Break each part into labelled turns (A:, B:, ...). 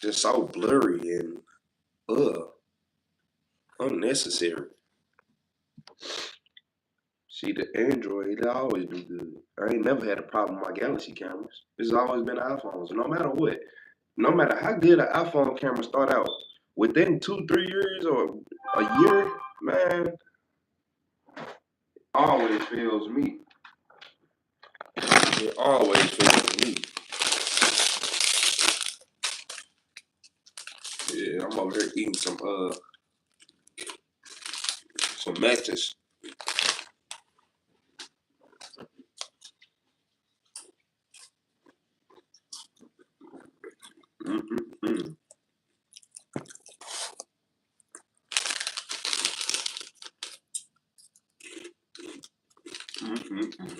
A: just so blurry and unnecessary. See, the Android, it always do good. I ain't never had a problem with my Galaxy cameras. It's always been iPhones. No matter what, no matter how good an iPhone camera start out, within 2, 3 years or a year, man, always fails me. It always fails me. Yeah, I'm over here eating some Mentos. Mm-mm-mm. Mm-mm-mm.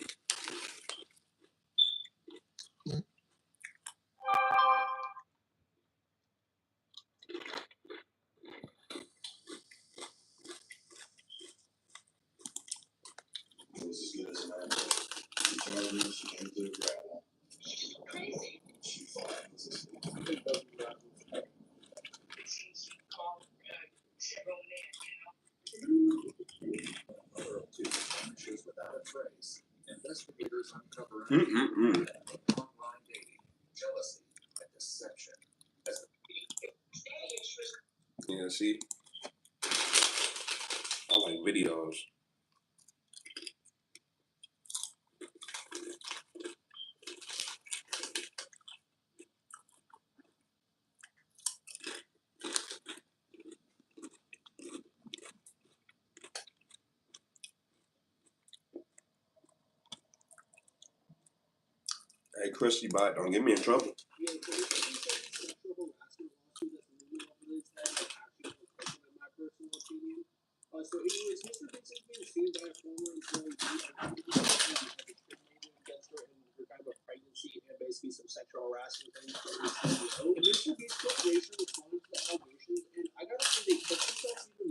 A: Mm-mm-mm. Yeah, see, I like videos. Hey, Krusty Bot, don't get me in trouble.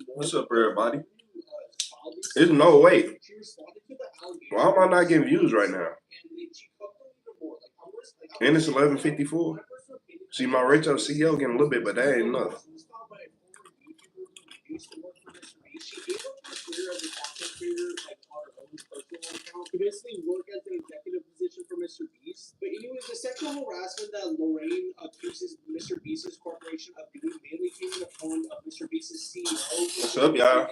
A: What's up, everybody? There's no way. Why am I not getting views right now? And it's 11:54. See, my Rachel CEO getting a little bit, but that ain't enough. What's up, y'all?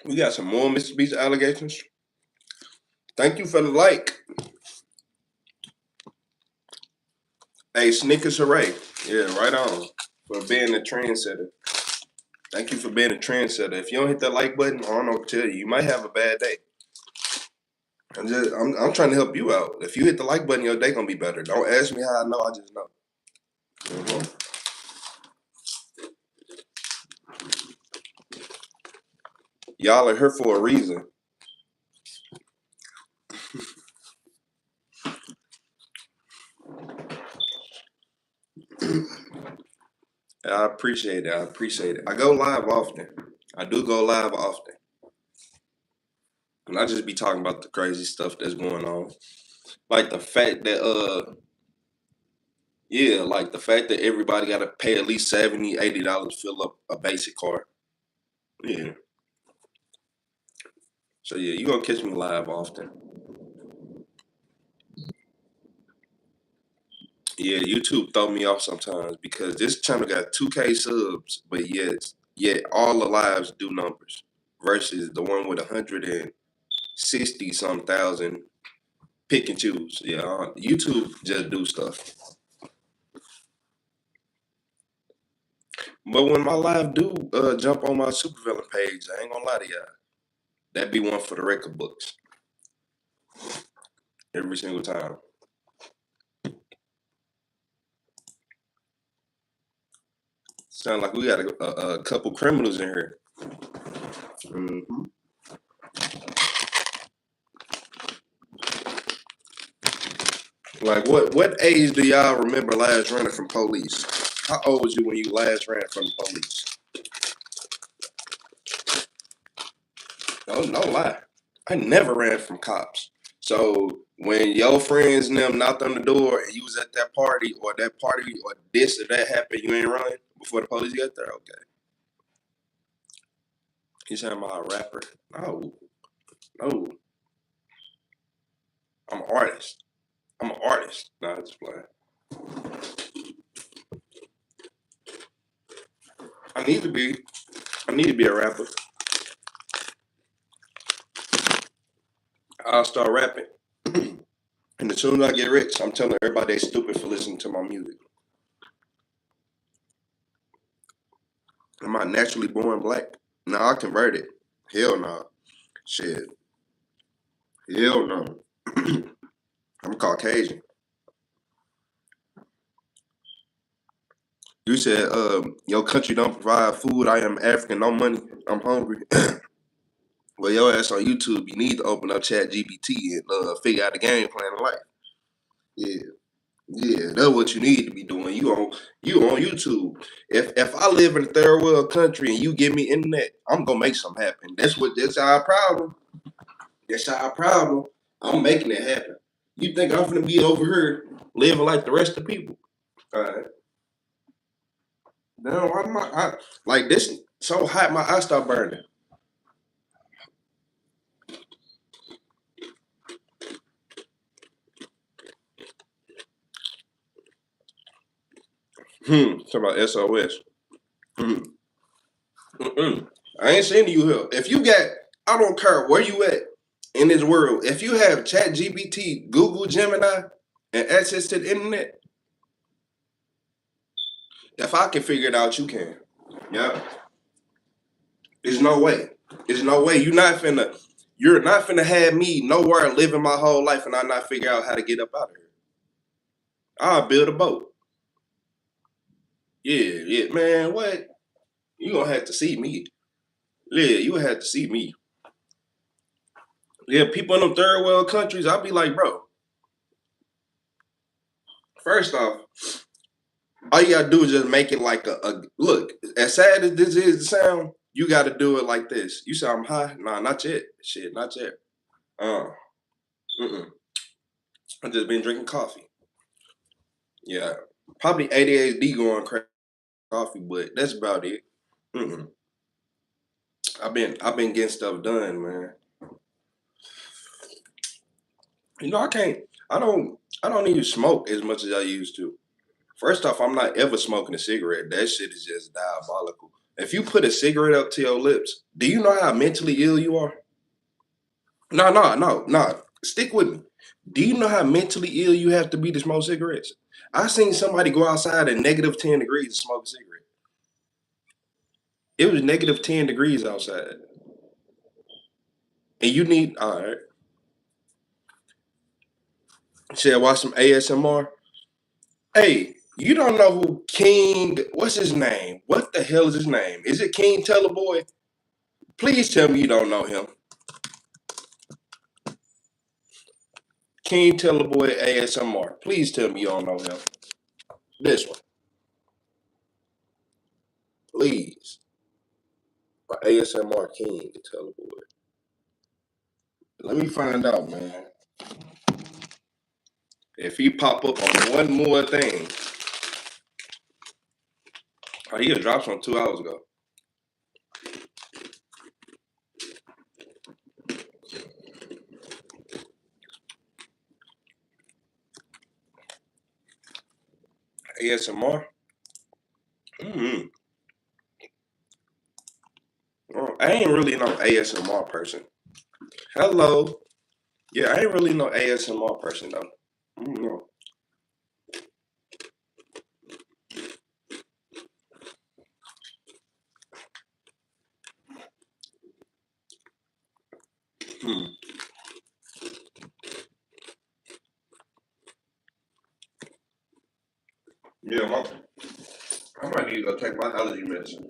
A: We got some more Mr. Beast allegations. Thank you for the like. Hey, Snickers Hooray. Yeah, right on. For being a trendsetter. Thank you for being a trendsetter. If you don't hit that like button, I don't know what to tell you. You might have a bad day. I'm trying to help you out. If you hit the like button, your day gonna be better. Don't ask me how I know, I just know. Mm-hmm. Y'all are here for a reason. I appreciate it. I appreciate it. I go live often. I do go live often. And I just be talking about the crazy stuff that's going on. Like the fact that like the fact that everybody gotta pay at least $70, $80 to fill up a basic car. Yeah. So yeah, you gonna catch me live often. Yeah, YouTube throw me off sometimes because this channel got 2K subs, but yet all the lives do numbers versus the one with 160 some thousand pick and choose. Yeah, YouTube just do stuff. But when my live do jump on my supervillain page, I ain't gonna lie to y'all. That be one for the record books. Every single time. Sound like we got a couple criminals in here. Mm-hmm. Like what age do y'all remember last running from police? How old was you when you last ran from the police? No lie. I never ran from cops. So when your friends and them knocked on the door and you was at that party or this or that happened, you ain't run before the police got there. Okay, you saying I'm a rapper? No, no, I'm an artist. I'm an artist. Nah, just playing. I need to be. I need to be a rapper. I'll start rapping. And as soon as I get rich, I'm telling everybody they stupid for listening to my music. Am I naturally born black? No, I converted. Hell no. Shit. Hell no. I'm Caucasian. You said, your country don't provide food. I am African, no money. I'm hungry. Well, your ass on YouTube, you need to open up Chat GPT and figure out the game plan of life. Yeah. Yeah, that's what you need to be doing. You on YouTube. If I live in a third world country and you give me internet, I'm gonna make something happen. That's our problem. That's our problem. I'm making it happen. You think I'm gonna be over here living like the rest of the people? Alright. No, I'm not like this so hot my eyes start burning. Talk about SOS. Hmm. Mm-mm. I ain't sending you here. If you got, I don't care where you at in this world. If you have Chat GPT, Google Gemini, and access to the internet, if I can figure it out, you can. Yeah. There's no way. There's no way. You're not finna have me nowhere living my whole life and I not figure out how to get up out of here. I'll build a boat. Yeah, yeah, man. What? You gonna have to see me. Yeah, you have to see me. Yeah, people in them third world countries, I'll be like, bro, first off, all you gotta do is just make it like a look. As sad as this is to sound, you gotta do it like this. You say I'm high? Nah, not yet. Shit, not yet. Uh, mm-mm. I just been drinking coffee. Yeah, probably ADHD going crazy coffee, but that's about it. Mm-mm. I've been getting stuff done, man. You know, I can't. I don't. I don't even smoke as much as I used to. First off, I'm not ever smoking a cigarette. That shit is just diabolical. If you put a cigarette up to your lips, do you know how mentally ill you are? No, no, no, no. Stick with me. Do you know how mentally ill you have to be to smoke cigarettes? I seen somebody go outside at -10 degrees to smoke a cigarette. It was -10 degrees outside. And you need, all right. Should I watch some ASMR? Hey, you don't know who King, what's his name? What the hell is his name? Is it King Tellerboy? Please tell me you don't know him. King Tellerboy ASMR. Please tell me you don't know him. This one. Please. ASMR King Tellerboy. Let me find out, man. If he pop up on one more thing. Oh, he had dropped some 2 hours ago. ASMR? Mm-hmm. I ain't really no ASMR person. Hello. Yeah, I ain't really no ASMR person though. No. Hmm. Yeah, I might need to go take my allergy medicine.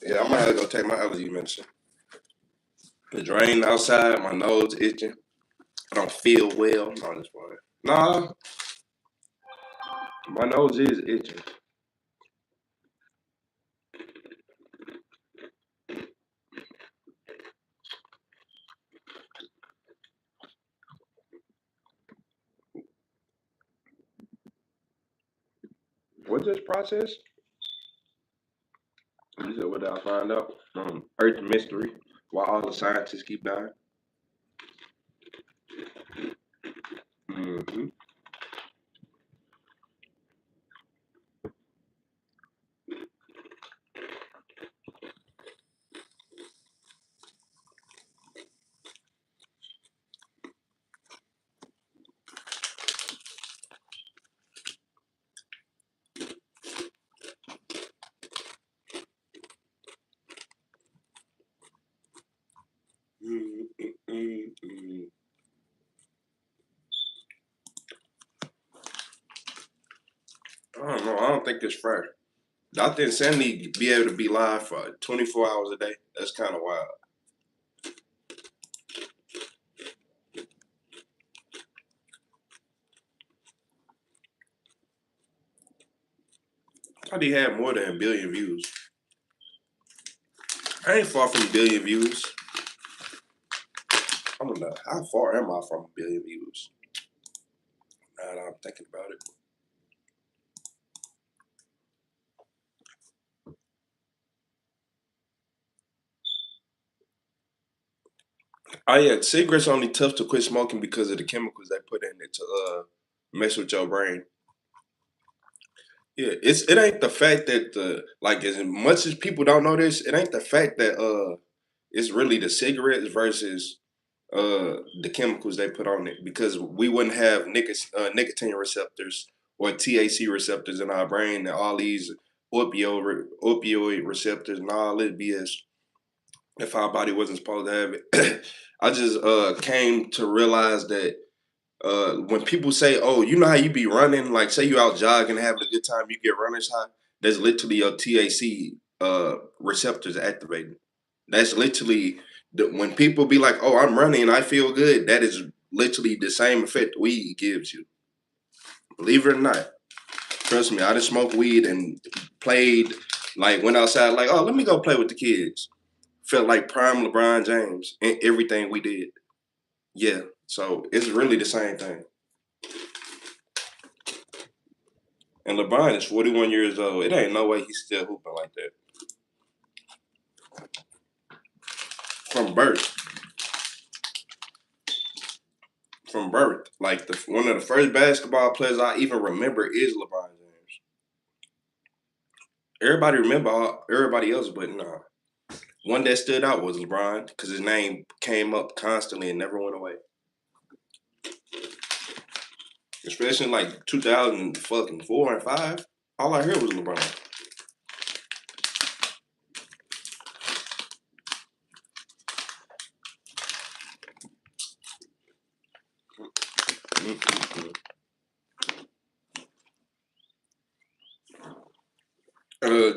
A: Yeah, I might have to go take my allergy medicine. It's raining outside, my nose itching. I don't feel well. No, I'm just playing. Nah, my nose is itching. What's this process? You said, what did I find out? Earth mystery. Why all the scientists keep dying? Mm-hmm. Mm-hmm. I don't know. I don't think it's fair. Dr. Insanity be able to be live for 24 hours a day. That's kind of wild. I thought he had more than a billion views. I ain't far from a billion views. I don't know. How far am I from a billion views? Now that I'm thinking about it. Oh yeah, cigarettes only tough to quit smoking because of the chemicals they put in it to mess with your brain. Yeah, it ain't the fact that the like as much as people don't know this, it ain't the fact that it's really the cigarettes versus the chemicals they put on it because we wouldn't have nicotine receptors or THC receptors in our brain and all these opioid receptors and all this BS if our body wasn't supposed to have it. I just came to realize that when people say, "Oh, you know how you be running," like say you out jogging, having a good time, you get runner's high. That's literally your THC receptors activated. That's literally when people be like, "Oh, I'm running, I feel good." That is literally the same effect weed gives you. Believe it or not, trust me. I just smoked weed and played like went outside like, "Oh, let me go play with the kids." Felt like prime LeBron James in everything we did. Yeah, so it's really the same thing. And LeBron is 41 years old. It ain't no way he's still hooping like that. From birth. From birth. Like one of the first basketball players I even remember is LeBron James. Everybody remember everybody else, but nah. One that stood out was LeBron because his name came up constantly and never went away. Especially in like 2004 and 5. All I heard was LeBron. Mm-mm-mm.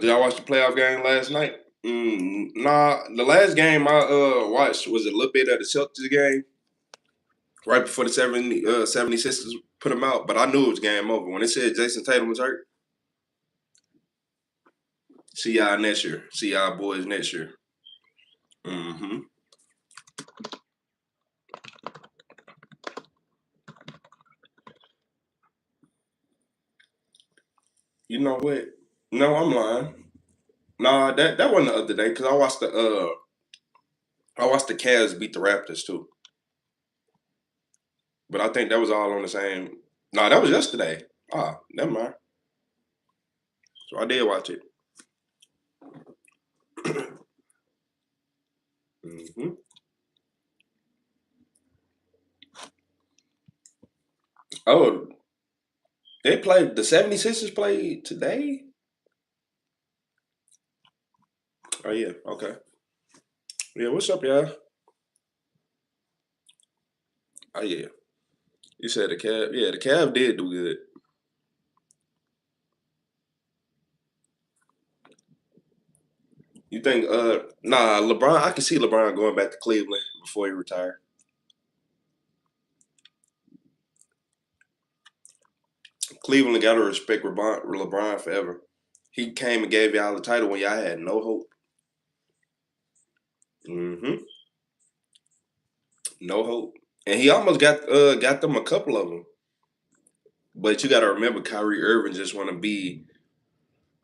A: Did I watch the playoff game last night? Nah, the last game I watched was a little bit of the Celtics game right before the 76ers put him out, but I knew it was game over. When it said Jason Tatum was hurt, see y'all next year. See y'all boys next year. Mm-hmm. You know what? No, I'm lying. Nah, that wasn't the other day because I watched the Cavs beat the Raptors too. But I think that was all on the same. Nah, that was yesterday. Ah, never mind. So I did watch it. Mm-hmm. Oh, they played the 76ers played today? Oh yeah, okay. Yeah, what's up, y'all? Oh yeah. You said the Cavs. Yeah, the Cavs did do good. You think nah, LeBron, I can see LeBron going back to Cleveland before he retired. Cleveland gotta respect LeBron forever. He came and gave y'all the title when y'all had no hope. Mm-hmm. No hope. And he almost got them a couple of them. But you gotta remember Kyrie Irving just wanna be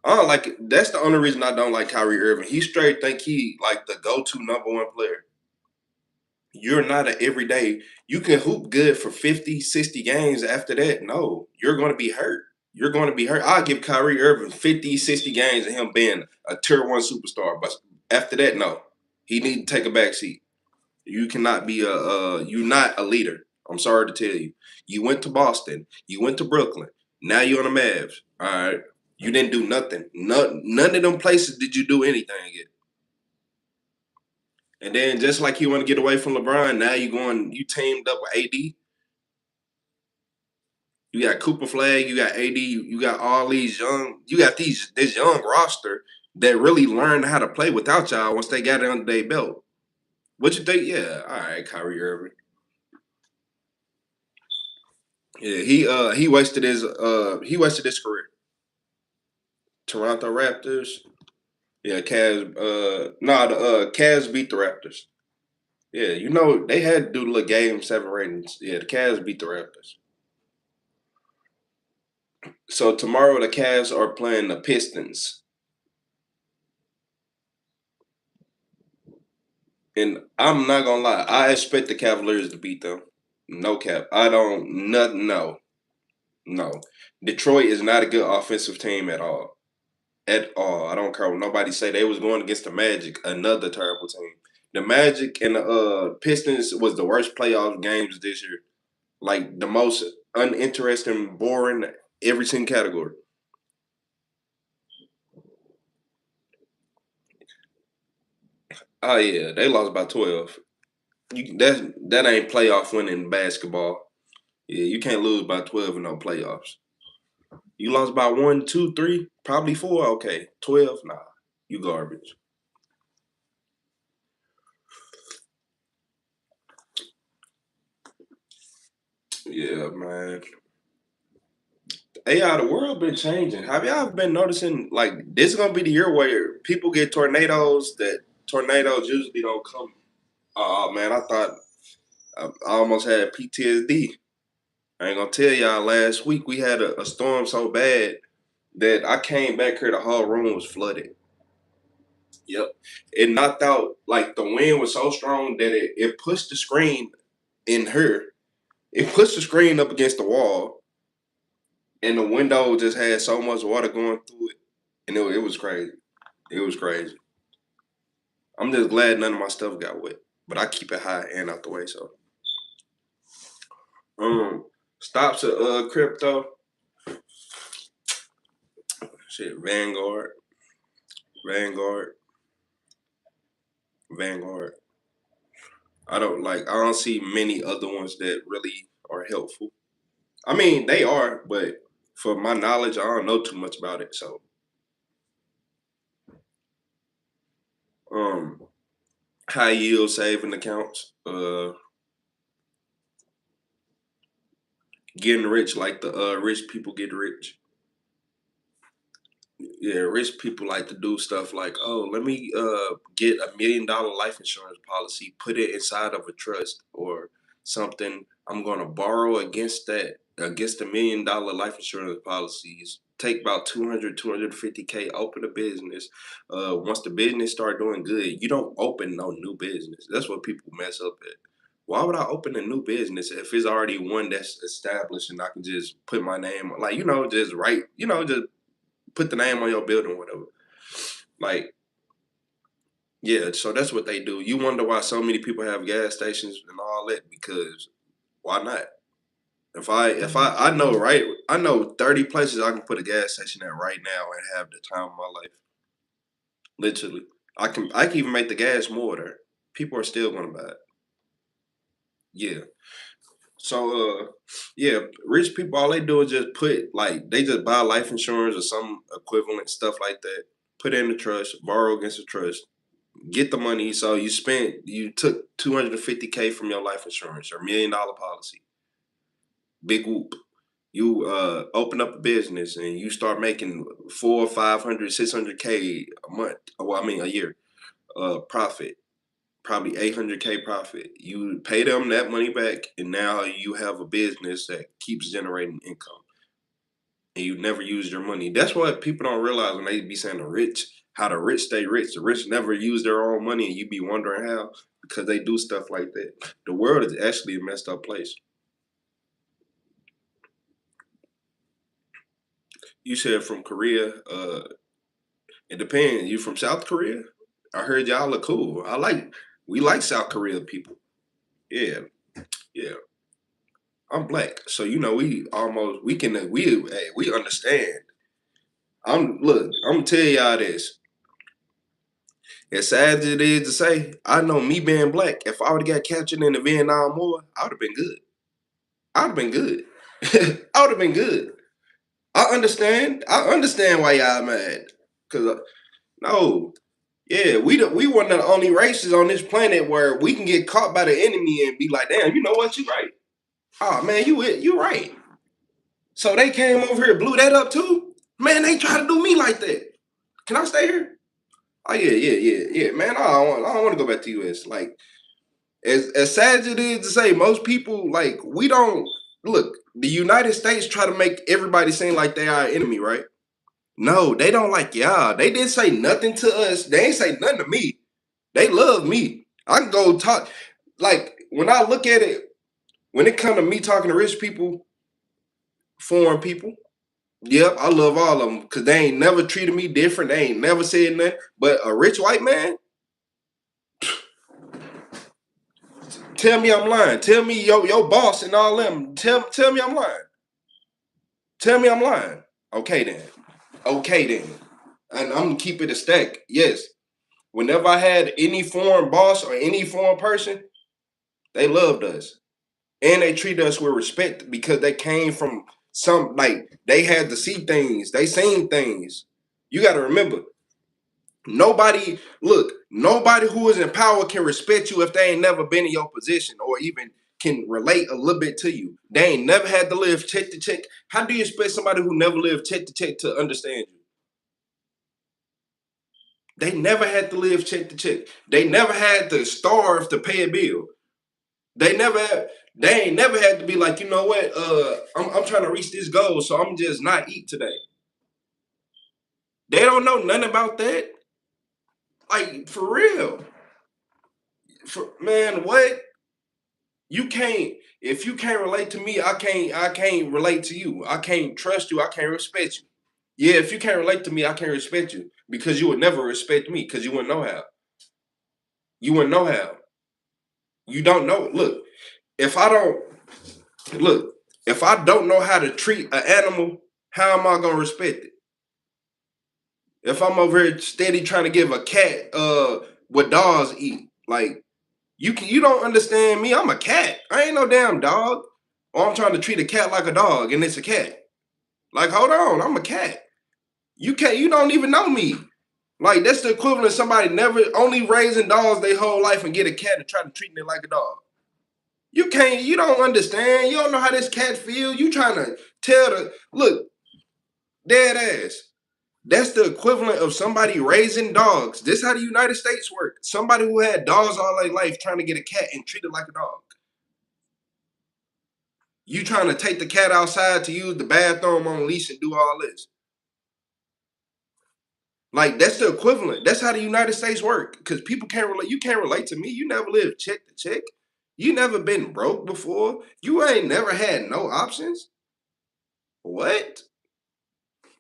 A: I don't like it. That's the only reason I don't like Kyrie Irving. He straight think he like the go-to number one player. You're not an everyday. You can hoop good for 50, 60 games. After that, no, you're going to be hurt. You're going to be hurt. I'll give Kyrie Irving 50, 60 games of him being a tier one superstar. But after that, no. He need to take a back seat. You cannot be you're not a leader. I'm sorry to tell you. You went to Boston. You went to Brooklyn. Now you're on the Mavs. All right. You didn't do nothing. None of them places did you do anything yet. And then just like you want to get away from LeBron, now you teamed up with AD. You got Cooper Flag, you got AD, you got all these you got this young roster that really learned how to play without y'all once they got it under their belt. What you think? Yeah, all right, Kyrie Irving. Yeah, he wasted his career. Toronto Raptors. Yeah, Cavs. The Cavs beat the Raptors. Yeah, they had to do the game seven ratings. Yeah, the Cavs beat the Raptors. So tomorrow the Cavs are playing the Pistons, and I'm not gonna lie, I expect the Cavaliers to beat them. No cap. I don't. No. No. Detroit is not a good offensive team at all. At all. I don't care what nobody say. They was going against the Magic, another terrible team. The Magic and the Pistons was the worst playoff games this year. Like the most uninteresting, boring, every single category. Oh yeah, they lost by 12. That ain't playoff winning basketball. Yeah, you can't lose by 12 in no playoffs. You lost by one, two, three, probably four. Okay, 12, nah, you garbage. Yeah, man. AI, the world been changing. Have y'all been noticing like this is gonna be the year where people get tornadoes that tornadoes usually don't come. Oh man, I almost had PTSD. I ain't gonna tell y'all. Last week we had a storm so bad that I came back here, the whole room was flooded. Yep, it knocked out like the wind was so strong that it pushed the screen in her. It pushed the screen up against the wall, and the window just had so much water going through it, and it was crazy. It was crazy. I'm just glad none of my stuff got wet, but I keep it high and out the way. So, um, stops at crypto shit. Vanguard, Vanguard. I don't see many other ones that really are helpful. I mean, they are, but for my knowledge, I don't know too much about it. So, um, high yield saving accounts, getting rich like the rich people get rich. Yeah, rich people like to do stuff like, oh, let me get $1 million life insurance policy, put it inside of a trust or something. I'm gonna borrow against $1 million life insurance policies. Take about 200, 250K, open a business. Once the business start doing good, you don't open no new business. That's what people mess up at. Why would I open a new business if it's already one that's established and I can just put my name like just write just put the name on your building, whatever. Like, yeah, so that's what they do. You wonder why so many people have gas stations and all that because why not? If I know right, I know 30 places I can put a gas station at right now and have the time of my life. Literally, I can even make the gas more there. People are still gonna buy it. Yeah. So yeah, rich people all they do is just put like they just buy life insurance or some equivalent stuff like that. Put it in the trust, borrow against the trust, get the money. So you took 250K from your life insurance or $1 million policy. Big whoop. You open up a business and you start making 400, 500, 600K a month. Well, I mean a year. Profit. Probably 800K profit. You pay them that money back, and now you have a business that keeps generating income. and you never use your money. That's what people don't realize when they be saying how the rich stay rich. The rich never use their own money, and you be wondering how because they do stuff like that. The world is actually a messed up place. You said from Korea. It depends. You from South Korea? I heard y'all look cool. We like South Korea people. Yeah, yeah. I'm black, so we understand. I'm gonna tell y'all this. As sad as it is to say, I know me being black. If I would have got captured in the Vietnam War, I would have been good. I would have been good. I would have been good. I understand. I understand why y'all mad. Cause no, yeah, we one of the only races on this planet where we can get caught by the enemy and be like, damn, you know what, you right. Oh man, you right. So they came over here, blew that up too. Man, they try to do me like that. Can I stay here? Oh yeah. Man, I don't want to go back to US. Like as sad as it is to say, most people like we don't look. The United States try to make everybody seem like they are an enemy, right? No, they don't like y'all. They didn't say nothing to us. They ain't say nothing to me. They love me. I can go talk. Like when I look at it, when it come to me talking to rich people, foreign people, yep, I love all of them because they ain't never treated me different. They ain't never said nothing. But a rich white man, tell me I'm lying. Tell me your boss and all them. Tell me I'm lying. Tell me I'm lying. Okay then. Okay then. And I'm gonna keep it a stack. Yes. Whenever I had any foreign boss or any foreign person, they loved us. And they treated us with respect because they came from some like they had to see things. They seen things. You gotta remember, nobody who is in power can respect you if they ain't never been in your position or even can relate a little bit to you. They ain't never had to live check to check. How do you expect somebody who never lived check to check to understand you? They never had to live check to check. They never had to starve to pay a bill. They never had, they ain't never had to be like, you know what, I'm trying to reach this goal, so I'm just not eat today. They don't know nothing about that. Like for real. Man, what? You can't if you can't relate to me, I can't relate to you. I can't trust you, I can't respect you. Yeah, if you can't relate to me, I can't respect you because you would never respect me because you wouldn't know how. You wouldn't know how. You don't know. If I don't look, if I don't know how to treat an animal, how am I gonna respect it? If I'm over here steady trying to give a cat what dogs eat, like you don't understand me. I'm a cat. I ain't no damn dog. Or I'm trying to treat a cat like a dog and it's a cat. Like, hold on, I'm a cat. You don't even know me. Like that's the equivalent of somebody never only raising dogs their whole life and get a cat and try to treat it like a dog. You don't understand. You don't know how this cat feel. You trying to tell look, dead ass. That's the equivalent of somebody raising dogs. This how the United States work. Somebody who had dogs all their life trying to get a cat and treat it like a dog. You trying to take the cat outside to use the bathroom on leash and do all this. Like that's the equivalent. That's how the United States work. Because people can't relate. You can't relate to me. You never lived check to check. You never been broke before. You ain't never had no options. What?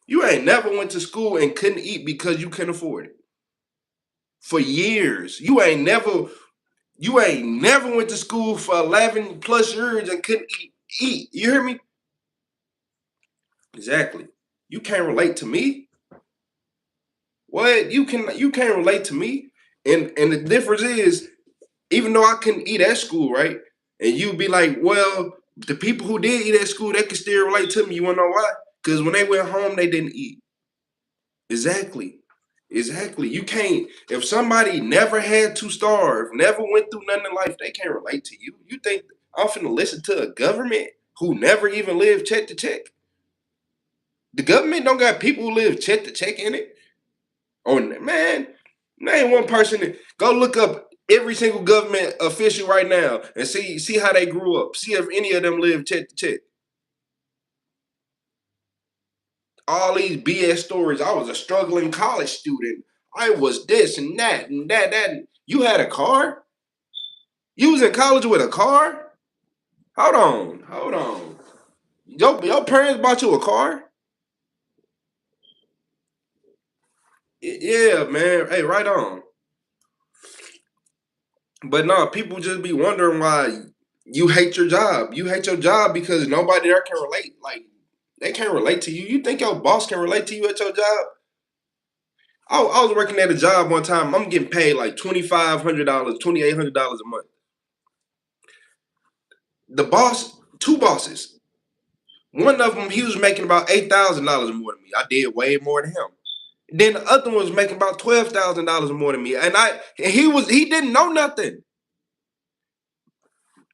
A: You ain't never went to school and couldn't eat because you couldn't afford it. For years. You ain't never went to school for 11 plus years and couldn't eat. You hear me? Exactly. You can't relate to me. What? You can't relate to me. And the difference is, even though I couldn't eat at school, right? And you'd be like, well, the people who did eat at school, they could still relate to me. You wanna know why? Because when they went home, they didn't eat. Exactly. Exactly. You can't, if somebody never had to starve, never went through nothing in life, they can't relate to you. You think I'm finna listen to a government who never even lived check to check? The government don't got people who live check to check in it. Oh man, name one person. Go look up every single government official right now and see how they grew up. See if any of them live check to check. all these BS stories. I was a struggling college student. I was this and that and that. You had a car? You was in college with a car? Hold on. Your parents bought you a car? Yeah, man. Hey, right on. But no, people just be wondering why you hate your job. You hate your job because nobody there can relate. Like they can't relate to you. You think your boss can relate to you at your job? I was working at a job one time. I'm getting paid like $2,500, $2,800 a month. The boss, two bosses. One of them, he was making about $8,000 more than me. I did way more than him. Then the other one was making about $12,000 more than me, and he didn't know nothing.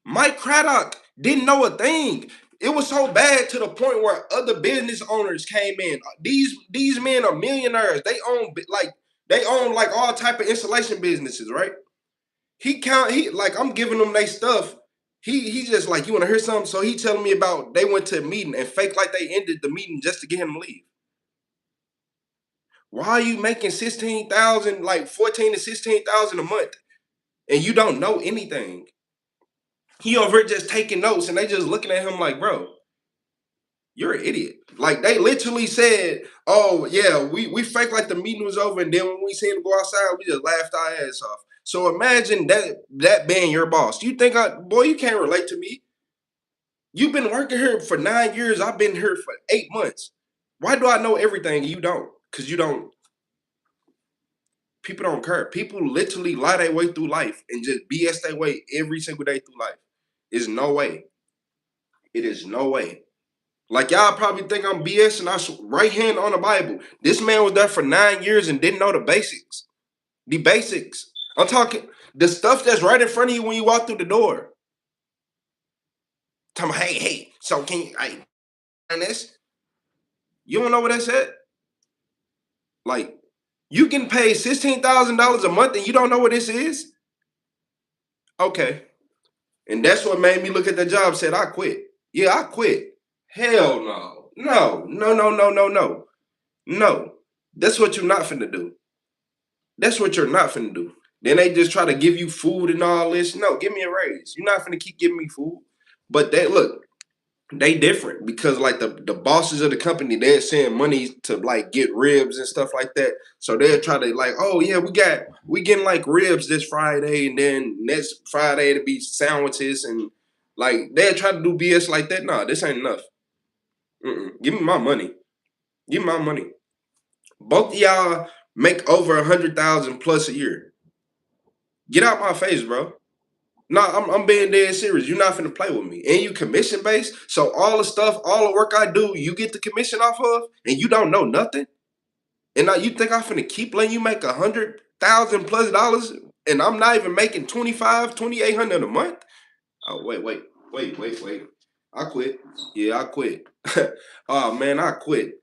A: Mike Craddock didn't know a thing. It was so bad to the point where other business owners came in. These men are millionaires. They own like all type of installation businesses, right? He like I'm giving them their stuff. He just like, you want to hear something? So he telling me about they went to a meeting and fake like they ended the meeting just to get him to leave. Why are you making 16,000, like 14 to 16,000 a month, and you don't know anything? He over here just taking notes, and they just looking at him like, bro, you're an idiot. Like they literally said, "Oh yeah, we fake like the meeting was over, and then when we seen him go outside, we just laughed our ass off." So imagine that being your boss. You think boy, you can't relate to me. You've been working here for 9 years. I've been here for 8 months. Why do I know everything and you don't? Because you don't. People don't care. People literally lie their way through life and just BS their way every single day through life. There's no way. It is no way. Like y'all probably think I'm BS and right hand on the Bible. This man was there for 9 years and didn't know the basics. The basics. I'm talking the stuff that's right in front of you when you walk through the door. Tell me, hey, so can you and this? You don't know what that said? Like, you getting paid $16,000 a month and you don't know what this is? Okay. And that's what made me look at the job, said I quit. Yeah, I quit. Hell no. No, no, no, no, no, no. No. That's what you're not finna do. That's what you're not finna do. Then they just try to give you food and all this. No, give me a raise. You're not finna keep giving me food. But look, they different because like the bosses of the company, they're sending money to like get ribs and stuff like that. So they'll try to like, oh yeah, we getting like ribs this Friday, and then next Friday to be sandwiches, and like they'll try to do BS like that. Nah, this ain't enough. Give me my money. Give me my money. Both of y'all make over 100,000 plus a year. Get out my face, bro. No, I'm being dead serious. You're not finna play with me. And you commission based. So all the stuff, all the work I do, you get the commission off of, and you don't know nothing. And now you think I'm finna keep letting you make 100,000 plus dollars, and I'm not even making 2,800 a month? Oh, wait. I quit. Yeah, I quit. Oh man, I quit.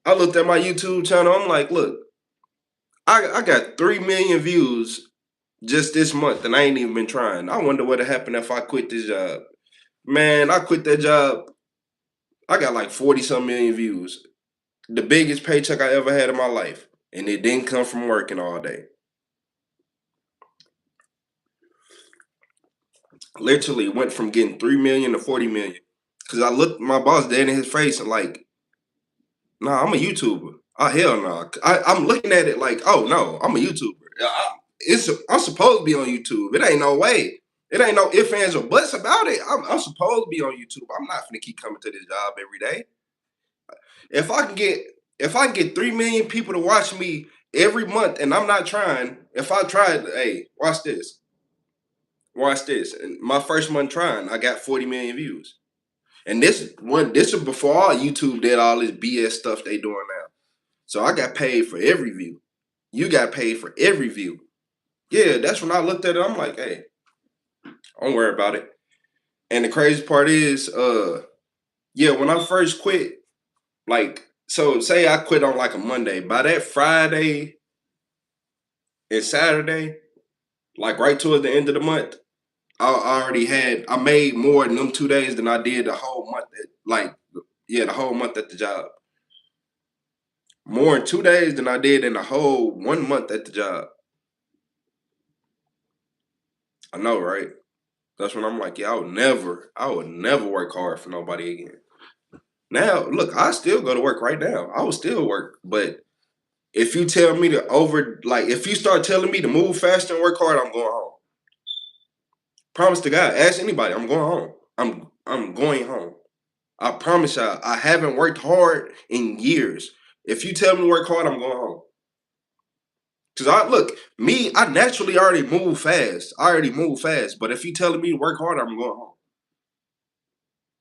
A: I looked at my YouTube channel. I'm like, look, I got 3 million views just this month, and I ain't even been trying. I wonder what would happen if I quit this job. Man, I quit that job. I got like 40 some million views. The biggest paycheck I ever had in my life. And it didn't come from working all day. Literally went from getting 3 million to 40 million. Cause I looked my boss dead in his face and like, nah, I'm a YouTuber. Oh hell no. Nah. I'm looking at it like, oh no, I'm a YouTuber. I'm supposed to be on YouTube. It ain't no way. It ain't no ifs, ands, or buts about it. I'm supposed to be on YouTube. I'm not gonna keep coming to this job every day. If I can get 3 million people to watch me every month and I'm not trying, if I tried, hey, watch this. Watch this. And my first month trying, I got 40 million views. And this is before all YouTube did all this BS stuff they doing now. So I got paid for every view. You got paid for every view. Yeah, that's when I looked at it. I'm like, hey, don't worry about it. And the crazy part is, yeah, when I first quit, like, so say I quit on like a Monday. By that Friday and Saturday, like right towards the end of the month, I made more in them 2 days than I did the whole month. The whole month at the job. more in 2 days than I did in a whole 1 month at the job. I know, right? That's when I'm like, yeah, I would never work hard for nobody again. Now, look, I still go to work right now. I will still work, but if you tell me to if you start telling me to move faster and work hard, I'm going home. Promise to God, ask anybody, I'm going home. I'm going home. I promise y'all, I haven't worked hard in years. If you tell me to work hard, I'm going home. Cause I naturally already move fast. I already move fast. But if you telling me to work hard, I'm going home.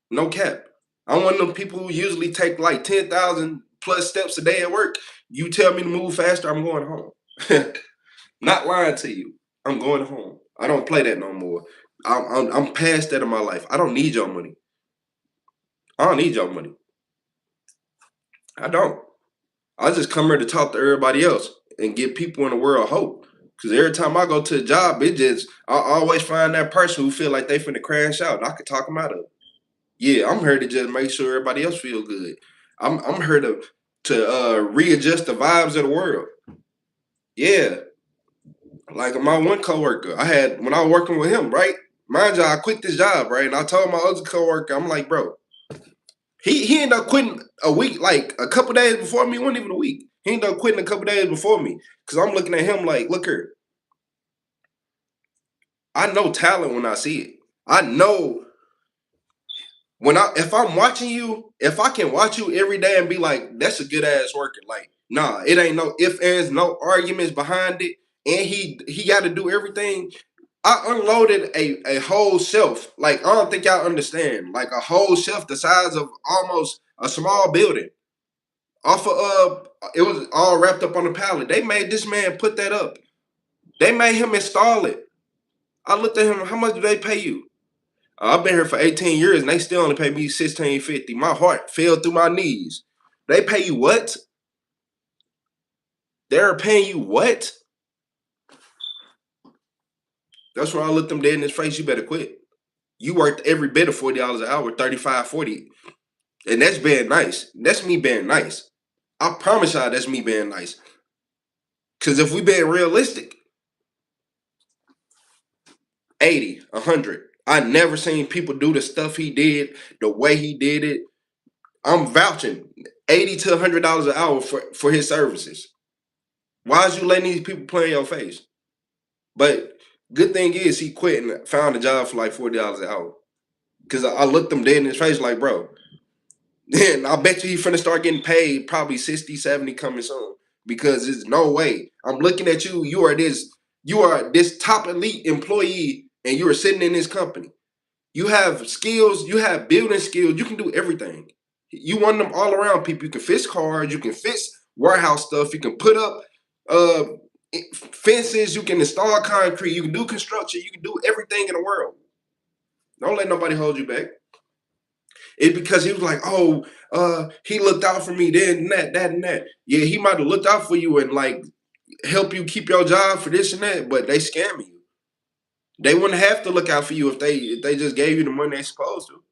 A: No cap. I'm one of them people who usually take like 10,000 plus steps a day at work. You tell me to move faster, I'm going home. Not lying to you. I'm going home. I don't play that no more. I'm past that in my life. I don't need your money. I don't need your money. I don't. I just come here to talk to everybody else and give people in the world hope. Cause every time I go to a job, I always find that person who feel like they finna crash out, and I can talk them out of it. Yeah, I'm here to just make sure everybody else feel good. I'm here to readjust the vibes of the world. Yeah, like my one coworker, I had when I was working with him, right? Mind you, I quit this job, right? And I told my other coworker, I'm like, bro, he ended up quitting a week, like a couple days before me. It wasn't even a week. He ended up quitting a couple days before me because I'm looking at him like, look here, I know talent when I see it. I know if I'm watching you, if I can watch you every day and be like, that's a good ass worker. Like, nah, it ain't no if ands, no arguments behind it. And he got to do everything. I unloaded a whole shelf. Like, I don't think y'all understand. Like a whole shelf the size of almost a small building. Off of it was all wrapped up on a pallet. They made this man put that up. They made him install it. I looked at him, how much do they pay you? I've been here for 18 years and they still only pay me $16.50. My heart fell through my knees. They pay you what? They're paying you what? That's why I looked them dead in his face. You better quit. You worked every bit of $40 an hour, 35, 40. And that's being nice. That's me being nice. I promise y'all that's me being nice. Because if we being realistic, 80, 100. I never seen people do the stuff he did, the way he did it. I'm vouching 80 to $100 an hour for his services. Why is you letting these people play in your face? But good thing is he quit and found a job for like $40 an hour. Cause I looked him dead in his face like, bro, then I bet you he finna start getting paid probably 60, 70 coming soon. Because there's no way. I'm looking at you, you are this top elite employee and you are sitting in this company. You have skills, you have building skills, you can do everything. You want them all around people. You can fix cars, you can fix warehouse stuff, you can put up uh fences, you can install concrete, you can do construction, you can do everything in the world. Don't let nobody hold you back. It's because he was like, oh, he looked out for me, then and that. Yeah, he might have looked out for you and like help you keep your job for this and that, but they scamming you. They wouldn't have to look out for you if they just gave you the money they supposed to.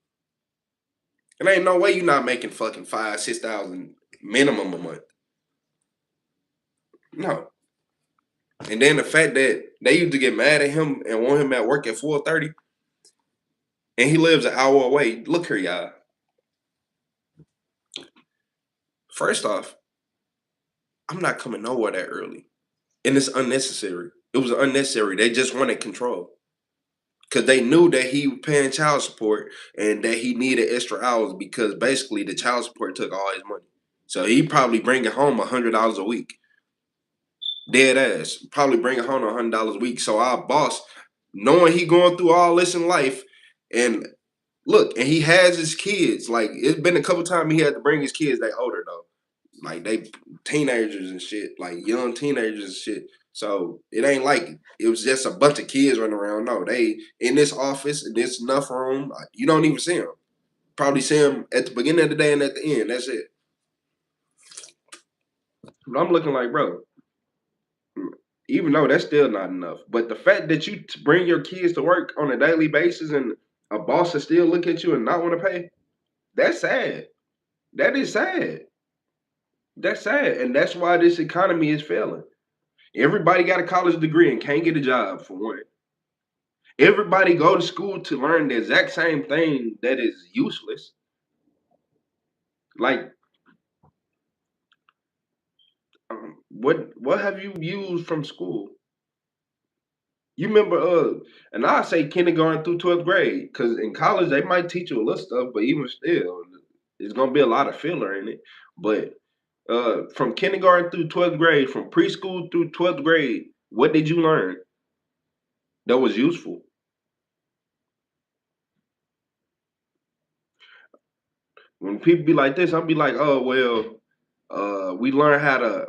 A: And ain't no way you're not making fucking 5,000, 6,000 minimum a month. No. And then the fact that they used to get mad at him and want him at work at 4:30, and he lives an hour away. Look here, y'all. First off, I'm not coming nowhere that early. And it's unnecessary. It was unnecessary. They just wanted control. Because they knew that he was paying child support and that he needed extra hours because basically the child support took all his money. So he probably bringing home $100 a week. Dead ass. Probably bringing home $100 a week. So our boss, knowing he going through all this in life, and look, and he has his kids. Like it's been a couple times he had to bring his kids. They older though, like they teenagers and shit, like young teenagers and shit. So it ain't like it was just a bunch of kids running around. No, they in this office, in this enough room. You don't even see them. Probably see them at the beginning of the day and at the end. That's it. But I'm looking like, bro, even though that's still not enough. But the fact that you bring your kids to work on a daily basis and a boss will still look at you and not want to pay, that's sad. That is sad. That's sad, and that's why this economy is failing. Everybody got a college degree and can't get a job for one. Everybody go to school to learn the exact same thing that is useless. Like, what have you used from school? You remember, and I say kindergarten through 12th grade, because in college they might teach you a little stuff, but even still, it's gonna be a lot of filler in it. But from kindergarten through 12th grade, from preschool through 12th grade, what did you learn that was useful? When people be like this, I'll be like, oh well, we learn how to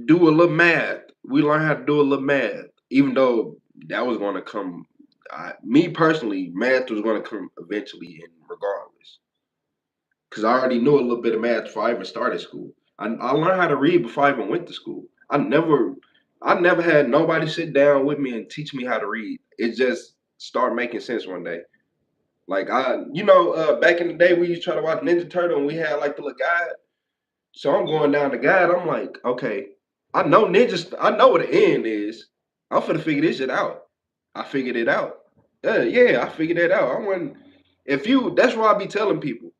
A: do a little math. We learn how to do a little math, even though that was going to come. Me personally, math was going to come eventually, and regardless, because I already knew a little bit of math before I even started school. I learned how to read before I even went to school. I never had nobody sit down with me and teach me how to read. It just started making sense one day. Like back in the day, we used to try to watch Ninja Turtle, and we had like the little guide. So I'm going down the guide. I'm like, okay, I know ninjas. I know what the end is. I'm finna figure this shit out. I figured it out. Yeah, I figured it out. I went. If you, that's why I be telling people,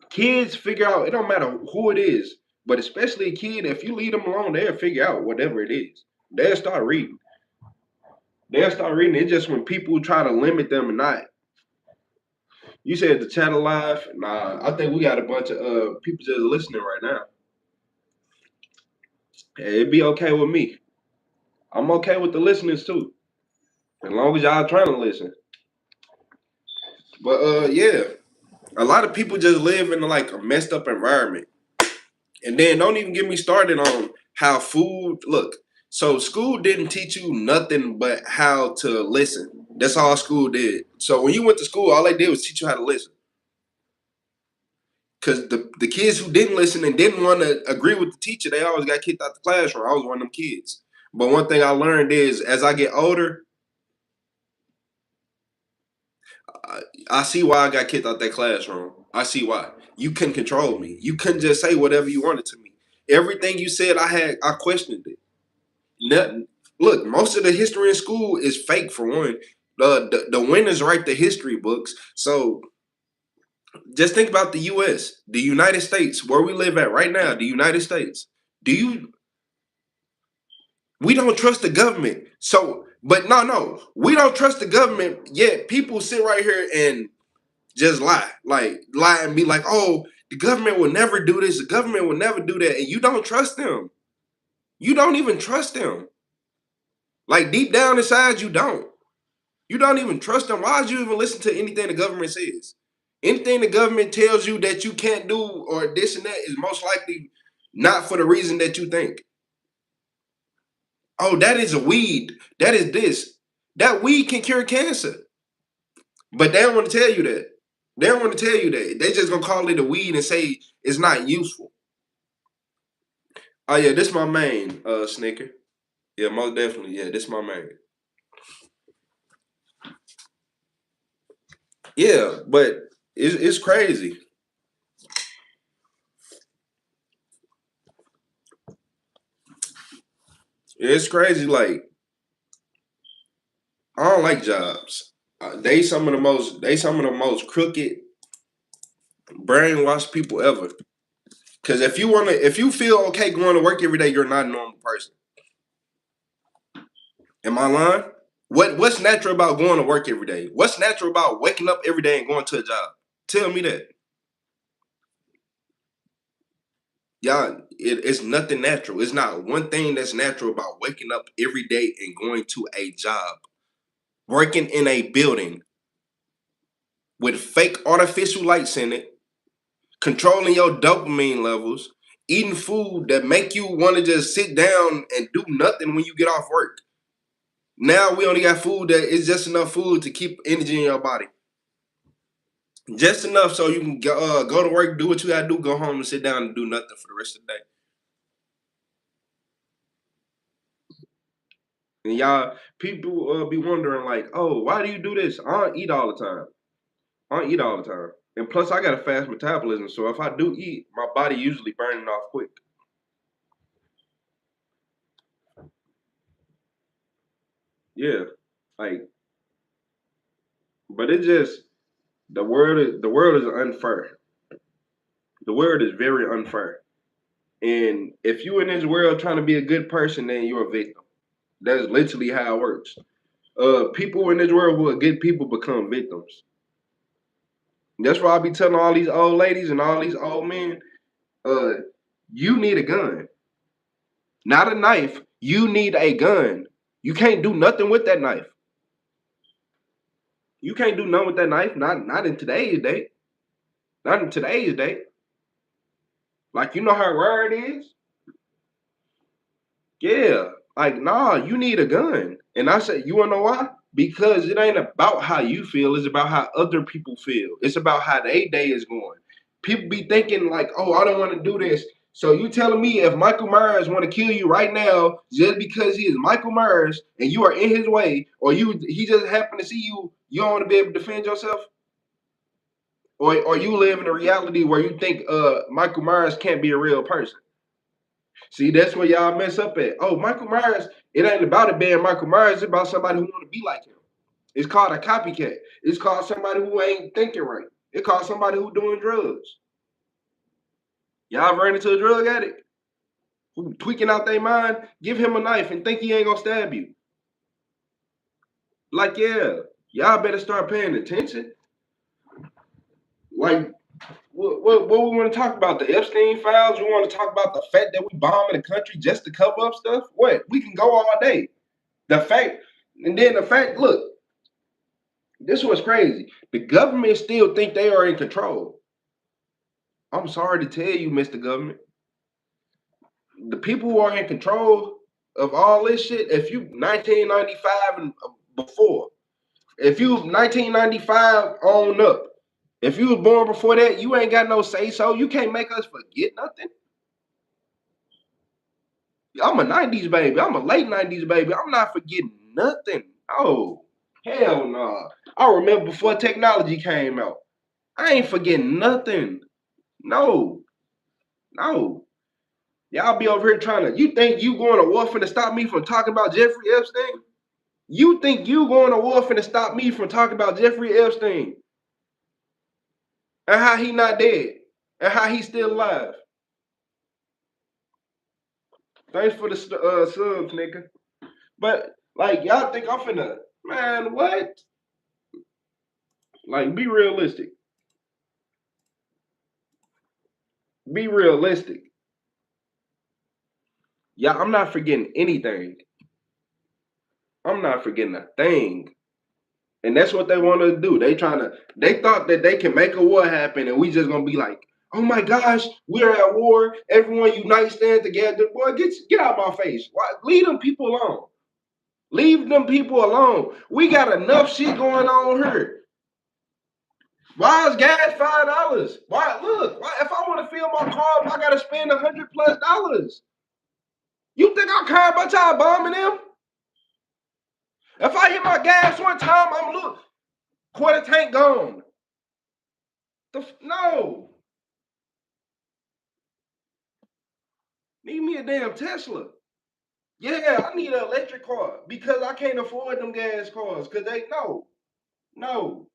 A: kids figure out. It don't matter who it is, but especially a kid. If you leave them alone, they'll figure out whatever it is. They'll start reading. They'll start reading. It's just when people try to limit them and not. You said the chat alive. Nah, I think we got a bunch of people just listening right now. Hey, it'd be okay with me. I'm okay with the listeners too, as long as y'all trying to listen. But yeah, a lot of people just live in like a messed up environment, and then don't even get me started on how food look. So school didn't teach you nothing but how to listen. That's all school did. So when you went to school, all they did was teach you how to listen. Cause the kids who didn't listen and didn't want to agree with the teacher, they always got kicked out the classroom. I was one of them kids. But one thing I learned is as I get older, I, I see why I got kicked out that classroom. I see why. You couldn't control me. You couldn't just say whatever you wanted to me. Everything you said, I questioned it. Nothing. Look, most of the history in school is fake for one. The winners write the history books. So just think about the U.S., the United States, where we live at right now. The United States. Do you? We don't trust the government. So, but no, we don't trust the government. Yet people sit right here and just lie and be like, oh, the government will never do this, the government will never do that, and you don't trust them. You don't even trust them. Like deep down inside, you don't. You don't even trust them. Why would you even listen to anything the government says? Anything the government tells you that you can't do or this and that is most likely not for the reason that you think. Oh, that is a weed. That is this. That weed can cure cancer. But they don't want to tell you that. They don't want to tell you that. They just gonna call it a weed and say it's not useful. Oh yeah, this my main snicker. Yeah, most definitely. Yeah, this my main. Yeah, but it's crazy. It's crazy. Like I don't like jobs. They some of the most crooked, brainwashed people ever. Because if you feel okay going to work every day, you're not a normal person. Am I lying? What's natural about going to work every day? What's natural about waking up every day and going to a job? Tell me that. Y'all, it's nothing natural. It's not one thing that's natural about waking up every day and going to a job, working in a building with fake artificial lights in it, controlling your dopamine levels, eating food that make you want to just sit down and do nothing when you get off work. Now we only got food that is just enough food to keep energy in your body. Just enough so you can go to work, do what you gotta do, go home and sit down and do nothing for the rest of the day. And y'all, people be wondering like, oh, why do you do this? I don't eat all the time. I don't eat all the time. And plus, I got a fast metabolism, so if I do eat, my body usually burning off quick. Yeah, like, but it just the world is unfair. The world is very unfair, and if you in this world trying to be a good person, then you're a victim. That's literally how it works. People in this world who are good people become victims. That's why I be telling all these old ladies and all these old men, uh, you need a gun, not a knife. You need a gun. You can't do nothing with that knife. You can't do nothing with that knife. Not in today's day. Not in today's day. Like you know how rare it is. Yeah. Like nah, you need a gun. And I said, you wanna know why? Because it ain't about how you feel. It's about how other people feel. It's about how their day is going. People be thinking like, oh, I don't want to do this. So you telling me if Michael Myers want to kill you right now just because he is Michael Myers and you are in his way, or he just happened to see you, you don't want to be able to defend yourself? Or you live in a reality where you think Michael Myers can't be a real person. See, that's where y'all mess up at. Oh, Michael Myers, it ain't about it being Michael Myers, it's about somebody who want to be like him. It's called a copycat. It's called somebody who ain't thinking right. It's called somebody who doing drugs. Y'all ran into a drug addict who tweaking out their mind, give him a knife and think he ain't gonna stab you. Like, yeah, y'all better start paying attention. Like, what we want to talk about? The Epstein files? We want to talk about the fact that we bombing the country just to cover up stuff? What? We can go all day. The fact, and then the fact, look, this was crazy. The government still think they are in control. I'm sorry to tell you, Mr. Government. The people who are in control of all this shit, if you 1995 and before, if you 1995 on up, if you was born before that, you ain't got no say so. You can't make us forget nothing. I'm a 90s baby. I'm a late 90s baby. I'm not forgetting nothing. Oh, hell no. Nah. I remember before technology came out. I ain't forgetting nothing. No, no. Y'all be over here trying to, you think you going to war for to stop me from talking about Jeffrey Epstein? You think you going to war for to stop me from talking about Jeffrey Epstein and how he not dead and how he's still alive? Thanks for the subs, nigga. But like y'all think I'm finna, man, what? Like be realistic. Be realistic. Yeah, I'm not forgetting anything. I'm not forgetting a thing. And that's what they want to do. They thought that they can make a war happen and we just gonna be like, oh my gosh, we're at war. Everyone unite, stand together. Boy, get out of my face. Why? Leave them people alone. Leave them people alone. We got enough shit going on here. Why is gas $5? Why look? Why if I want to fill my car, I gotta spend $100+? You think I care about y'all bombing them? If I hit my gas one time, I'm look, quarter tank gone. No. Need me a damn Tesla. Yeah, I need an electric car because I can't afford them gas cars. Cause they no.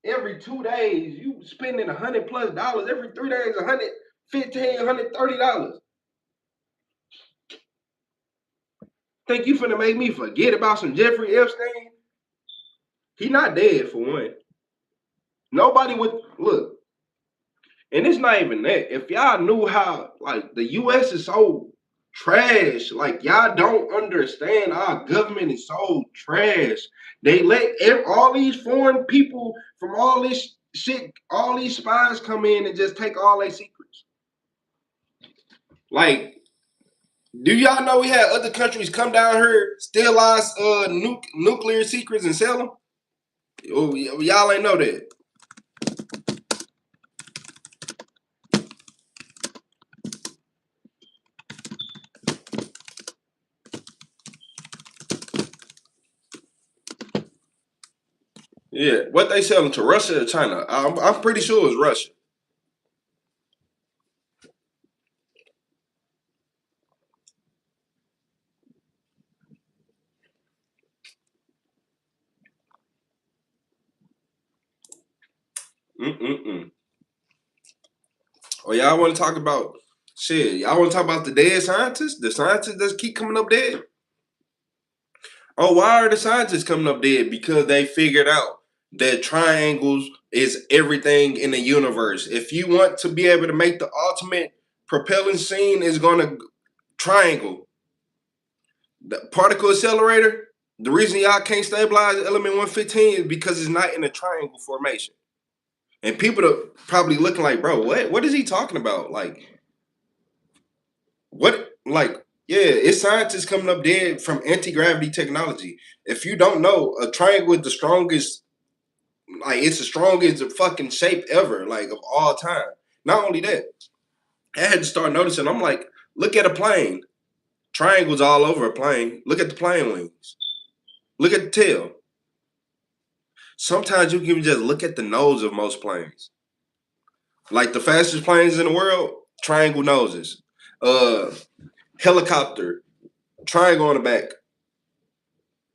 A: Every 2 days you spending $100+. Every 3 days, $115, $130. Think you finna make me forget about some Jeffrey Epstein? He not dead for one. Nobody would look. And it's not even that. If y'all knew how like the US is so trash, like y'all don't understand our government is so trash. They let all these foreign people from all this shit, all these spies come in and just take all their secrets. Like, do y'all know we had other countries come down here, steal our nuclear secrets and sell them? Oh, y'all ain't know that. Yeah, what they selling to Russia or China? I'm pretty sure it's Russia. Mm-mm-mm. Oh, y'all want to talk about shit? Y'all want to talk about the dead scientists? The scientists that keep coming up dead? Oh, why are the scientists coming up dead? Because they figured out that triangles is everything in the universe. If you want to be able to make the ultimate propelling scene, is going to triangle. The particle accelerator. The reason y'all can't stabilize element 115 is because it's not in a triangle formation. And people are probably looking like, bro, what is he talking about? Like, what? Like, yeah, it's scientists coming up dead from anti-gravity technology. If you don't know, a triangle is the strongest, like, it's the strongest fucking shape ever, like, of all time. Not only that, I had to start noticing, I'm like, look at a plane. Triangles all over a plane. Look at the plane wings. Look at the tail. Sometimes you can just look at the nose of most planes. Like the fastest planes in the world, triangle noses. Uh Helicopter, triangle on the back.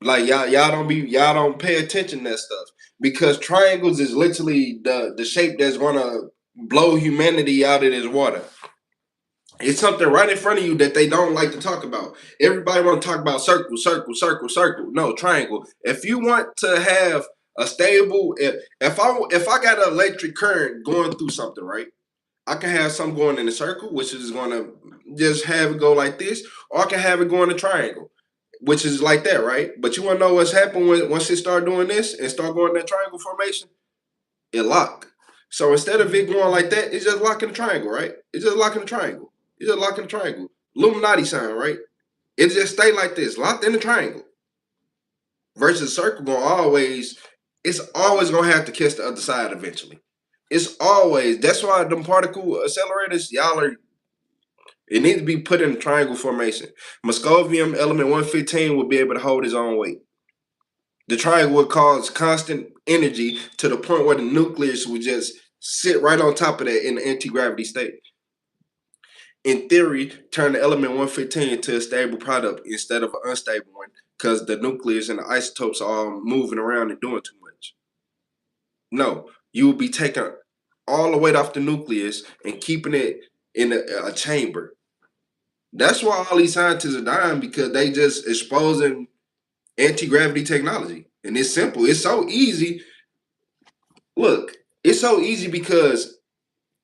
A: Like y'all don't pay attention to that stuff. Because triangles is literally the shape that's gonna blow humanity out of this water. It's something right in front of you that they don't like to talk about. Everybody want to talk about circle, circle, circle, circle. No, triangle. If you want to have a stable, if I got an electric current going through something, right? I can have some going in a circle, which is going to just have it go like this, or I can have it go in a triangle, which is like that, right? But you want to know what's happened when once it start doing this and start going in that triangle formation? It lock. So instead of it going like that, it's just locking the triangle, right? It's just locking the triangle. It's just locking the triangle. Illuminati sign, right? It just stay like this, locked in the triangle. Versus circle going always, it's always gonna have to catch the other side eventually. It's always that's why them particle accelerators, y'all are it needs to be put in a triangle formation. Moscovium element 115 will be able to hold its own weight. The triangle would cause constant energy to the point where the nucleus would just sit right on top of that in the anti-gravity state. In theory, turn the element 115 into a stable product instead of an unstable one because the nucleus and the isotopes are all moving around and doing too much. No, you will be taking all the weight off the nucleus and keeping it in a chamber. That's why all these scientists are dying because they just exposing anti-gravity technology. And it's simple. It's so easy. Look, it's so easy because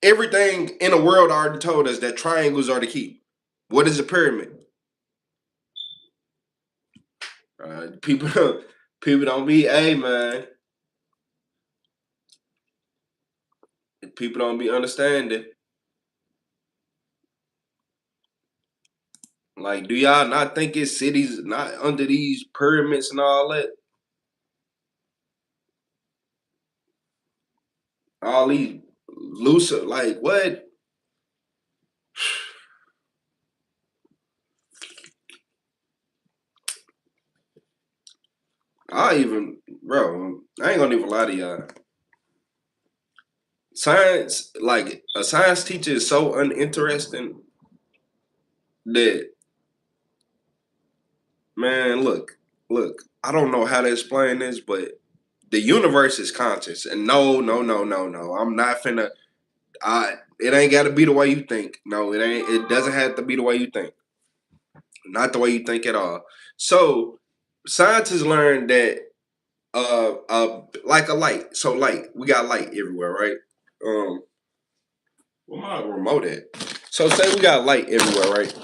A: everything in the world already told us that triangles are the key. What is a pyramid? People people don't be man. People don't be understanding. Like, do y'all not think it's cities not under these pyramids and all that? All these loose, like what? Bro, I ain't gonna even lie to y'all. Science, like a science teacher is so uninteresting that, man, look, I don't know how to explain this, but the universe is conscious. And no, no, no, no, no. I'm not finna it ain't gotta be the way you think. No, it doesn't have to be the way you think. Not the way you think at all. So scientists learned that like a light. So light, we got light everywhere, right? Where my remote at? So say we got light everywhere, right?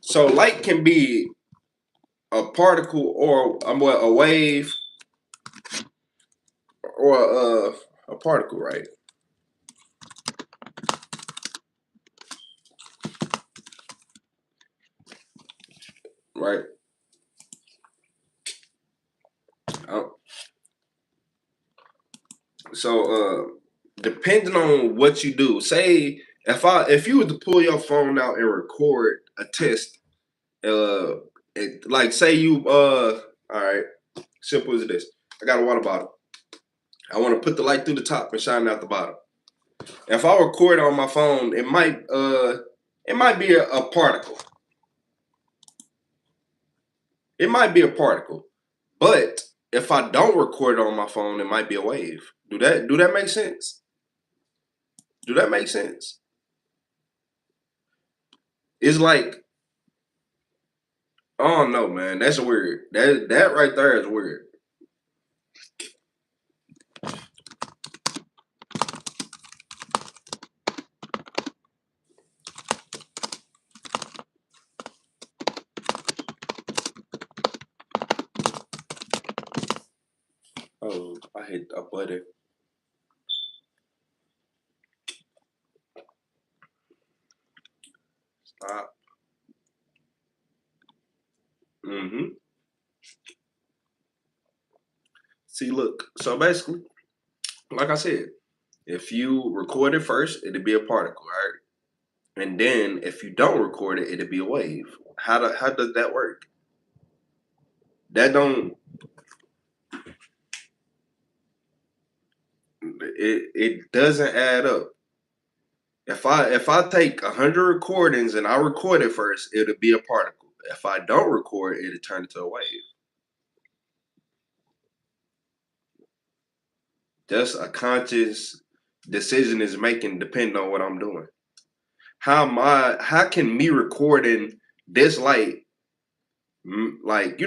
A: So light can be a particle or a wave or a particle, right? Right. Uh, so depending on what you do, say if you were to pull your phone out and record a test, like say you all right, simple as this. I got a water bottle. I want to put the light through the top and shine out the bottom. If I record on my phone, it might be a particle. It might be a particle. But if I don't record on my phone, it might be a wave. Do that make sense? Do that make sense? It's like, I don't know, man. That's weird. That right there is weird. Oh, I hit a button. Stop. Mm-hmm. See, look. So basically, like I said, if you record it first, it'll be a particle, right? And then if you don't record it, it'll be a wave. How does that work? That don't it doesn't add up. If I take 100 recordings and I record it first, it'll be a particle. If I don't record, it'll turn into a wave. Just a conscious decision is making depending on what I'm doing. How can me recording this light like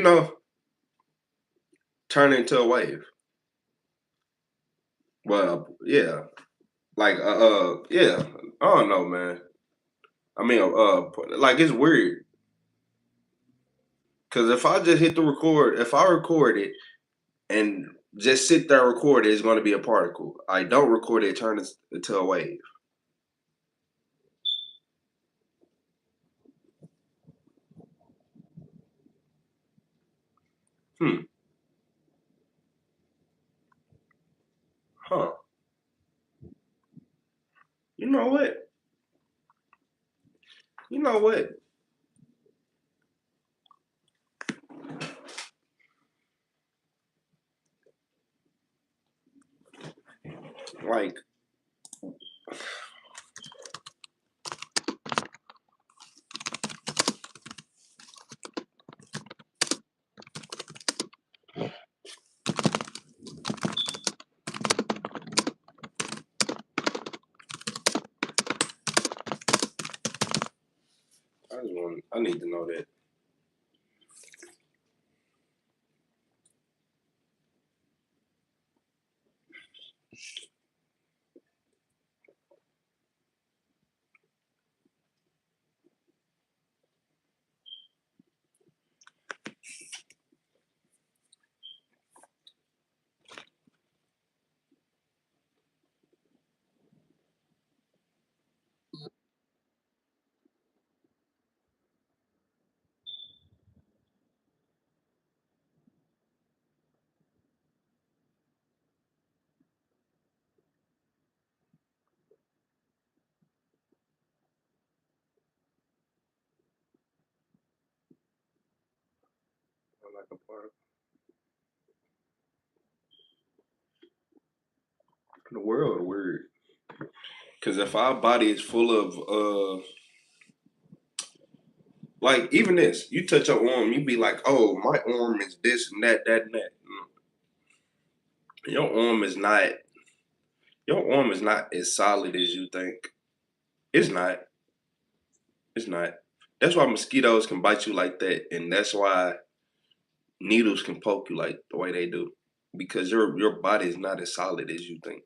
A: turn into a wave? Well, yeah. Like yeah. I don't know, man. I mean like it's weird. Cause if I just hit the record, if I record it and just sit there and record it, it's gonna be a particle. I don't record it, it turns into a wave. Hmm. Huh. You know what? You know what? Like I need to know that. Like a particle. The world weird. Cause if our body is full of like even this, you touch your arm, you be like, oh, my arm is this and that, and that. Your arm is not your arm is not as solid as you think. It's not. It's not. That's why mosquitoes can bite you like that, and that's why needles can poke you like the way they do. Because your body is not as solid as you think.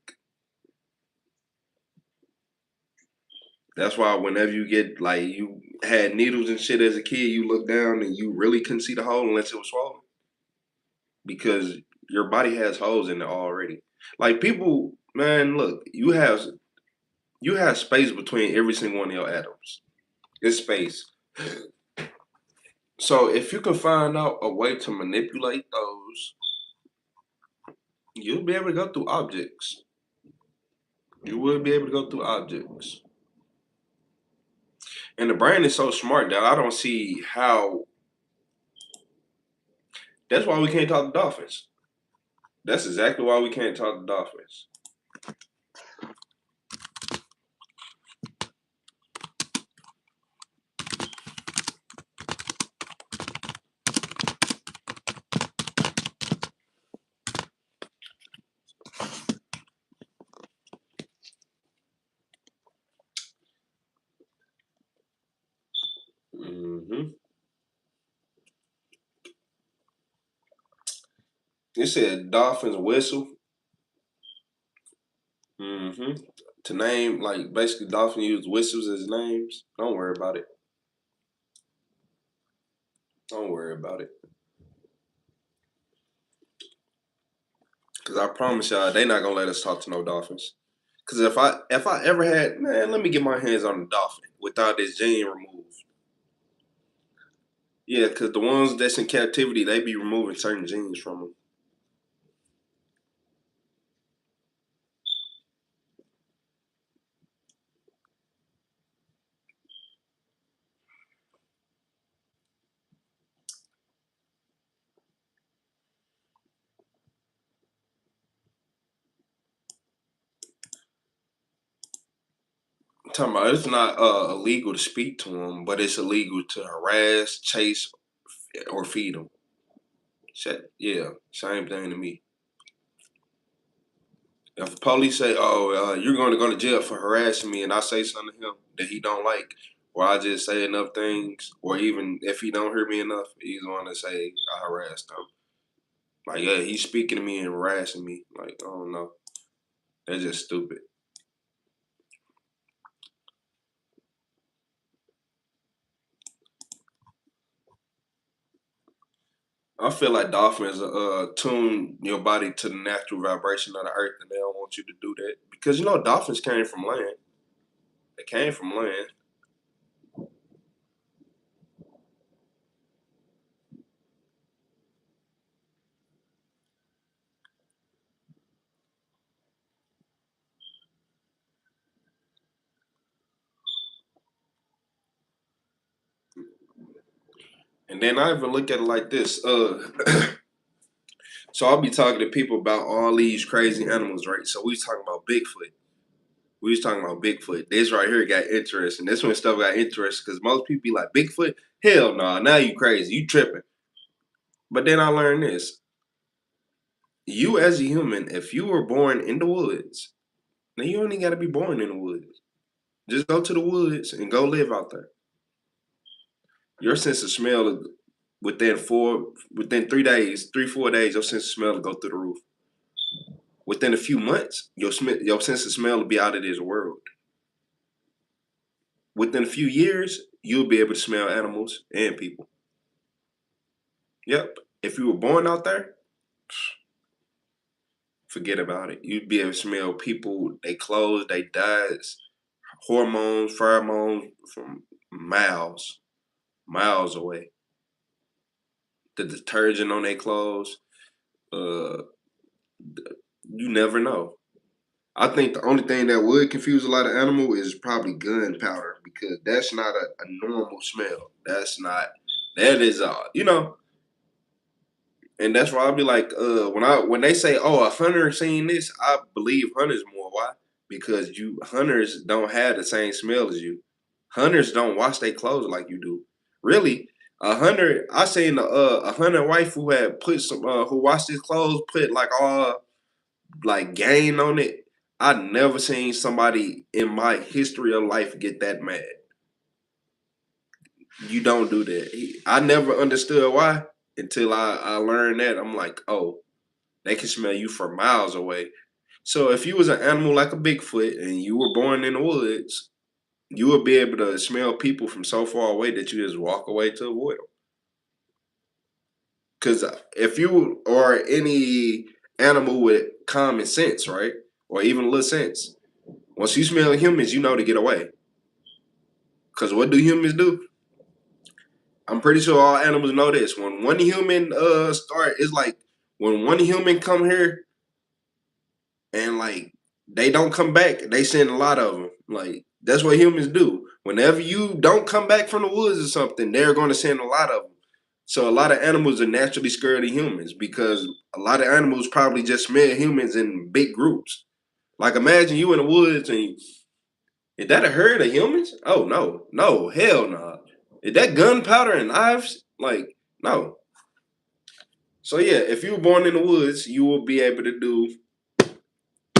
A: That's why whenever you get like you had needles and shit as a kid, you look down and you really couldn't see the hole unless it was swollen. Because your body has holes in it already. Like people, man, look, you have space between every single one of your atoms. It's space. So if you can find out a way to manipulate those, you'll be able to go through objects. You will be able to go through objects. And the brain is so smart that I don't see how. That's why we can't talk to dolphins. That's exactly why we can't talk to dolphins. Hmm. It said dolphins whistle. Hmm. To name, like, basically dolphins use whistles as names. Don't worry about it. Don't worry about it. Cause I promise y'all, they not gonna let us talk to no dolphins. Cause if I ever had, man, let me get my hands on a dolphin without this gene removed. Yeah, cause the ones that's in captivity, they be removing certain genes from them. I'm talking about it's not illegal to speak to them, but it's illegal to harass, chase, or feed them. Yeah, same thing to me. If the police say, "Oh, you're going to go to jail for harassing me," and I say something to him that he don't like, or I just say enough things, or even if he don't hear me enough, he's going to say I harassed him. Like, yeah, he's speaking to me and harassing me. Like, I don't know. That's just stupid. I feel like dolphins tune your body to the natural vibration of the earth, and they don't want you to do that because dolphins came from land. They came from land. And then I even look at it like this. So I'll be talking to people about all these crazy animals, right? So we was talking about Bigfoot. We was talking about Bigfoot. This right here got interesting. This when stuff got interesting because most people be like, Bigfoot? Hell no, now you crazy. You tripping. But then I learned this. You as a human, if you were born in the woods, now you only gotta be born in the woods. Just go to the woods and go live out there. Your sense of smell within 3 days, 3, 4 days, your sense of smell will go through the roof. Within a few months, your sense of smell will be out of this world. Within a few years, you'll be able to smell animals and people. Yep. If you were born out there, forget about it. You'd be able to smell people, they clothes, they dyes, hormones, pheromones from miles away. The detergent on their clothes, uh, you never know. I think the only thing that would confuse a lot of animal is probably gunpowder because that's not a normal smell. That's not. That is and that's why I'll be like, when they say, "Oh, a hunter seen this," I believe hunters more. Why? Because you hunters don't have the same smell as you. Hunters don't wash their clothes like you do. Really, a hunter. I seen a hunter wife who had put some who washed his clothes, put like all like gain on it. I never seen somebody in my history of life get that mad. You don't do that. I never understood why until I learned that. I'm like, oh, they can smell you from miles away. So if you was an animal like a Bigfoot and you were born in the woods, you would be able to smell people from so far away that you just walk away to avoid them. Because if you or any animal with common sense, right, or even a little sense, once you smell humans, you know to get away. Because what do humans do? I'm pretty sure all animals know this. When one human start, it's like when one human come here and like they don't come back, they send a lot of them. Like that's what humans do. Whenever you don't come back from the woods or something, they're going to send a lot of them. So a lot of animals are naturally scared of humans because a lot of animals probably just smell humans in big groups. Like imagine you in the woods and is that a herd of humans? Oh no, no, hell no. Nah. Is that gunpowder and knives? Like, no. So yeah, if you were born in the woods, you will be able to do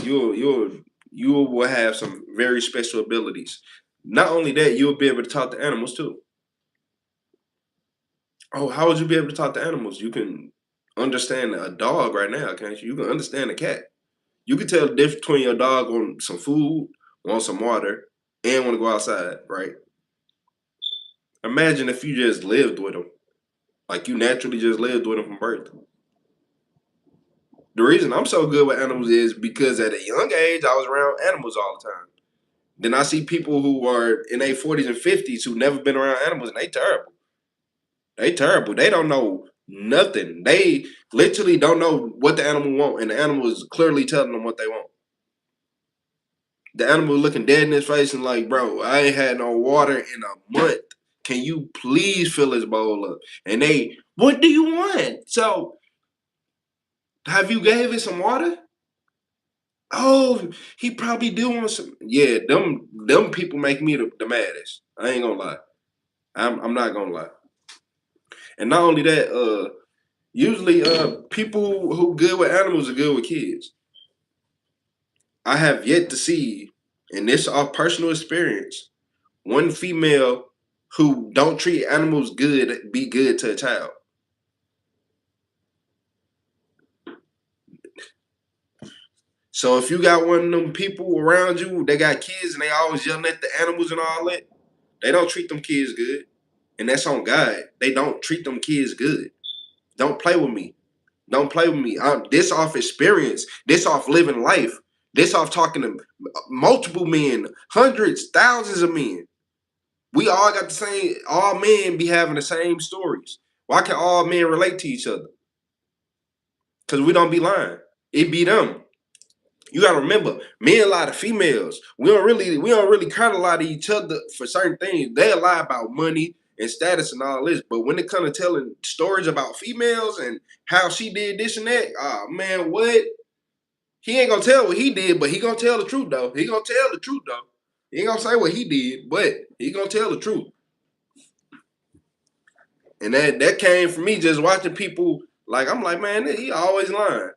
A: you'll you will have some very special abilities. Not only that, you'll be able to talk to animals too. Oh, how would you be able to talk to animals? You can understand a dog right now, can't you? You can understand a cat. You can tell the difference between your dog on some food, want some water, and want to go outside, right? Imagine if you just lived with them, like you naturally just lived with them from birth. The reason I'm so good with animals is because at a young age I was around animals all the time. Then I see people who are in their 40s and 50s who never been around animals and they terrible. They terrible. They don't know nothing. They literally don't know what the animal want, and the animal is clearly telling them what they want. The animal looking dead in his face and like, bro, I ain't had no water in a month. Can you please fill his bowl up? And they, what do you want? So, have you gave it some water? Oh, he probably do want some. Yeah, them people make me the maddest. I ain't gonna lie. I'm not gonna lie. And not only that, usually people who good with animals are good with kids. I have yet to see, and this off personal experience, one female who don't treat animals good be good to a child. So if you got one of them people around you, they got kids and they always yelling at the animals and all that, they don't treat them kids good. And that's on God. They don't treat them kids good. Don't play with me. Don't play with me. This off experience. This off living life. This off talking to multiple men, hundreds, thousands of men. We all got the same. All men be having the same stories. Why can all men relate to each other? Because we don't be lying. It be them. You gotta remember, men lie to females. We don't really cut a lot of each other for certain things. They lie about money and status and all this. But when it comes to telling stories about females and how she did this and that, oh man, what? He ain't gonna tell what he did, but he gonna tell the truth though. He gonna tell the truth though. He ain't gonna say what he did, but he gonna tell the truth. And that came from me just watching people. Like I'm like, man, he always lying.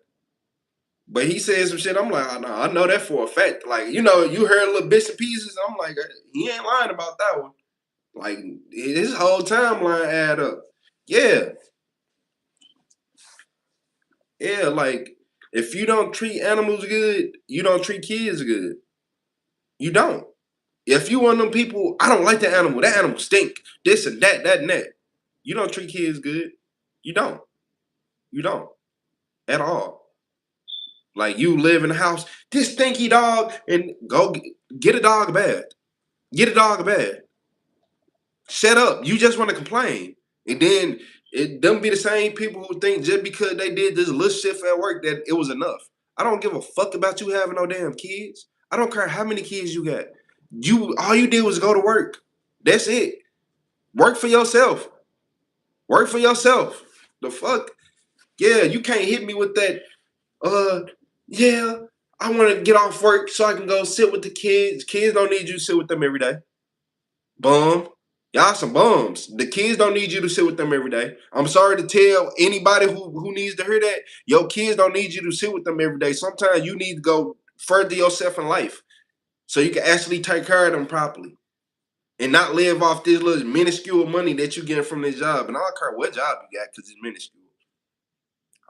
A: But he said some shit. I'm like, oh, no, I know that for a fact. Like, you heard little bits and pieces. I'm like, he ain't lying about that one. Like, his whole timeline add up. Yeah, yeah. Like, if you don't treat animals good, you don't treat kids good. You don't. If you one of them people, I don't like the animal. That animal stink. This and that, that and that. You don't treat kids good. You don't. You don't at all. Like you live in the house, this stinky dog, and go get a dog bath. Get a dog bath. Shut up. You just want to complain. And then it them be the same people who think just because they did this little shift at work that it was enough. I don't give a fuck about you having no damn kids. I don't care how many kids you got. You all you did was go to work. That's it. Work for yourself. Work for yourself. The fuck? Yeah, you can't hit me with that. Uh, yeah, I want to get off work so I can go sit with the kids. Kids don't need you to sit with them every day. Bum. Y'all some bums. The kids don't need you to sit with them every day. I'm sorry to tell anybody who needs to hear that. Your kids don't need you to sit with them every day. Sometimes you need to go further yourself in life so you can actually take care of them properly and not live off this little minuscule money that you get from this job. And I don't care what job you got because it's minuscule.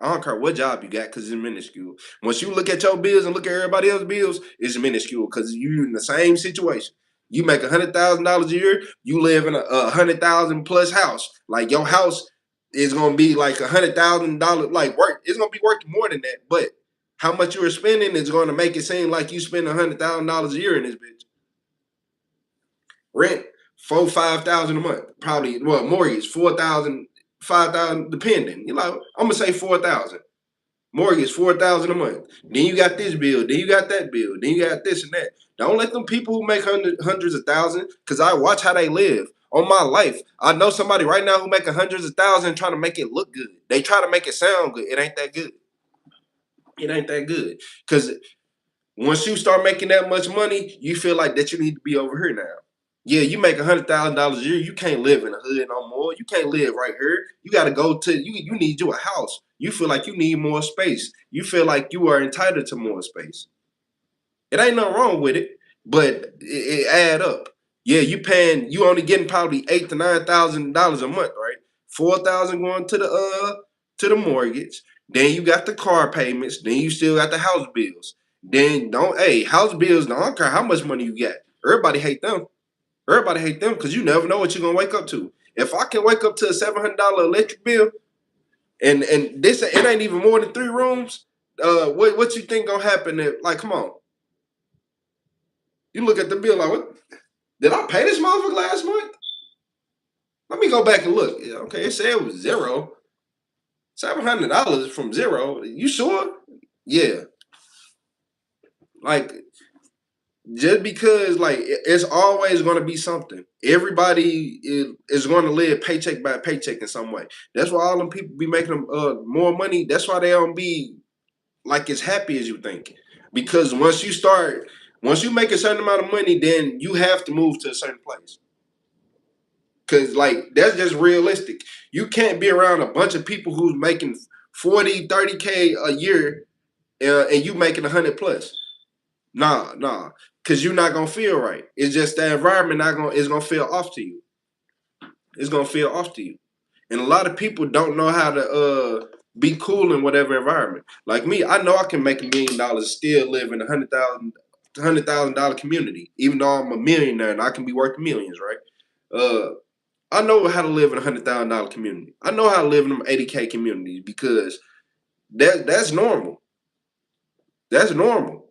A: I don't care what job you got because it's minuscule. Once you look at your bills and look at everybody else's bills, it's minuscule because you're in the same situation. You make $100,000 a year, you live in a 100,000 plus house. Like your house is gonna be like $100,000, like work. It's gonna be worth more than that. But how much you are spending is gonna make it seem like you spend $100,000 a year in this bitch. Rent 4-5 thousand a month, probably. Well, mortgage 4,000, 5,000, depending. You know, I'm gonna say 4,000. Mortgage 4,000 a month. Then you got this bill. Then you got that bill. Then you got this and that. Don't let them people who make hundreds of thousands, because I watch how they live. On my life, I know somebody right now who making hundreds of thousands trying to make it look good. They try to make it sound good. It ain't that good. It ain't that good. Because once you start making that much money, you feel like that you need to be over here now. Yeah, you make $100,000 a year. You can't live in the hood no more. You can't live right here. You got to go to you. You need you a house. You feel like you need more space. You feel like you are entitled to more space. It ain't nothing wrong with it, but it add up. Yeah, you only getting probably $8,000 to $9,000 a month, right? 4,000 going to the mortgage. Then you got the car payments. Then you still got the house bills. Then house bills. Don't care how much money you got. Everybody hate them. Everybody hate them because you never know what you're gonna wake up to. If I can wake up to a $700 electric bill, and this it ain't even more than 3 rooms, what you think gonna happen? If, like, come on, you look at the bill like, what? Did I pay this motherfucker last month? Let me go back and look. Yeah, okay, it said it was zero. $700 from zero. You sure? Yeah. Like, just because, like, it's always going to be something. Everybody is going to live paycheck by paycheck in some way. That's why all them people be making more money. That's why they don't be like as happy as you think. Because once you make a certain amount of money, then you have to move to a certain place. Because, like, that's just realistic. You can't be around a bunch of people who's making 40, 30K a year and you making 100 plus. Nah. Because you're not going to feel right. It's just the environment is going to feel off to you. It's going to feel off to you. And a lot of people don't know how to be cool in whatever environment. Like me, I know I can make $1 million, still live in a $100,000 community, even though I'm a millionaire and I can be worth millions, right? I know how to live in a $100,000 community. I know how to live in them 80K communities because that's normal. That's normal.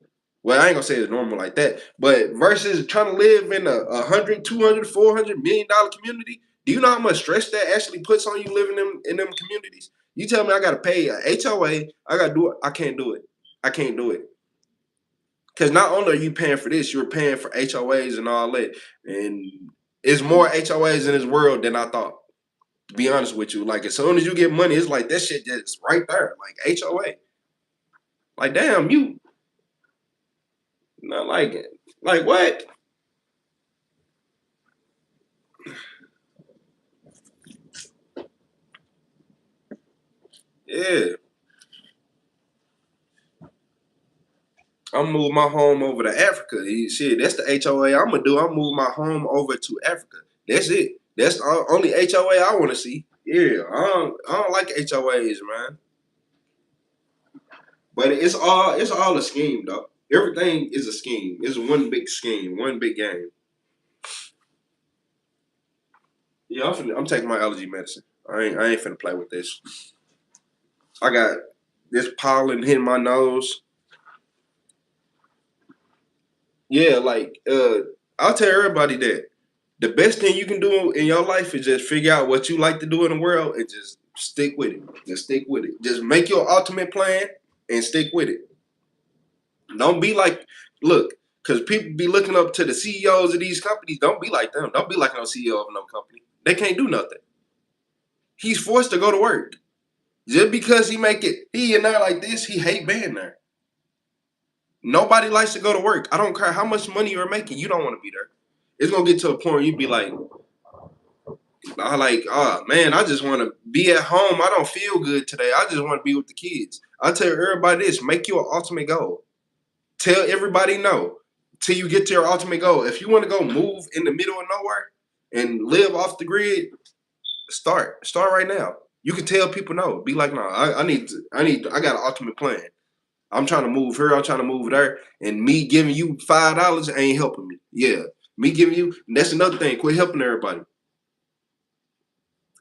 A: Well, I ain't gonna say it's normal like that, but versus trying to live in a 100, 200, 400 million dollar community, do you know how much stress that actually puts on you living in them communities? You tell me I gotta pay a HOA, I gotta do it. I can't do it. I can't do it. Because not only are you paying for this, you're paying for HOAs and all that. And it's more HOAs in this world than I thought. To be honest with you, like as soon as you get money, it's like that shit just right there, like HOA. Like damn, you not like it. Like what? Yeah, I'm move my home over to Africa. Shit, that's the HOA I'm gonna do. I'm move my home over to Africa. That's it. That's the only HOA I want to see. Yeah, I don't like HOAs, man. But it's all a scheme, though. Everything is a scheme. It's one big scheme, one big game. Yeah, I'm taking my allergy medicine. I ain't finna play with this. I got this pollen hitting my nose. Yeah, like I'll tell everybody that the best thing you can do in your life is just figure out what you like to do in the world and just stick with it. Just stick with it. Just make your ultimate plan and stick with it. Don't be like, look, because people be looking up to the CEOs of these companies. Don't be like them. Don't be like no CEO of no company. They can't do nothing. He's forced to go to work. Just because he in there like this, he hate being there. Nobody likes to go to work. I don't care how much money you're making. You don't want to be there. It's gonna get to a point where you be like, oh man, I just want to be at home. I don't feel good today. I just want to be with the kids. I tell everybody this: make your ultimate goal. Tell everybody no till you get to your ultimate goal. If you want to go move in the middle of nowhere and live off the grid, start right now. You can tell people no. Be like, no, I got an ultimate plan. I'm trying to move here. I'm trying to move there. And me giving you $5 ain't helping me. Yeah. Me giving you, that's another thing. Quit helping everybody.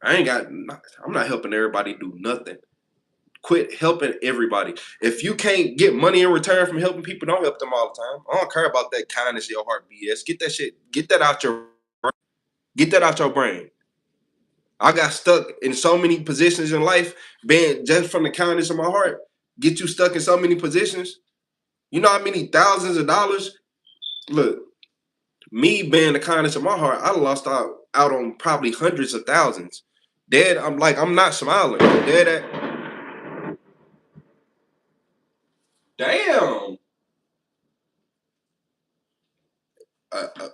A: I'm not helping everybody do nothing. Quit helping everybody. If you can't get money in return from helping people, don't help them all the time. I don't care about that kindness in your heart BS. Get that out your brain. I got stuck in so many positions in life, being just from the kindness of my heart, get you stuck in so many positions. You know how many thousands of dollars? Look, me being the kindness of my heart, I lost out out on probably hundreds of thousands. Dad, I'm like, I'm not smiling. Dad, damn.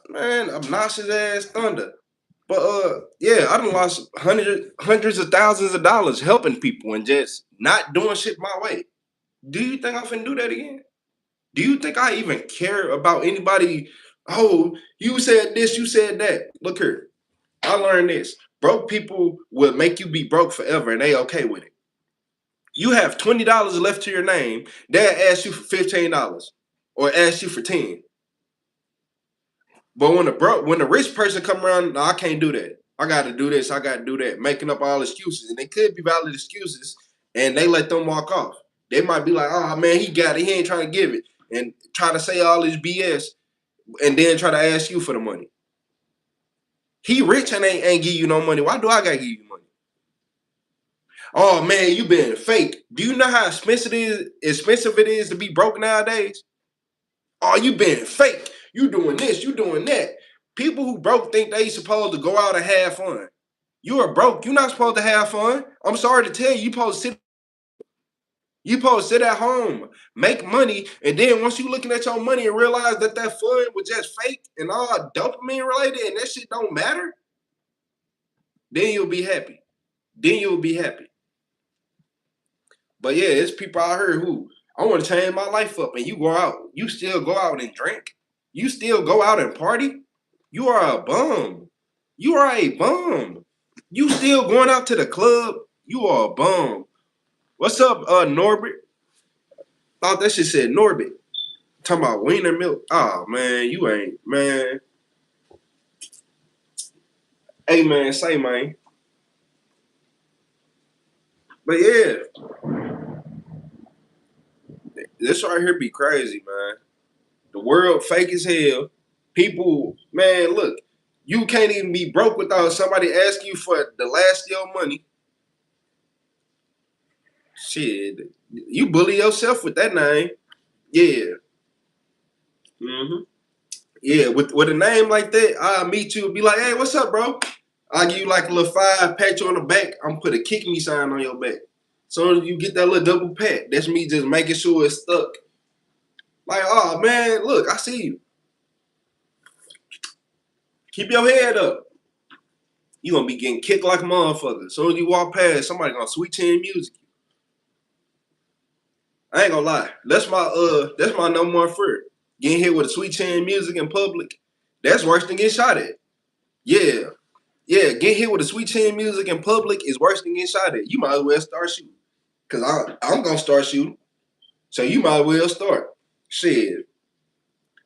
A: Man, obnoxious ass thunder. But yeah, I done lost hundreds of thousands of dollars helping people and just not doing shit my way. Do you think I finna do that again? Do you think I even care about anybody? Oh, you said this, you said that. Look here, I learned this. Broke people will make you be broke forever, and they okay with it. You have $20 left to your name. Dad asks you for $15 or asks you for 10. But when the rich person come around, no, I can't do that. I got to do this. I got to do that. Making up all excuses, and they could be valid excuses, and they let them walk off. They might be like, "Oh man, he got it. He ain't trying to give it," and try to say all this BS, and then try to ask you for the money. He rich and ain't give you no money. Why do I gotta give you money? Oh man, you been fake. Do you know how expensive it is to be broke nowadays? Oh, you been fake. You doing this, you doing that. People who broke think they supposed to go out and have fun. You are broke. You're not supposed to have fun. I'm sorry to tell you, you supposed to sit at home, make money, and then once you looking at your money and realize that that fun was just fake and all dopamine related and that shit don't matter, then you'll be happy. Then you'll be happy. But yeah, it's people out here who I want to change my life up, and you still go out and drink, you still go out and party. You are a bum. You are a bum. You still going out to the club. You are a bum. What's up, Norbert? Thought that shit said Norbit. Talking about wiener milk. Oh man, you ain't man. Hey man, say man. But yeah, this right here be crazy, man. The world fake as hell. People, man, look, you can't even be broke without somebody asking you for the last of your money. Shit, you bully yourself with that name. Yeah. Hmm. Yeah, with a name like that, I'll meet you and be like, hey, what's up, bro? I'll give you like a little five, pat you on the back. I'm gonna put a kick me sign on your back. So you get that little double pat. That's me just making sure it's stuck. Like, oh man, look, I see you. Keep your head up. You gonna be getting kicked like a motherfucker. As soon as you walk past, somebody gonna sweet chin music. I ain't gonna lie. That's my number one fear. Getting hit with a sweet chin music in public. That's worse than getting shot at. Yeah. Yeah, getting hit with a sweet chin music in public is worse than getting shot at. You might as well start shooting. Cause I'm gonna start shooting. So you might as well start. Shit.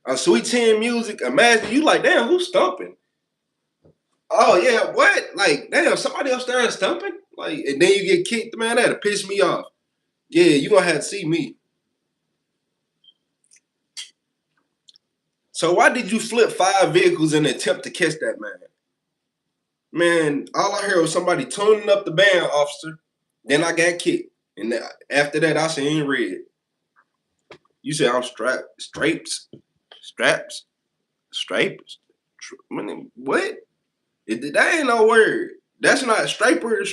A: A sweet chin music, imagine you like, damn, who's stumping? Oh yeah, what? Like, damn, somebody upstairs stumping? Like, and then you get kicked, man, that'll piss me off. Yeah, you gonna have to see me. So why did you flip 5 vehicles in an attempt to catch that man? Man, all I heard was somebody tuning up the band, officer. Then I got kicked. And after that, I seen red. You say I'm straps, strapes. What? That ain't no word. That's not striper.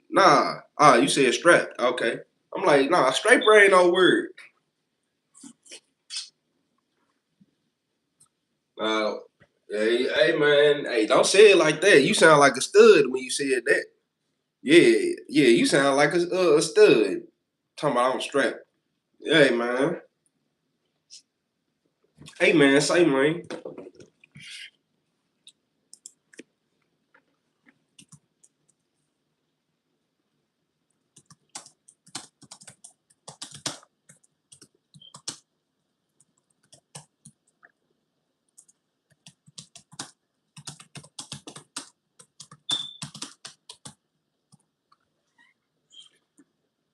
A: Nah. Ah, you said strapped. Okay. I'm like, nah, striper ain't no word. Uh, hey, man. Hey, don't say it like that. You sound like a stud when you said that. Yeah, yeah, you sound like a stud. Talking about I'm strapped. Hey, man. Hey, man, say, man.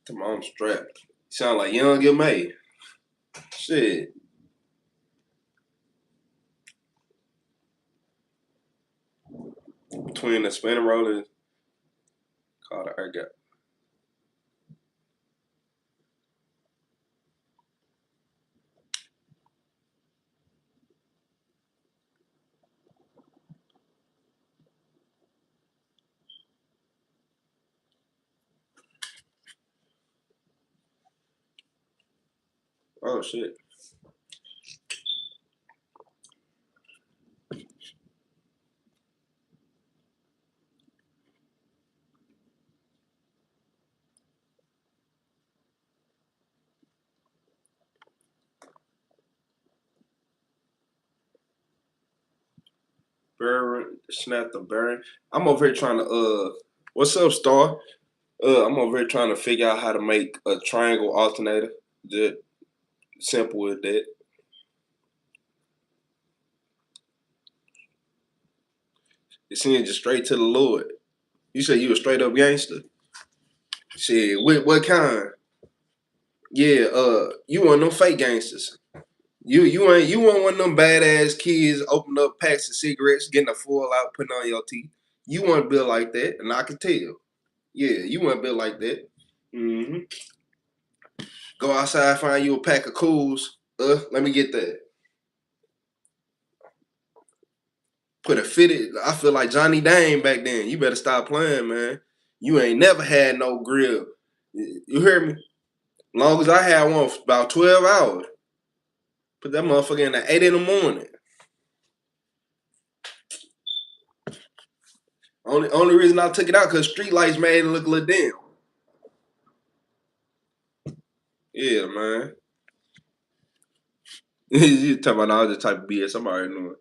A: Talking about I'm strapped. Sound like Young and May. Shit. Between the spinning rollers called an air gap. Oh shit. Barry, snap the Barry. I'm over here trying to what's up, Star? I'm over here trying to figure out how to make a triangle alternator. Just simple as that. You seeing just straight to the Lord. You say you a straight up gangster. Shit, what kind? Yeah, you one of them fake gangsters. You want one of them badass kids opening up packs of cigarettes, getting a full out, putting on your teeth. You want to build like that, and I can tell. Yeah, you want to build like that. hmm Go outside, find you a pack of cools. Let me get that. Put a fitted. I feel like Johnny Dane back then. You better stop playing, man. You ain't never had no grill. You hear me? Long as I had one for about 12 hours. Put that motherfucker in at 8 in the morning. Only reason I took it out because street lights made it look a little dim. Yeah, man. You talking about all the type of BS I'm already knowing.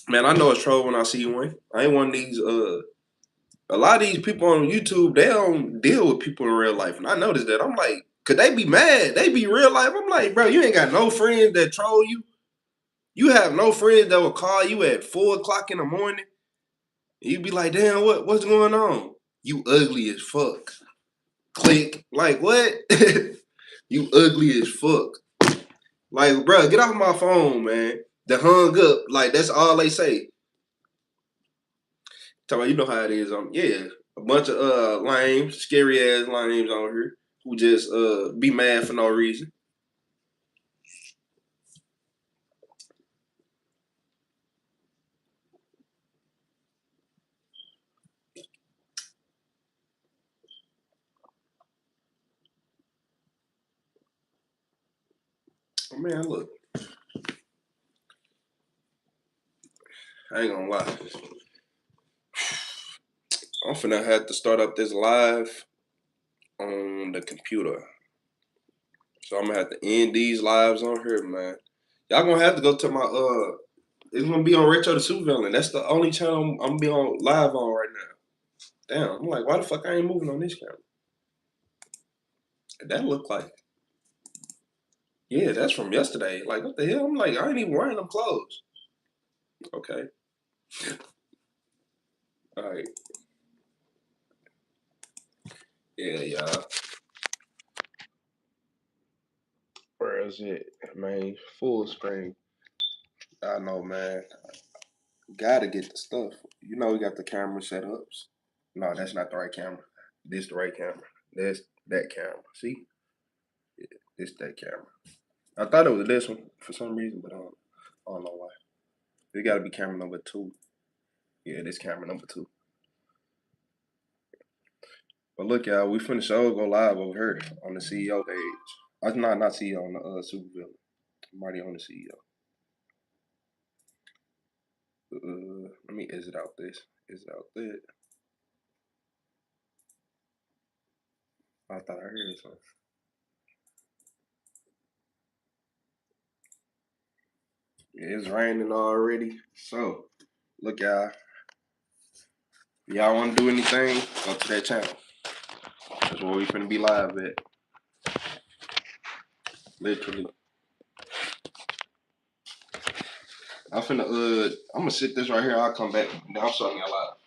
A: Man, I know it's troll when I see one. I ain't one of these a lot of these people on YouTube, they don't deal with people in real life. And I noticed that. I'm like, could they be mad? They be real life. I'm like, bro, you ain't got no friends that troll you. You have no friends that will call you at 4 o'clock in the morning. And you be like, damn, what's going on? You ugly as fuck. Click. Like, what? You ugly as fuck. Like, bro, get off my phone, man. They hung up. Like, that's all they say. Tell me, you know how it is. Yeah, a bunch of lames, scary ass lames on here who just be mad for no reason. Oh, man, look, I ain't gonna lie. I'm finna have to start up this live on the computer. So I'm gonna have to end these lives on here, man. Y'all gonna have to go to my it's gonna be on Retro the Super Villain. That's the only channel I'm gonna be on live on right now. Damn, I'm like, why the fuck I ain't moving on this camera? That look like, yeah, that's from yesterday. Like, what the hell? I'm like, I ain't even wearing them clothes. Okay, all right, yeah, y'all. Where is it, man? Full screen. I know, man. Gotta get the stuff. You know, we got the camera setups. No, that's not the right camera. This the right camera. That's that camera. See, yeah, this that camera. I thought it was this one for some reason, but I don't know why. It got to be camera number two. Yeah, this camera number two. But look, y'all, we finna show go live over here on the CEO page. Not CEO on the Super Villain. I'm already on the CEO. Let me exit out this. Exit out that. I thought I heard something. Yeah, it's raining already. So, look, y'all. Y'all want to do anything? Go to that channel. That's where we finna be live at. Literally. I'm gonna sit this right here. I'll come back. Now I'm showing y'all live.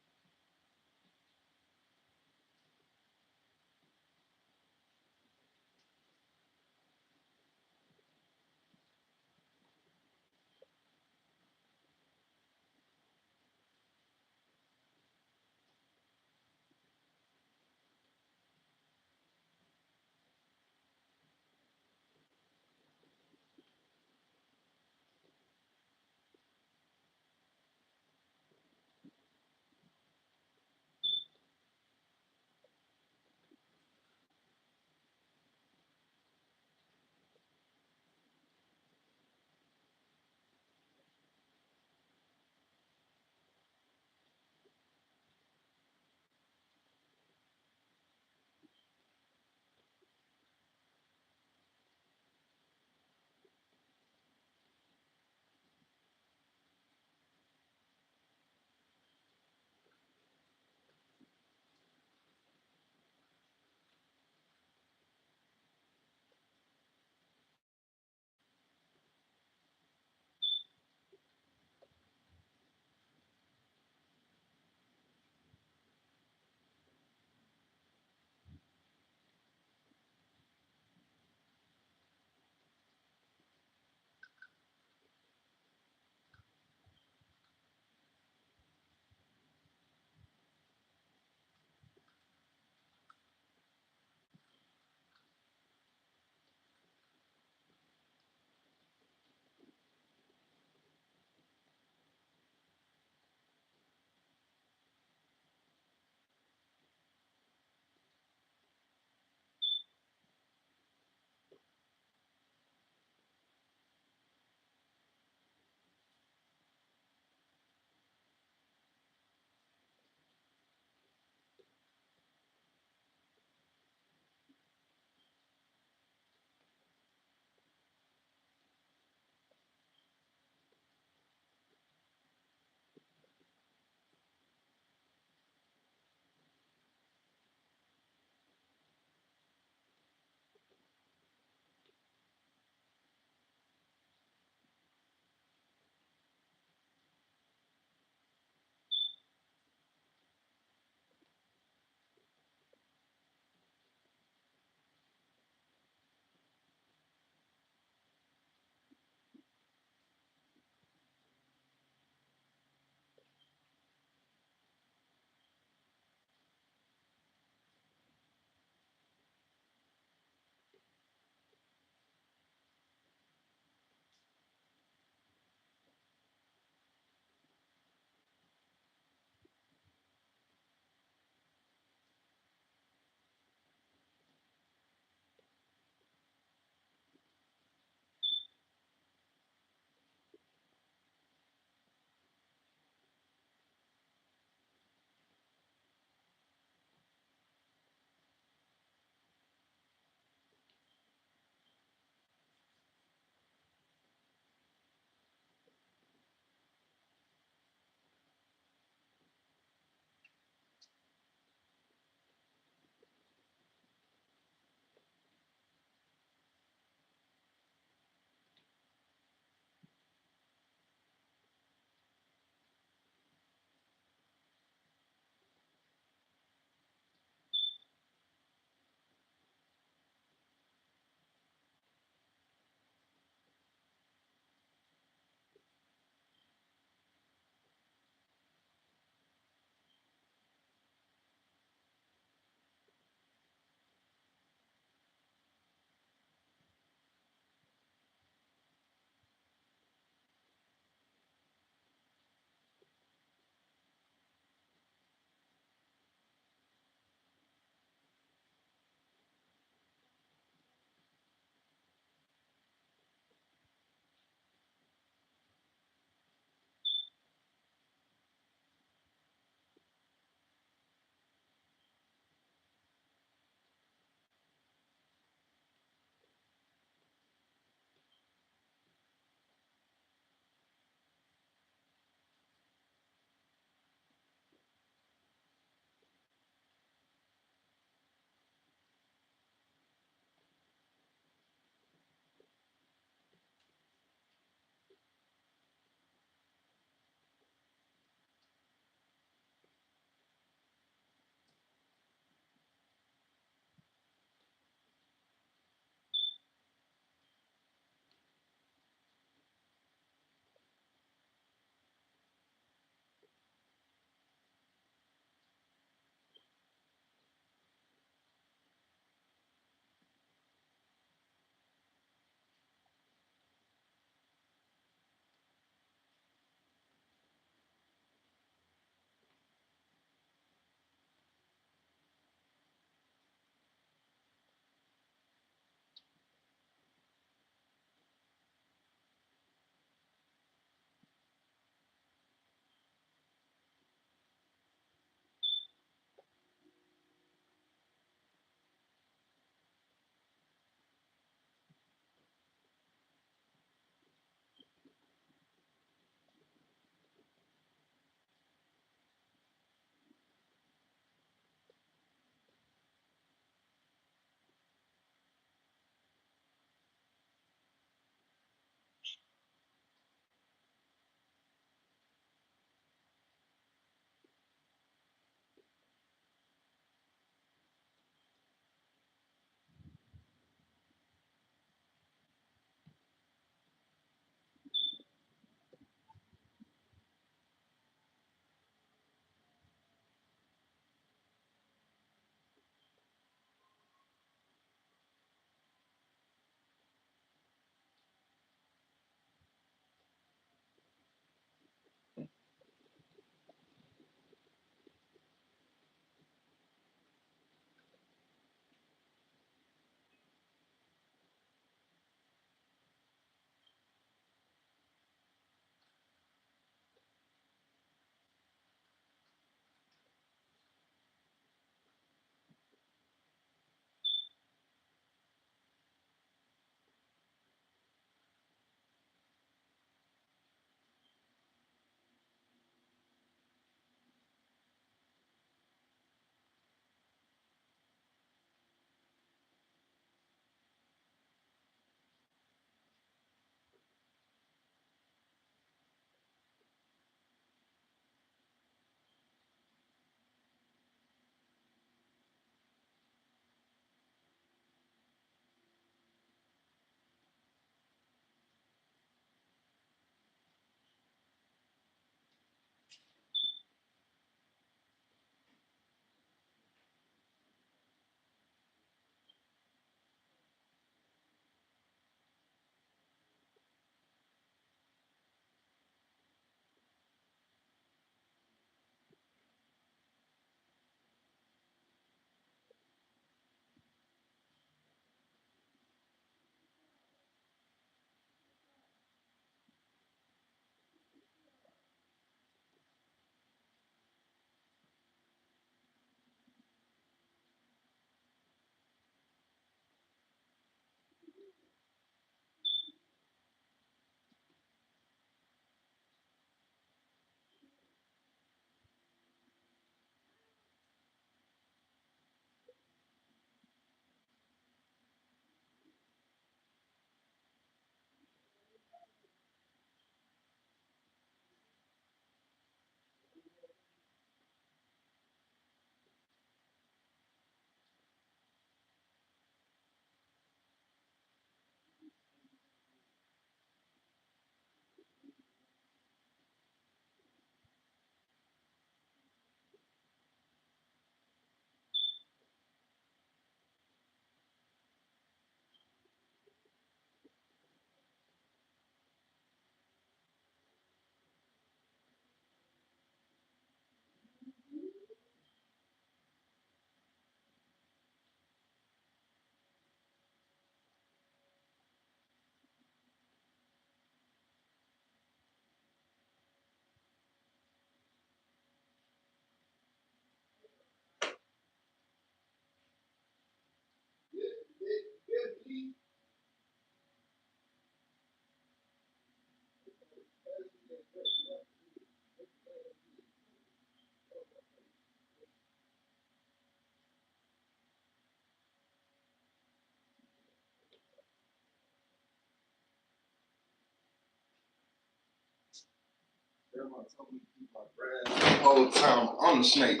A: The whole time I'm the snake.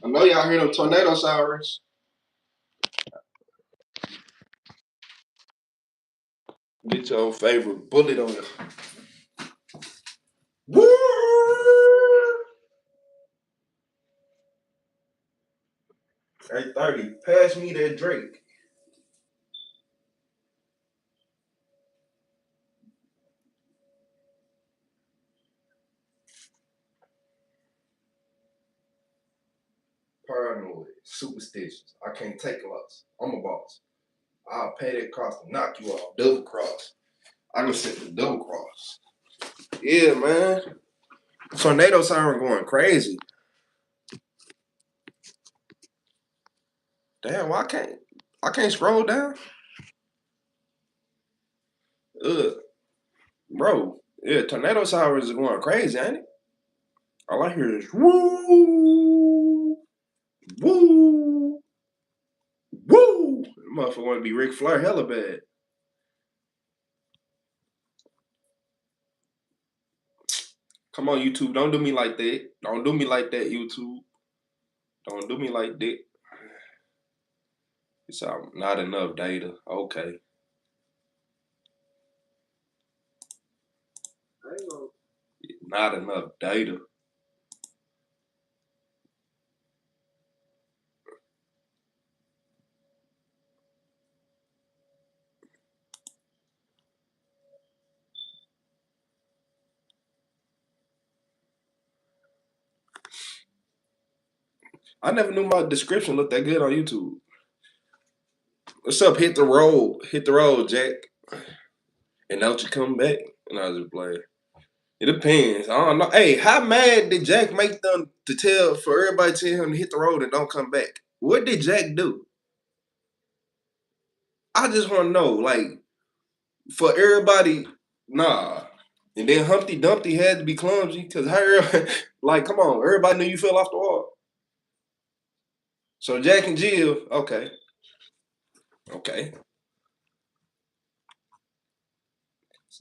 A: I know y'all hear them tornado sirens. Get your favorite bullet on you. Woo! Hey, 30. Pass me that Drake. Paranoid. Superstitious. I can't take a loss. I'm a boss. I'll pay that cost to knock you off. Double cross. I can set the double cross. Yeah, man. Tornado siren going crazy. Damn, why I can't scroll down? Bro. Yeah, tornado sirens are going crazy, ain't it? All I hear is woo, woo, woo. Motherfucker want to be Ric Flair hella bad. Come on, YouTube. Don't do me like that. Don't do me like that, YouTube. Don't do me like that. It's not enough data. Okay. Not enough data. I never knew my description looked that good on YouTube. What's up? Hit the road. Hit the road, Jack. And don't you come back. And I was just playing. It depends. I don't know. Hey, how mad did Jack make them to tell for everybody to tell him to hit the road and don't come back? What did Jack do? I just want to know, like, for everybody, nah. And then Humpty Dumpty had to be clumsy because her, like, come on, everybody knew you fell off the wall. So Jack and Jill, okay, okay.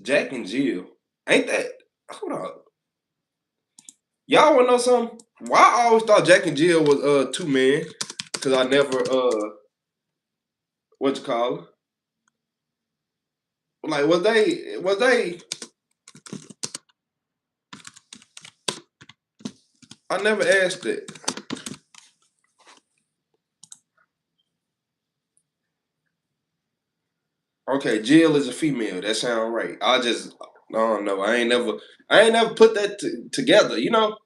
A: Jack and Jill, ain't that? Hold on, y'all want to know something? Why I always thought Jack and Jill was two men? Because I never what you call it? Like was they? I never asked it. Okay, Jill is a female. That sound right. I don't know. I ain't never put that together. You know,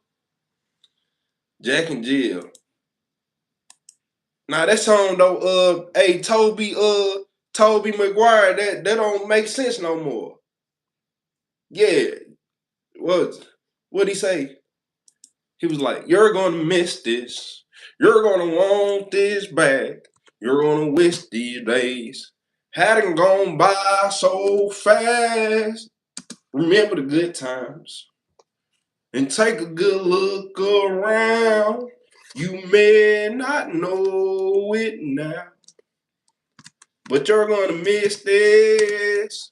A: Jack and Jill. Now that song though, hey Toby Maguire, that don't make sense no more. Yeah, what he say? He was like, "You're gonna miss this. You're gonna want this back. You're gonna wish these days hadn't gone by so fast. Remember the good times and take a good look around. You may not know it now, but you're gonna miss this.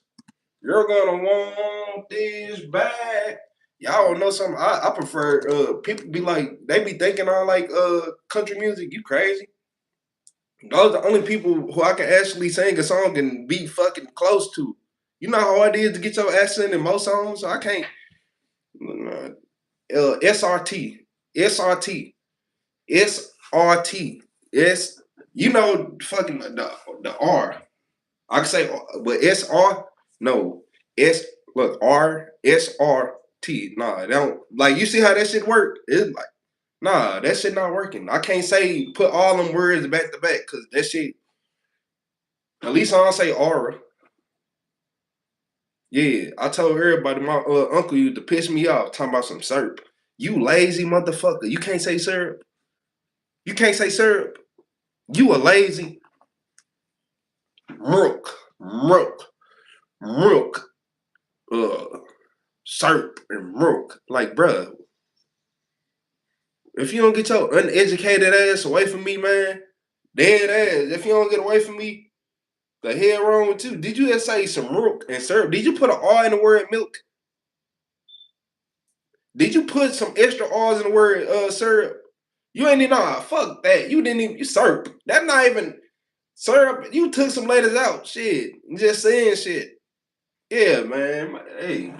A: You're gonna want this back." Y'all know something? I prefer people be like they be thinking I like country music. You crazy? Those are the only people who I can actually sing a song and be fucking close to. You know how hard it is to get your accent in most songs? So I can't. SRT, SRT, SRT. S. You know fucking the R. I can say, but SR, no. S, look, RSRT. Nah, that don't, like, you see how that shit work? It's like, nah, that shit not working. I can't say, put all them words back to back, because that shit, at least I don't say aura. Yeah, I told everybody my uncle used to piss me off talking about some syrup. You lazy motherfucker. You can't say syrup. You can't say syrup. You a lazy milk, milk, milk. Syrup and milk. Like, bruh, if you don't get your uneducated ass away from me, man, dead ass, if you don't get away from me, the hell wrong with you? Did you just say some milk and syrup? Did you put an R in the word milk? Did you put some extra R's in the word syrup? You ain't even know. Fuck that. You didn't even you syrup. That's not even syrup. You took some letters out. Shit. Just saying shit. Yeah, man. Hey,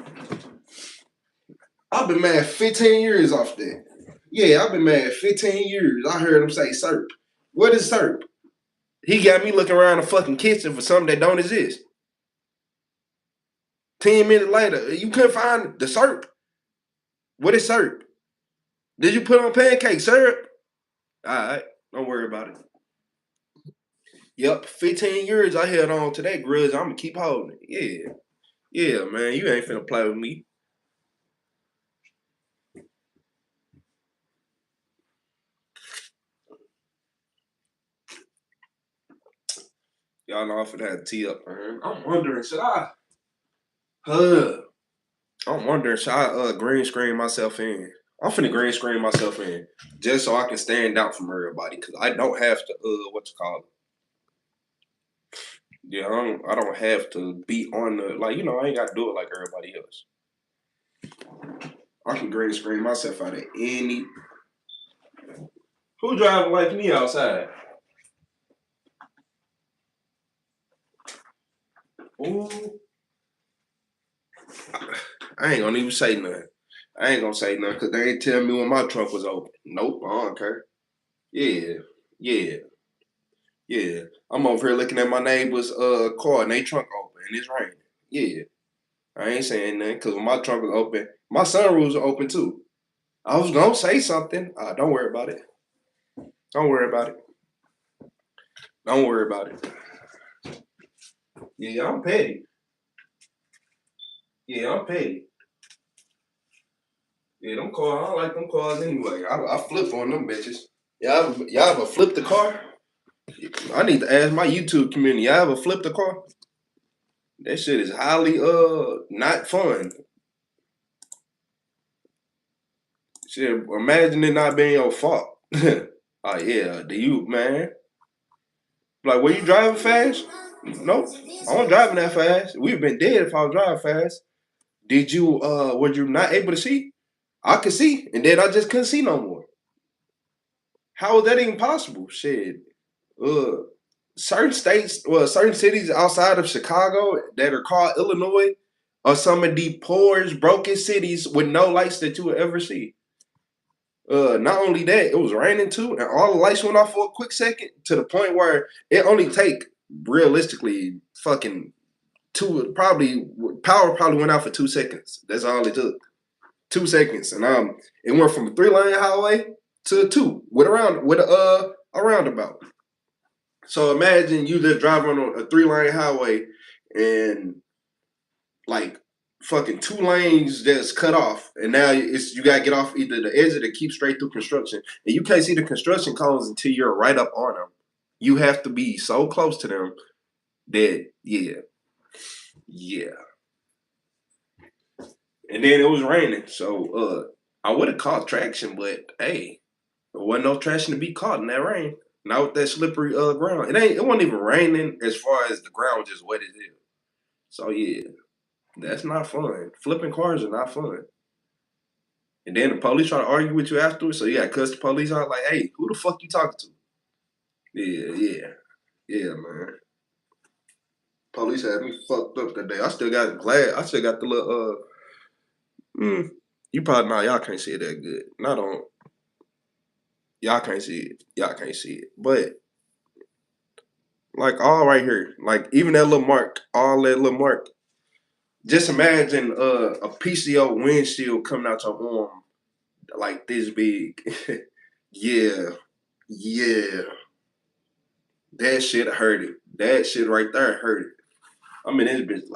A: I've been mad 15 years off that. Yeah, I've been mad 15 years. I heard him say syrup. What is syrup? He got me looking around the fucking kitchen for something that don't exist. 10 minutes later, you couldn't find the syrup. What is syrup? Did you put on pancake syrup? All right, don't worry about it. Yep, 15 years I held on to that grudge. I'm gonna keep holding it. Yeah, yeah, man. You ain't finna play with me. Y'all know I'm finna have tea up, man. I'm wondering, should I? Uh, I'm wondering, should I green screen myself in? I'm finna green screen myself in just so I can stand out from everybody because I don't have to what you call it. Yeah, I don't have to be on the like I ain't gotta do it like everybody else. I can green screen myself out of any who driving like me outside. Ooh, I ain't gonna even say nothing. I ain't gonna say nothing because they ain't tell me when my trunk was open. Nope, I don't care. Yeah, yeah, yeah. I'm over here looking at my neighbor's car and they trunk open and it's raining. Yeah, I ain't saying nothing because when my trunk was open, my sunroofs are open too. I was gonna say something. Don't worry about it. Don't worry about it. Don't worry about it. Yeah, I'm petty. Yeah, I'm petty. Yeah, them cars. I don't like them cars anyway. I flip on them bitches. Y'all ever flip the car? I need to ask my YouTube community. Y'all ever flip the car? That shit is highly not fun. Shit, imagine it not being your fault. Oh yeah, do you man? Like, were you driving fast? Nope, I wasn't driving that fast. We've been dead if I was driving fast. Did you? Were you not able to see? I could see, and then I just couldn't see no more. How was that even possible? Shit. Uh, certain states, well, certain cities outside of Chicago that are called Illinois are some of the poorest, broken cities with no lights that you would ever see. Not only that, it was raining too, and all the lights went off for a quick second to the point where it only take realistically fucking two probably power probably went out for 2 seconds. That's all it took. 2 seconds, and it went from a 3 lane highway to a two with a roundabout. So imagine you just driving on a 3 lane highway and like fucking 2 lanes just cut off, and now it's you gotta get off either the exit or keep straight through construction, and you can't see the construction cones until you're right up on them. You have to be so close to them that yeah. And then it was raining, so I would have caught traction, but hey, there wasn't no traction to be caught in that rain. Not with that slippery ground. It wasn't even raining as far as the ground was just wet as hell. So yeah, that's not fun. Flipping cars are not fun. And then the police try to argue with you afterwards, so you got to cuss the police out like, "Hey, who the fuck you talking to?" Yeah, yeah, yeah, man. Police had me fucked up that day. I still got glad. I still got the little. You probably not. Y'all can't see it that good. Not on. Y'all can't see it. Y'all can't see it. But like all right here, like even that little mark, all that little mark. Just imagine a PCO windshield coming out your arm like this big. Yeah, yeah. That shit hurt it. That shit right there hurt it. I mean, this bitch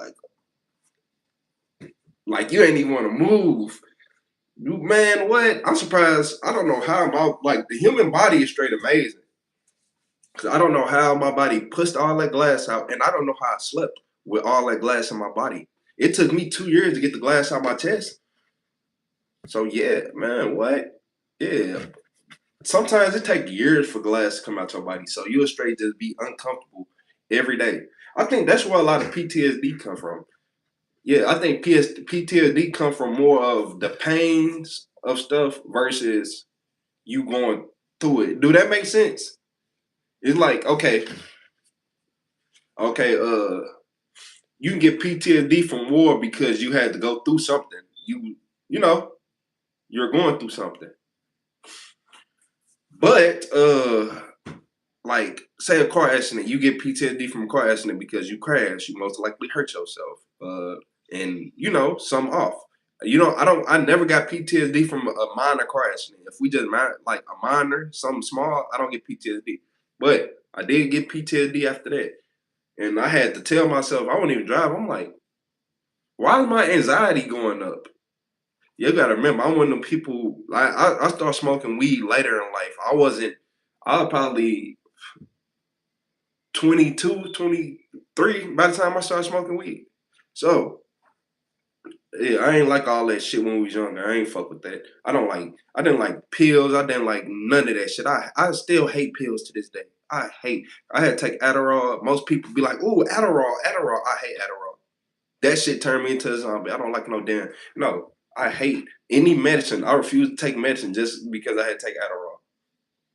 A: like you ain't even want to move. You man, what? I'm surprised. I don't know how my like the human body is straight amazing. Cause I don't know how my body pushed all that glass out, and I don't know how I slept with all that glass in my body. It took me 2 years to get the glass out my chest. So yeah, man, what? Yeah. Sometimes it takes years for glass to come out your body. So you'll straight just be uncomfortable every day. I think that's where a lot of PTSD come from. Yeah, I think PTSD come from more of the pains of stuff versus you going through it. Do that make sense? It's like, okay, you can get PTSD from war because you had to go through something. You know, you're going through something. But like say a car accident, you get PTSD from a car accident because you crashed, you most likely hurt yourself. And some off. I never got PTSD from a minor car accident. If we just like a minor, something small, I don't get PTSD. But I did get PTSD after that. And I had to tell myself I won't even drive. I'm like, why is my anxiety going up? You gotta remember, I'm one of them people. Like I started smoking weed later in life. I was probably 22, 23 by the time I started smoking weed. So yeah, I ain't like all that shit when we was younger. I ain't fuck with that. I didn't like pills. I didn't like none of that shit. I still hate pills to this day. I had to take Adderall. Most people be like, ooh, Adderall, Adderall. I hate Adderall. That shit turned me into a zombie. I don't like no. I hate any medicine. I refuse to take medicine just because I had to take Adderall.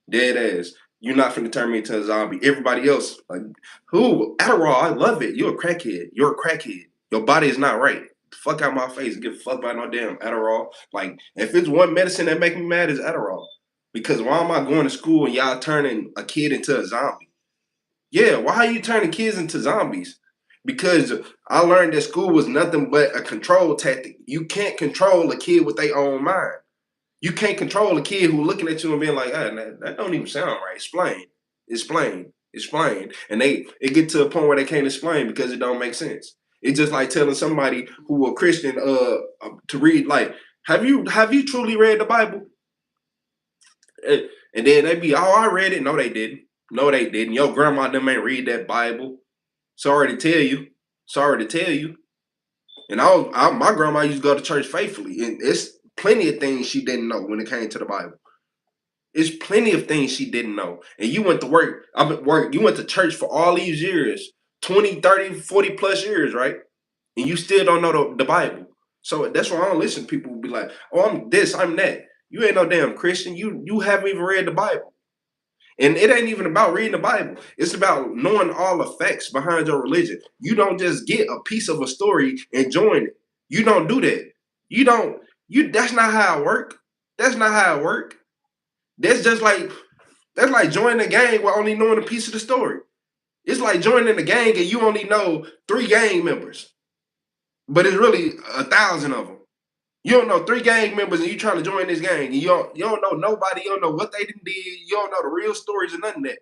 A: Dead ass. You're not finna turn me into a zombie. Everybody else, like, who? Adderall, I love it. You're a crackhead. You're a crackhead. Your body is not right. Fuck out my face. Give a fuck about no damn Adderall. Like, if it's one medicine that make me mad, is Adderall. Because why am I going to school and y'all turning a kid into a zombie? Yeah, why are you turning kids into zombies? Because I learned that school was nothing but a control tactic. You can't control a kid with their own mind. You can't control a kid who looking at you and being like, ah, that don't even sound right. Explain. And it get to a point where they can't explain because it don't make sense. It's just like telling somebody who a Christian to read, like, have you truly read the Bible? And then they be, oh, I read it. No, they didn't. No, they didn't. Your grandma and them ain't read that Bible. Sorry to tell you. Sorry to tell you. And my grandma used to go to church faithfully, and it's plenty of things she didn't know when it came to the Bible. It's plenty of things she didn't know. And you went to work. You went to church for all these years, 20, 30, 40 plus years, right? And you still don't know the Bible. So that's why I don't listen to people who be like, oh, I'm this, I'm that. You ain't no damn Christian. You haven't even read the Bible. And it ain't even about reading the Bible. It's about knowing all the facts behind your religion. You don't just get a piece of a story and join it. You don't do that. You don't, that's not how it work. That's not how it work. That's like joining a gang while only knowing a piece of the story. It's like joining a gang and you only know 3 gang members, but it's really 1,000 of them. You don't know 3 gang members and you trying to join this gang and you don't know nobody. You don't know what they did. You don't know the real stories and nothing of that.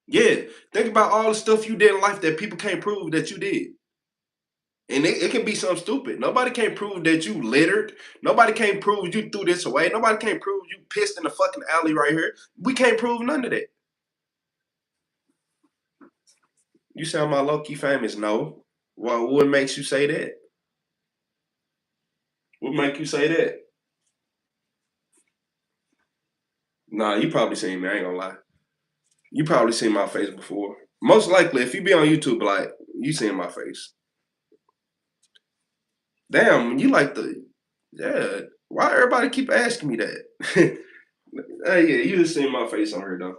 A: Yeah, think about all the stuff you did in life that people can't prove that you did. And it can be something stupid. Nobody can't prove that you littered. Nobody can't prove you threw this away. Nobody can't prove you pissed in the fucking alley right here. We can't prove none of that. You sound my low-key famous. No. Well, what makes you say that? What make you say that? Nah, you probably seen me. I ain't gonna lie. You probably seen my face before. Most likely, if you be on YouTube, like, you seen my face. Damn, you like yeah. Why everybody keep asking me that? Yeah, you just seen my face on here though.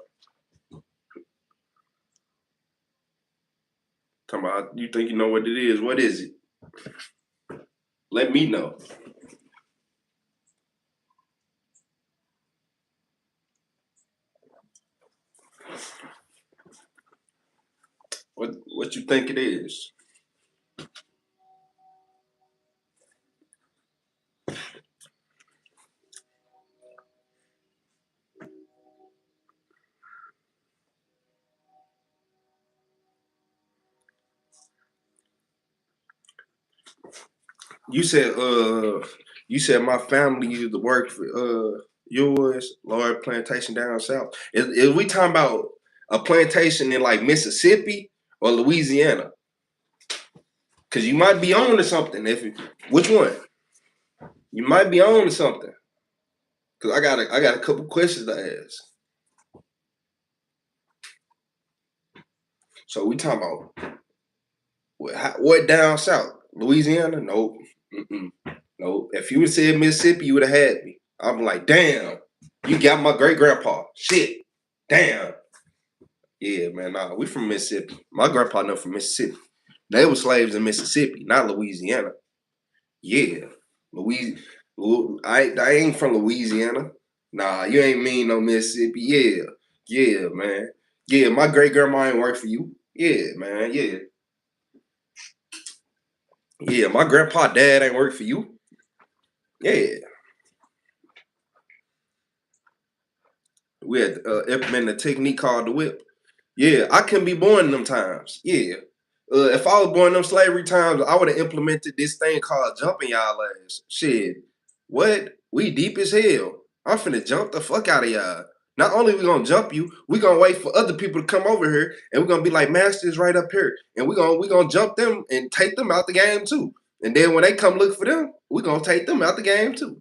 A: Talking about you think you know what it is. What is it? Let me know. What you think it is? You said you said my family used to work for yours, Lord Plantation down south. Is we talking about a plantation in like Mississippi or Louisiana? Cause you might be on to something. Which one? You might be on to something. Cause I got a couple questions to ask. So we talking about What down south? Louisiana? Nope. Nope. If you would said Mississippi, you would have had me. I'm like, damn, you got my great grandpa. Shit. Damn. Yeah, man. Nah, we from Mississippi. My grandpa know from Mississippi. They were slaves in Mississippi, not Louisiana. Yeah. I ain't from Louisiana. Nah, you ain't mean no Mississippi. Yeah. Yeah, man. Yeah, my great grandma ain't work for you. Yeah, man. Yeah. Yeah, my grandpa dad ain't work for you. Yeah. We had implemented a technique called the whip. Yeah, I couldn't be born in them times. Yeah. If I was born in them slavery times, I would have implemented this thing called jumping y'all ass. Shit. What? We deep as hell. I'm finna jump the fuck out of y'all. Not only we gonna jump you, we gonna wait for other people to come over here, and we're gonna be like, Master's right up here, and we gonna jump them and take them out the game too. And then when they come look for them, we gonna take them out the game too.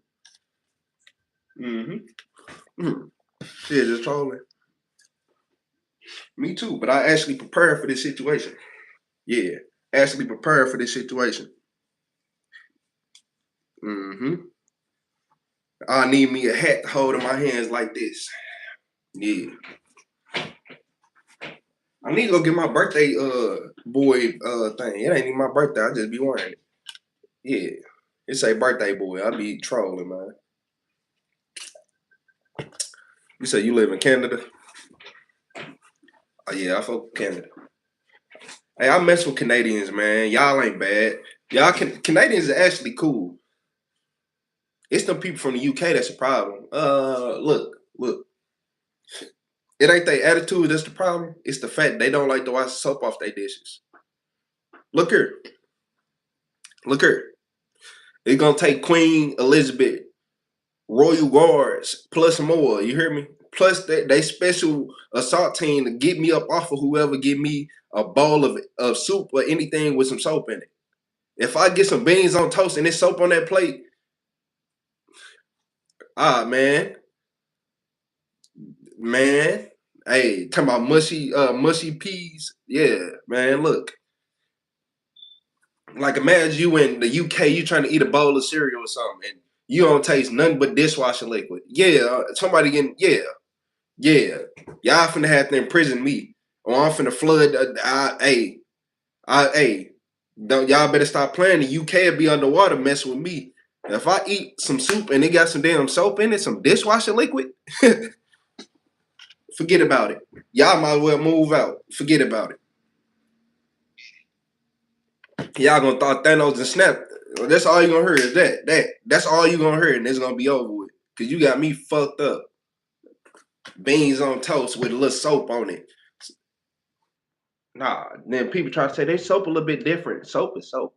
A: Mm-hmm. Yeah, just trolling. Me too, but I actually prepared for this situation. Yeah, actually prepared for this situation. Mm-hmm. I need me a hat to hold in my hands like this. Yeah. I need to go get my birthday boy thing. It ain't even my birthday. I just be wearing it. Yeah. It say birthday boy. I be trolling, man. You say you live in Canada? Oh yeah, I fuck with Canada. Hey, I mess with Canadians, man. Y'all ain't bad. Canadians are actually cool. It's them people from the UK that's the problem. Look. It ain't their attitude that's the problem. It's the fact they don't like to wash soap off their dishes. Look here. Look here. It's gonna take Queen Elizabeth, Royal Guards, plus more. You hear me? Plus they special assault team to get me up off of whoever give me a bowl of soup or anything with some soap in it. If I get some beans on toast and there's soap on that plate, man. Man. Hey, talking about mushy peas. Yeah, man, look. Like imagine you in the UK, you trying to eat a bowl of cereal or something, and you don't taste nothing but dishwasher liquid. Yeah, somebody getting yeah. Y'all finna have to imprison me, or I'm finna flood. Don't y'all better stop playing. The UK will be underwater messing with me. If I eat some soup and it got some damn soap in it, some dishwasher liquid, forget about it. Y'all might as well move out. Forget about it. Y'all gonna thought Thanos and snap. That's all you gonna hear is that. That's all you gonna hear, and it's gonna be over with. Cause you got me fucked up. Beans on toast with a little soap on it. Nah, then people try to say they soap a little bit different. Soap is soap.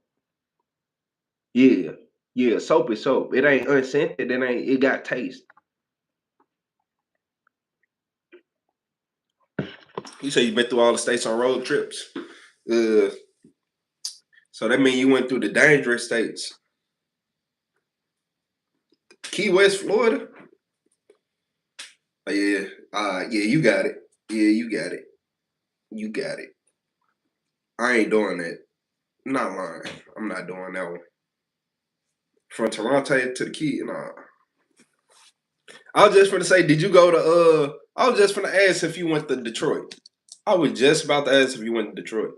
A: Yeah. Yeah, soap is soap. It ain't unscented, it got taste. You say you been through all the states on road trips. Uh so that means you went through the dangerous states. Key West, Florida. Oh, yeah. Yeah, you got it. Yeah, you got it. You got it. I ain't doing that. I'm not lying. I'm not doing that one. From Toronto to the Key, nah. I was just gonna say, did you go to I was just gonna ask if you went to Detroit. I was just about to ask if you went to Detroit.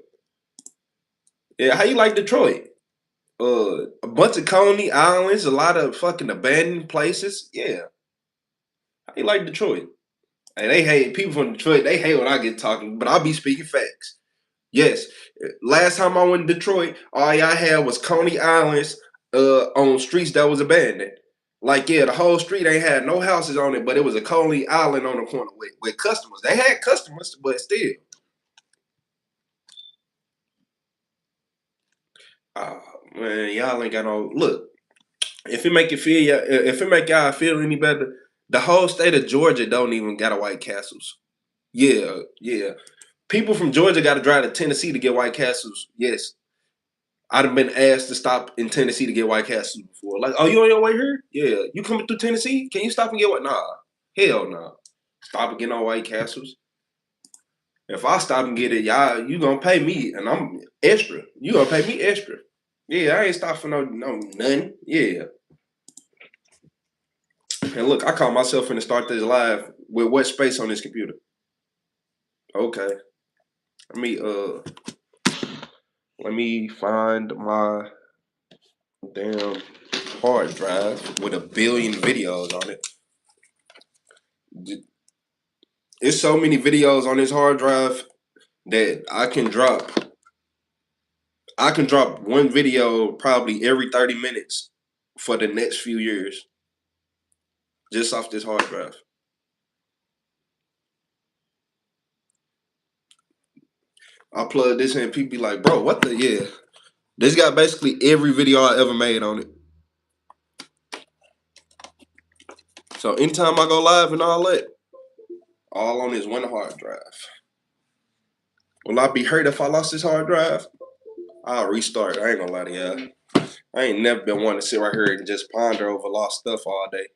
A: Yeah, how you like Detroit? A bunch of Coney Islands, a lot of fucking abandoned places. Yeah. How you like Detroit? Hey, they hate people from Detroit, they hate when I get talking, but I'll be speaking facts. Yes. Last time I went to Detroit, all y'all had was Coney Islands on streets that was abandoned. Like, yeah, the whole street ain't had no houses on it, but it was a Coney Island on the corner with customers. They had customers, but still. Oh man, y'all ain't got no look. If it make y'all feel any better, the whole state of Georgia don't even got a White Castles. Yeah, yeah. People from Georgia got to drive to Tennessee to get White Castles. Yes, I'd have been asked to stop in Tennessee to get White Castles before. Like, oh, you on your way here? Yeah, you coming through Tennessee? Can you stop and get what? Nah, hell no. Nah. Stop and get on White Castles. If I stop and get it, y'all, you gonna pay me, and I'm extra. You gonna pay me extra. Yeah, I ain't stop for no nothing. Yeah. And look, I caught myself finna start this live with what space on this computer. Okay. Let me find my damn hard drive with 1,000,000,000 videos on it. It's so many videos on this hard drive that I can drop one video probably every 30 minutes for the next few years just off this hard drive. I plug this in, people be like, bro, what the, yeah. This got basically every video I ever made on it. So anytime I go live and all that, all on this one hard drive. Will I be hurt if I lost this hard drive? I'll restart. I ain't gonna lie to y'all. I ain't never been one to sit right here and just ponder over lost stuff all day.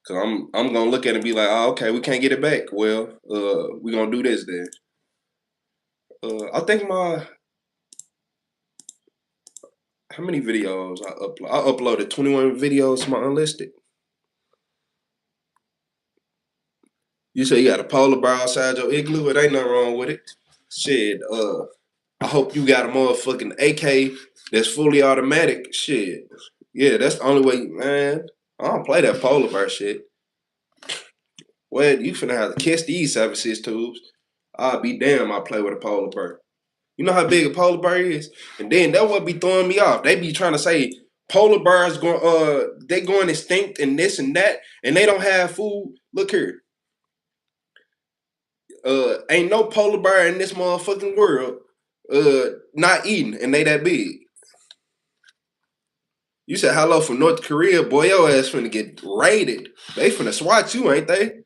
A: Cause I'm gonna look at it and be like, oh, okay, we can't get it back. Well, we gonna do this then. I think how many videos I upload? I uploaded 21 videos to my unlisted. You say you got a polar bear outside your igloo? It ain't nothing wrong with it. Shit, I hope you got a motherfucking AK that's fully automatic. Shit. Yeah, that's the only way, man. I don't play that polar bear shit. Well, you finna have to catch these 7.6 tubes. I'll be damn I play with a polar bear. You know how big a polar bear is? And then that would be throwing me off. They be trying to say polar bears they going extinct and this and that, and they don't have food. Look here. Ain't no polar bear in this motherfucking world not eating, and they that big. You said hello from North Korea, boy, your ass finna get raided. They finna swat you, ain't they?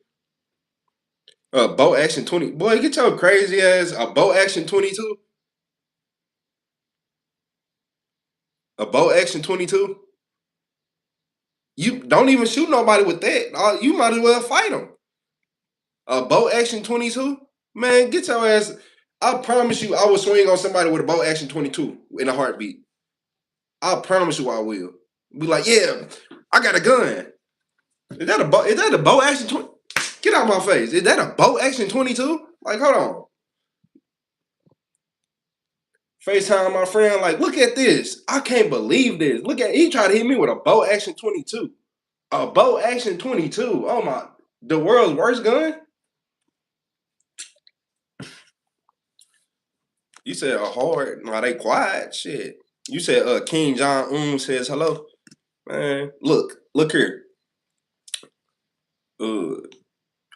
A: Boat Action 20. Boy, get your crazy ass. A Boat Action 22? A Boat Action 22? You don't even shoot nobody with that. You might as well fight them. A Boat Action 22? Man, get your ass. I promise you I will swing on somebody with a Boat Action 22 in a heartbeat. I promise you I will. Be like, yeah, I got a gun. Is that a Boat Action 20? Get out my face. Is that a Boat Action 22? Like, hold on. FaceTime my friend, like, look at this. I can't believe this. He tried to hit me with a Boat Action 22. A Boat Action 22. Oh my, the world's worst gun? You said a hard, no, they quiet. Shit. You said King Jong-un says hello. Man, look here.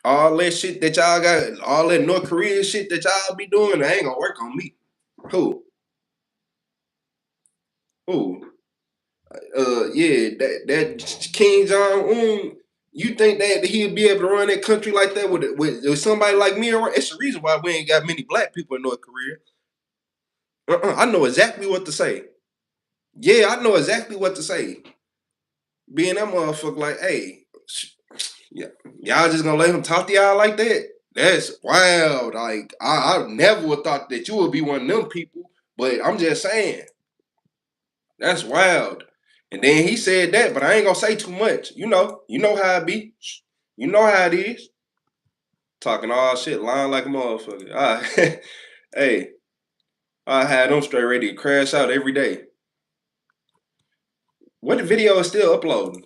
A: All that shit that y'all got, all that North Korea shit that y'all be doing, that ain't gonna work on me. Who? Who? Yeah, that King Jong Un. You think that he'll be able to run that country like that with somebody like me around? It's the reason why we ain't got many black people in North Korea. I know exactly what to say. Yeah, I know exactly what to say. Being that motherfucker, like, hey, yeah, y'all just gonna let him talk to y'all like that? That's wild. Like, I never would thought that you would be one of them people. But I'm just saying, that's wild. And then he said that, but I ain't gonna say too much. You know how it be. You know how it is. Talking all shit, lying like a motherfucker. Hey, I had them straight ready to crash out every day. What the video is still uploading?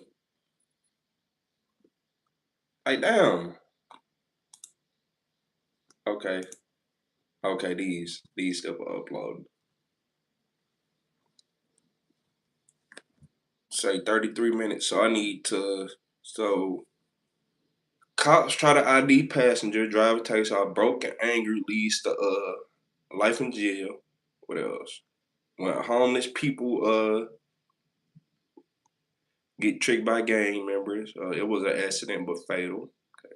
A: Like, damn. Okay. Okay, these still uploading. Say 33 minutes. So I need to cops try to ID passenger, driver takes off, broke and angry, leads to life in jail. What else? When homeless people get tricked by gang members. It was an accident but fatal. Okay.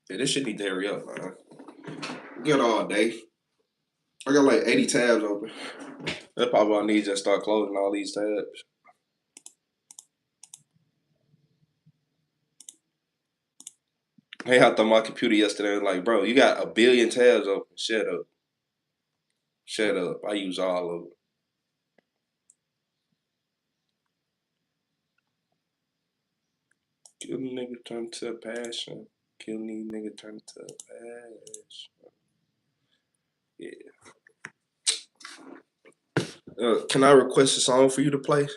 A: Yeah, this shit need to hurry up, man. Get all day. I got like 80 tabs open. That's probably why I need to just start closing all these tabs. They hopped on my computer yesterday. Like, bro, you got a billion tabs open. Shut up. Shut up. I use all of them. Kill the nigga turn to a passion. Kill these nigga turn to a passion. Yeah. Can I request a song for you to play?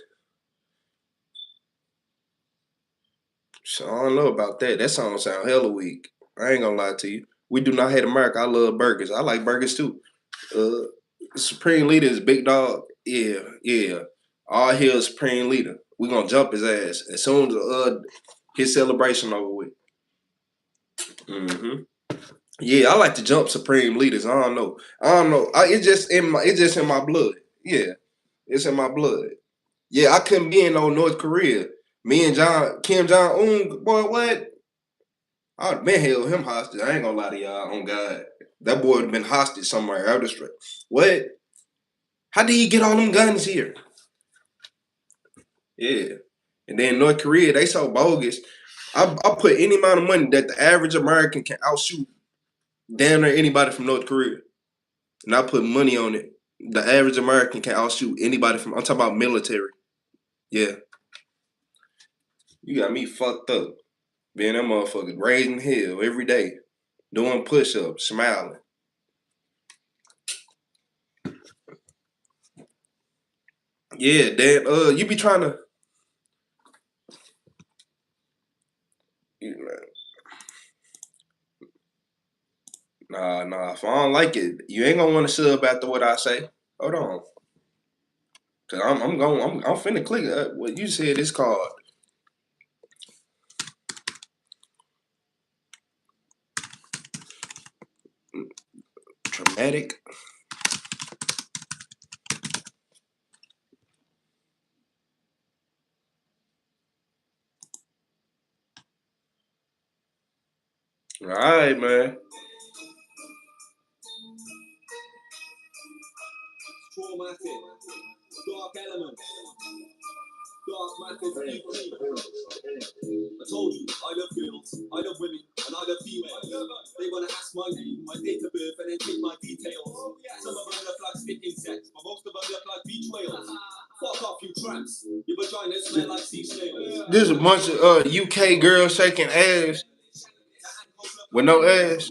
A: So I don't know about that. That song sound hella weak. I ain't gonna lie to you. We do not hate America. I love burgers. I like burgers too. Supreme Leader is big dog. Yeah, yeah. All hail Supreme Leader. We gonna jump his ass as soon as his celebration over with. Mm-hmm. Yeah, I like to jump Supreme Leaders. I don't know. It's just in my blood. Yeah, it's in my blood. Yeah, I couldn't be in no North Korea. Me and Kim Jong Un, boy, what? I'd been held him hostage. I ain't gonna lie to y'all. On God, that boy would been hostage somewhere out the street. What? How did he get all them guns here? Yeah. And then North Korea, they so bogus. I put any amount of money that the average American can outshoot damn near anybody from North Korea. And I put money on it. The average American can outshoot anybody from, I'm talking about military. Yeah. You got me fucked up. Being that motherfucker raising hell every day. Doing push-ups, smiling. Yeah, then you be trying to nah. If I don't like it, you ain't gonna want to sub after what I say. Hold on. Cause I'm finna click what you said it's called. Traumatic. Alright, man. Traumatic. Dark element. Dark matter. I told you, I love girls, I love women, and I love females. They wanna ask my name, my date of birth, and then take my details. Some of them look like stick insects, but most of them look like beach whales. Fuck off, you tramps. Your vaginas smell like sea snails. There's a bunch of UK girls shaking ass with no ass.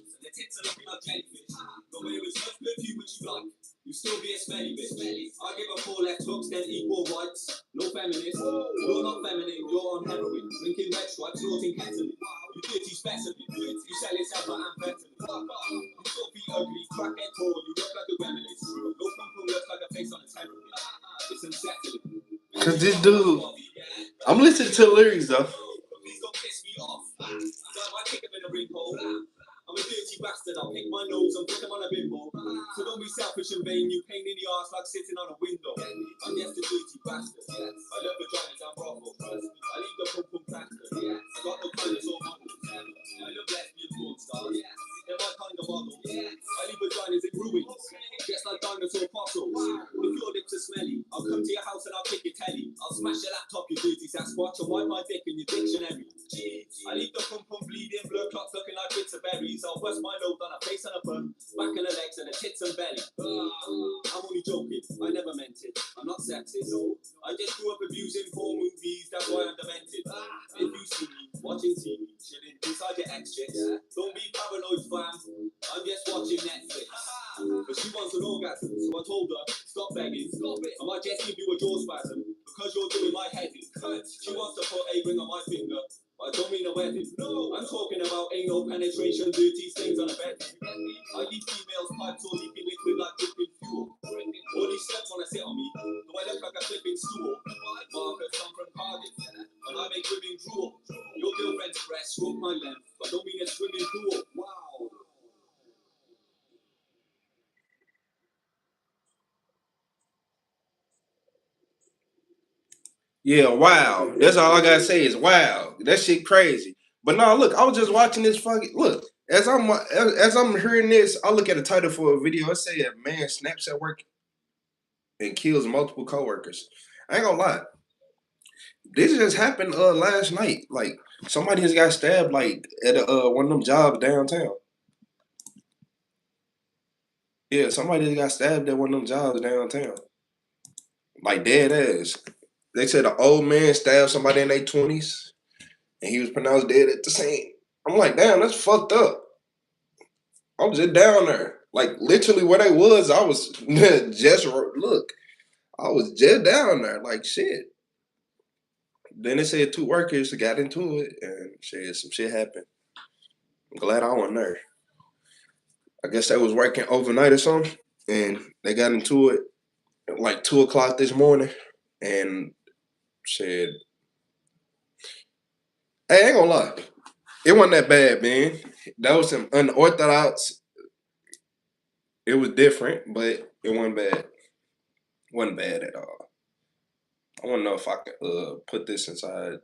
A: You still be a smelly bitch. I give a 4 left hooks, then equal rights. No feminist. You're not feminine, you're on heroin. Drinking red stripes, snorting ketamine. You dirty specimen. You sell yourself for amphetamine. You still be ugly, crackhead tall. You look like a reminisce. Your pum looks like a face on a terrorist. It's unsettling. Cause this dude, I'm listening to the lyrics though. Please don't piss me off. I kick him in a ring hole. I'm a dirty bastard, I'll pick my nose and put him on a bimbo. So don't be selfish and vain, you pain in the arse like sitting on a window. I'm just a dirty bastard, yes. I love vaginas and brothels. I leave the pum plaster, yes. I got no kindness or models. I love lesbian porn stars, yes. They're my kind of model, yes. I leave vaginas in ruins, just like dinosaur fossils. If your lips are smelly, I'll come to your house and I'll kick your telly. I'll smash your laptop, you dirty Sasquatch, and wipe my dick in your dictionary. I leave the pum bleeding, blood clots looking like bits of berries. I'll bust my load on a face and a bum, back and the legs and the tits and belly. I'm only joking, I never meant it. I'm not sexist. I just grew up abusing porn movies, that's why I'm demented. If you see me watching TV, chilling inside your ex chicks, don't be paranoid, fam. I'm just watching Netflix. But she wants an orgasm, so I told her, stop begging. I might just give you a jaw spasm, because you're doing my head in. She wants to put a ring on my finger, I don't mean a wedding. No, I'm talking about anal penetration, dirty stains on a bed. I leave females' pipes all leaking liquid like dripping fuel. All these steps wanna sit on me. Do I look like a flipping stool? Marcus, I'm from Cardiff, and I make women drool. Your girlfriend's breast stroke my length, but don't mean a swimming pool. Wow. Yeah, wow. That's all I gotta say is wow. That shit crazy. But no, look, I was just watching this fucking look. As I'm hearing this, I look at the title for a video. It say a man snaps at work and kills multiple coworkers. I ain't gonna lie. This just happened last night. Like Somebody just got stabbed like at one of them jobs downtown. Yeah, somebody just got stabbed at one of them jobs downtown. Like dead ass. They said an old man stabbed somebody in their 20s and he was pronounced dead at the scene. I'm like, damn, that's fucked up. I was just down there. Like literally where they was, I was just look. I was just down there. Like shit. Then they said two workers got into it and shit, some shit happened. I'm glad I wasn't there. I guess they was working overnight or something, and they got into it at like 2 o'clock this morning, and said, "Hey, I ain't gonna lie, it wasn't that bad, man. That was some unorthodox. It was different, but it wasn't bad. Wasn't bad at all. I want to know if I could put this inside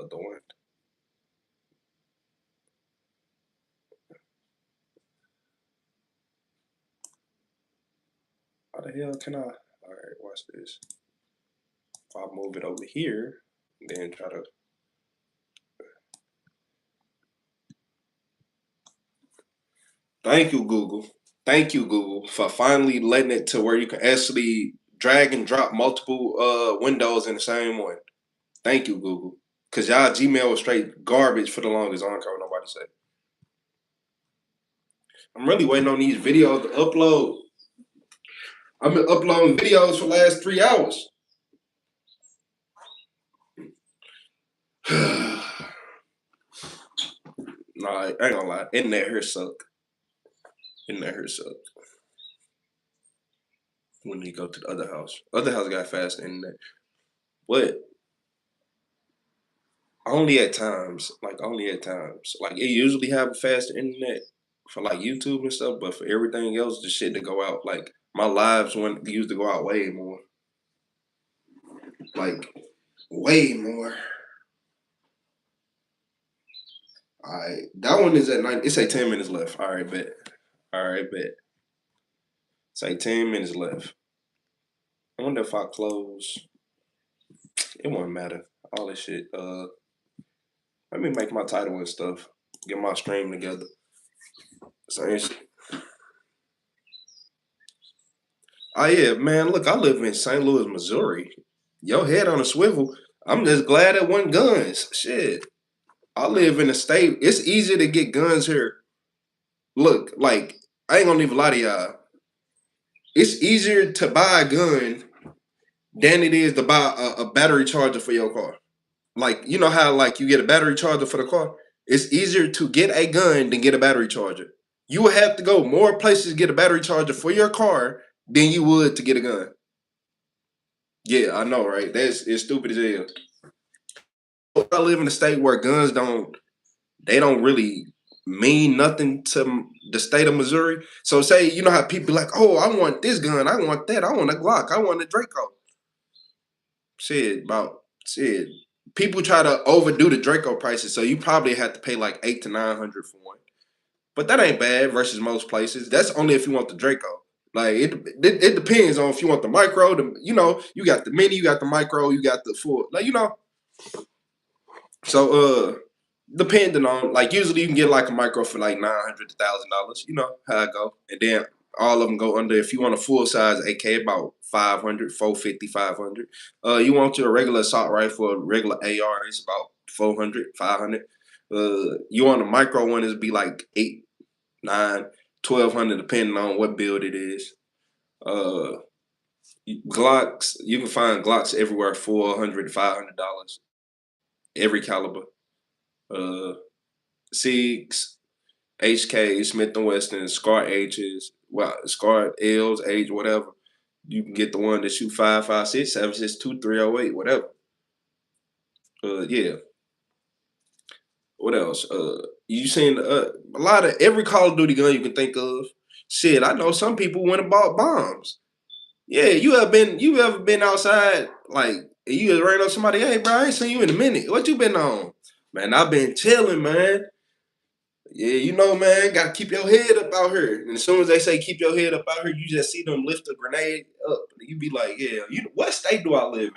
A: the one. How the hell can I? All right, watch this. If I move it over here, then try to. Thank you, Google. Thank you, Google, for finally letting it to where you can actually drag and drop multiple windows in the same one. Thank you, Google. Cause y'all Gmail was straight garbage for the longest. I don't care what nobody say. I'm really waiting on these videos to upload. I've been uploading videos for the last 3 hours. Nah, I ain't gonna lie. Internet here suck. Internet here suck. When you go to the other house. Other house got fast internet. But only at times. Like only at times. Like it usually have a faster internet for like YouTube and stuff, but for everything else, the shit to go out. Like my lives went used to go out way more. Like way more. Alright. That one is at 9. It's like 10 minutes left. Alright, bet. Alright, bet. It's like 10 minutes left. I wonder if I close. It won't matter. All this shit. Let me make my title and stuff. Get my stream together. Same shit. Oh yeah, man. Look, I live in St. Louis, Missouri. Your head on a swivel. I'm just glad it wasn't guns. Shit. I live in a state. It's easier to get guns here. Look, like I ain't gonna even lie to y'all. It's easier to buy a gun than it is to buy a battery charger for your car. Like you know how like you get a battery charger for the car. It's easier to get a gun than get a battery charger. You would have to go more places to get a battery charger for your car than you would to get a gun. Yeah, I know, right? That's it's stupid as hell. I live in a state where guns don't really mean nothing to the state of Missouri. So say you know how people like, oh, I want this gun, I want that, I want a Glock, I want a Draco. Shit, about shit. People try to overdo the Draco prices, so you probably have to pay like 800 to 900 for one. But that ain't bad versus most places. That's only if you want the Draco. Like it depends on if you want the micro. You got the mini, you got the micro, you got the full. Like so depending on like usually you can get like a micro for like $900 to $1,000. You know how I go, and then all of them go under. If you want a full size AK, about 500, 450, 500. You want your regular assault rifle, a regular AR, it's about 400, 500. You want a micro one, it'd be like 8, 9, 1,200, depending on what build it is. Uh, Glocks, you can find Glocks everywhere, $400 to $500, every caliber. Uh, SIGs, HK, Smith and Wesson, Scar H's, well, Scar L's, H, whatever. You can get the one that shoot 5.56, 7.62, 308, whatever. Yeah. What else? You seen a lot of every Call of Duty gun you can think of. Shit, I know some people went and bought bombs. Yeah, you ever been outside like you just ran up somebody? Hey, bro, I ain't seen you in a minute. What you been on? Man, I've been chilling, man. Yeah, man, gotta keep your head up out here. And as soon as they say keep your head up out here, you just see them lift a grenade up. You be like, yeah, what state do I live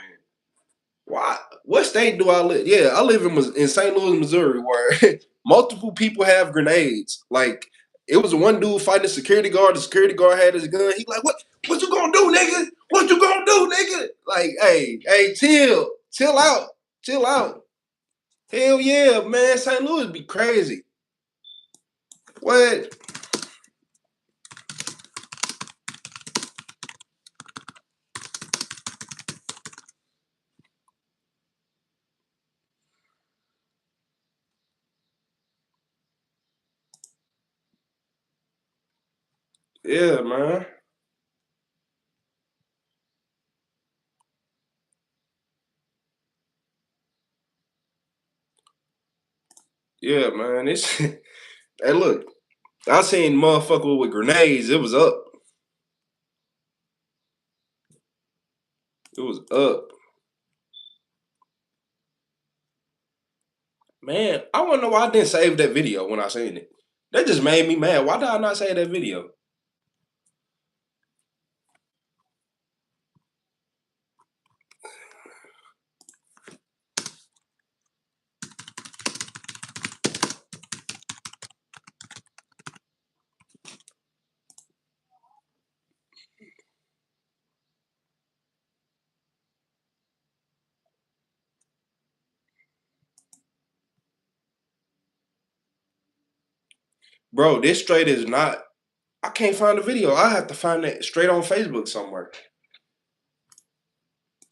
A: in? Why? What state do I live? Yeah, I live in St. Louis, Missouri, where multiple people have grenades. Like it was one dude fighting a security guard. The security guard had his gun. He like, what you gonna do, nigga? What you gonna do, nigga? Like, hey, chill out, chill out. Hell yeah, man. St. Louis be crazy. What? Yeah, man. Yeah, man. It's hey, look. I seen motherfucker with grenades. It was up. It was up. Man, I wanna know why I didn't save that video when I seen it. That just made me mad. Why did I not save that video? Bro, this straight is not. I can't find the video. I have to find it straight on Facebook somewhere.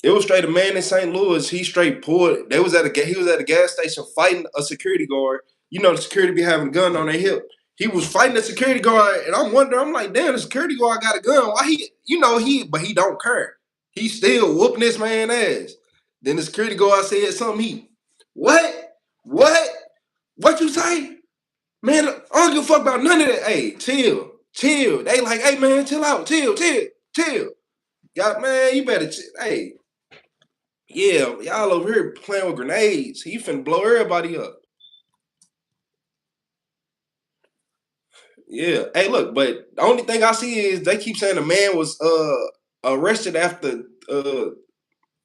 A: It was straight a man in St. Louis. He straight pulled. They was at a he was at a gas station fighting a security guard. You know the security be having a gun on their hip. He was fighting the security guard, and I'm wondering. I'm like, damn, the security guard got a gun. Why he? You know but he don't care. He still whooping this man ass. Then the security guard said something. What? What? What you say? Man, I don't give a fuck about none of that. Hey, chill. They like, hey man, chill out, chill. Y'all, man, you better hey. Yeah, y'all over here playing with grenades. He finna blow everybody up. Yeah. Hey, look, but the only thing I see is they keep saying the man was arrested after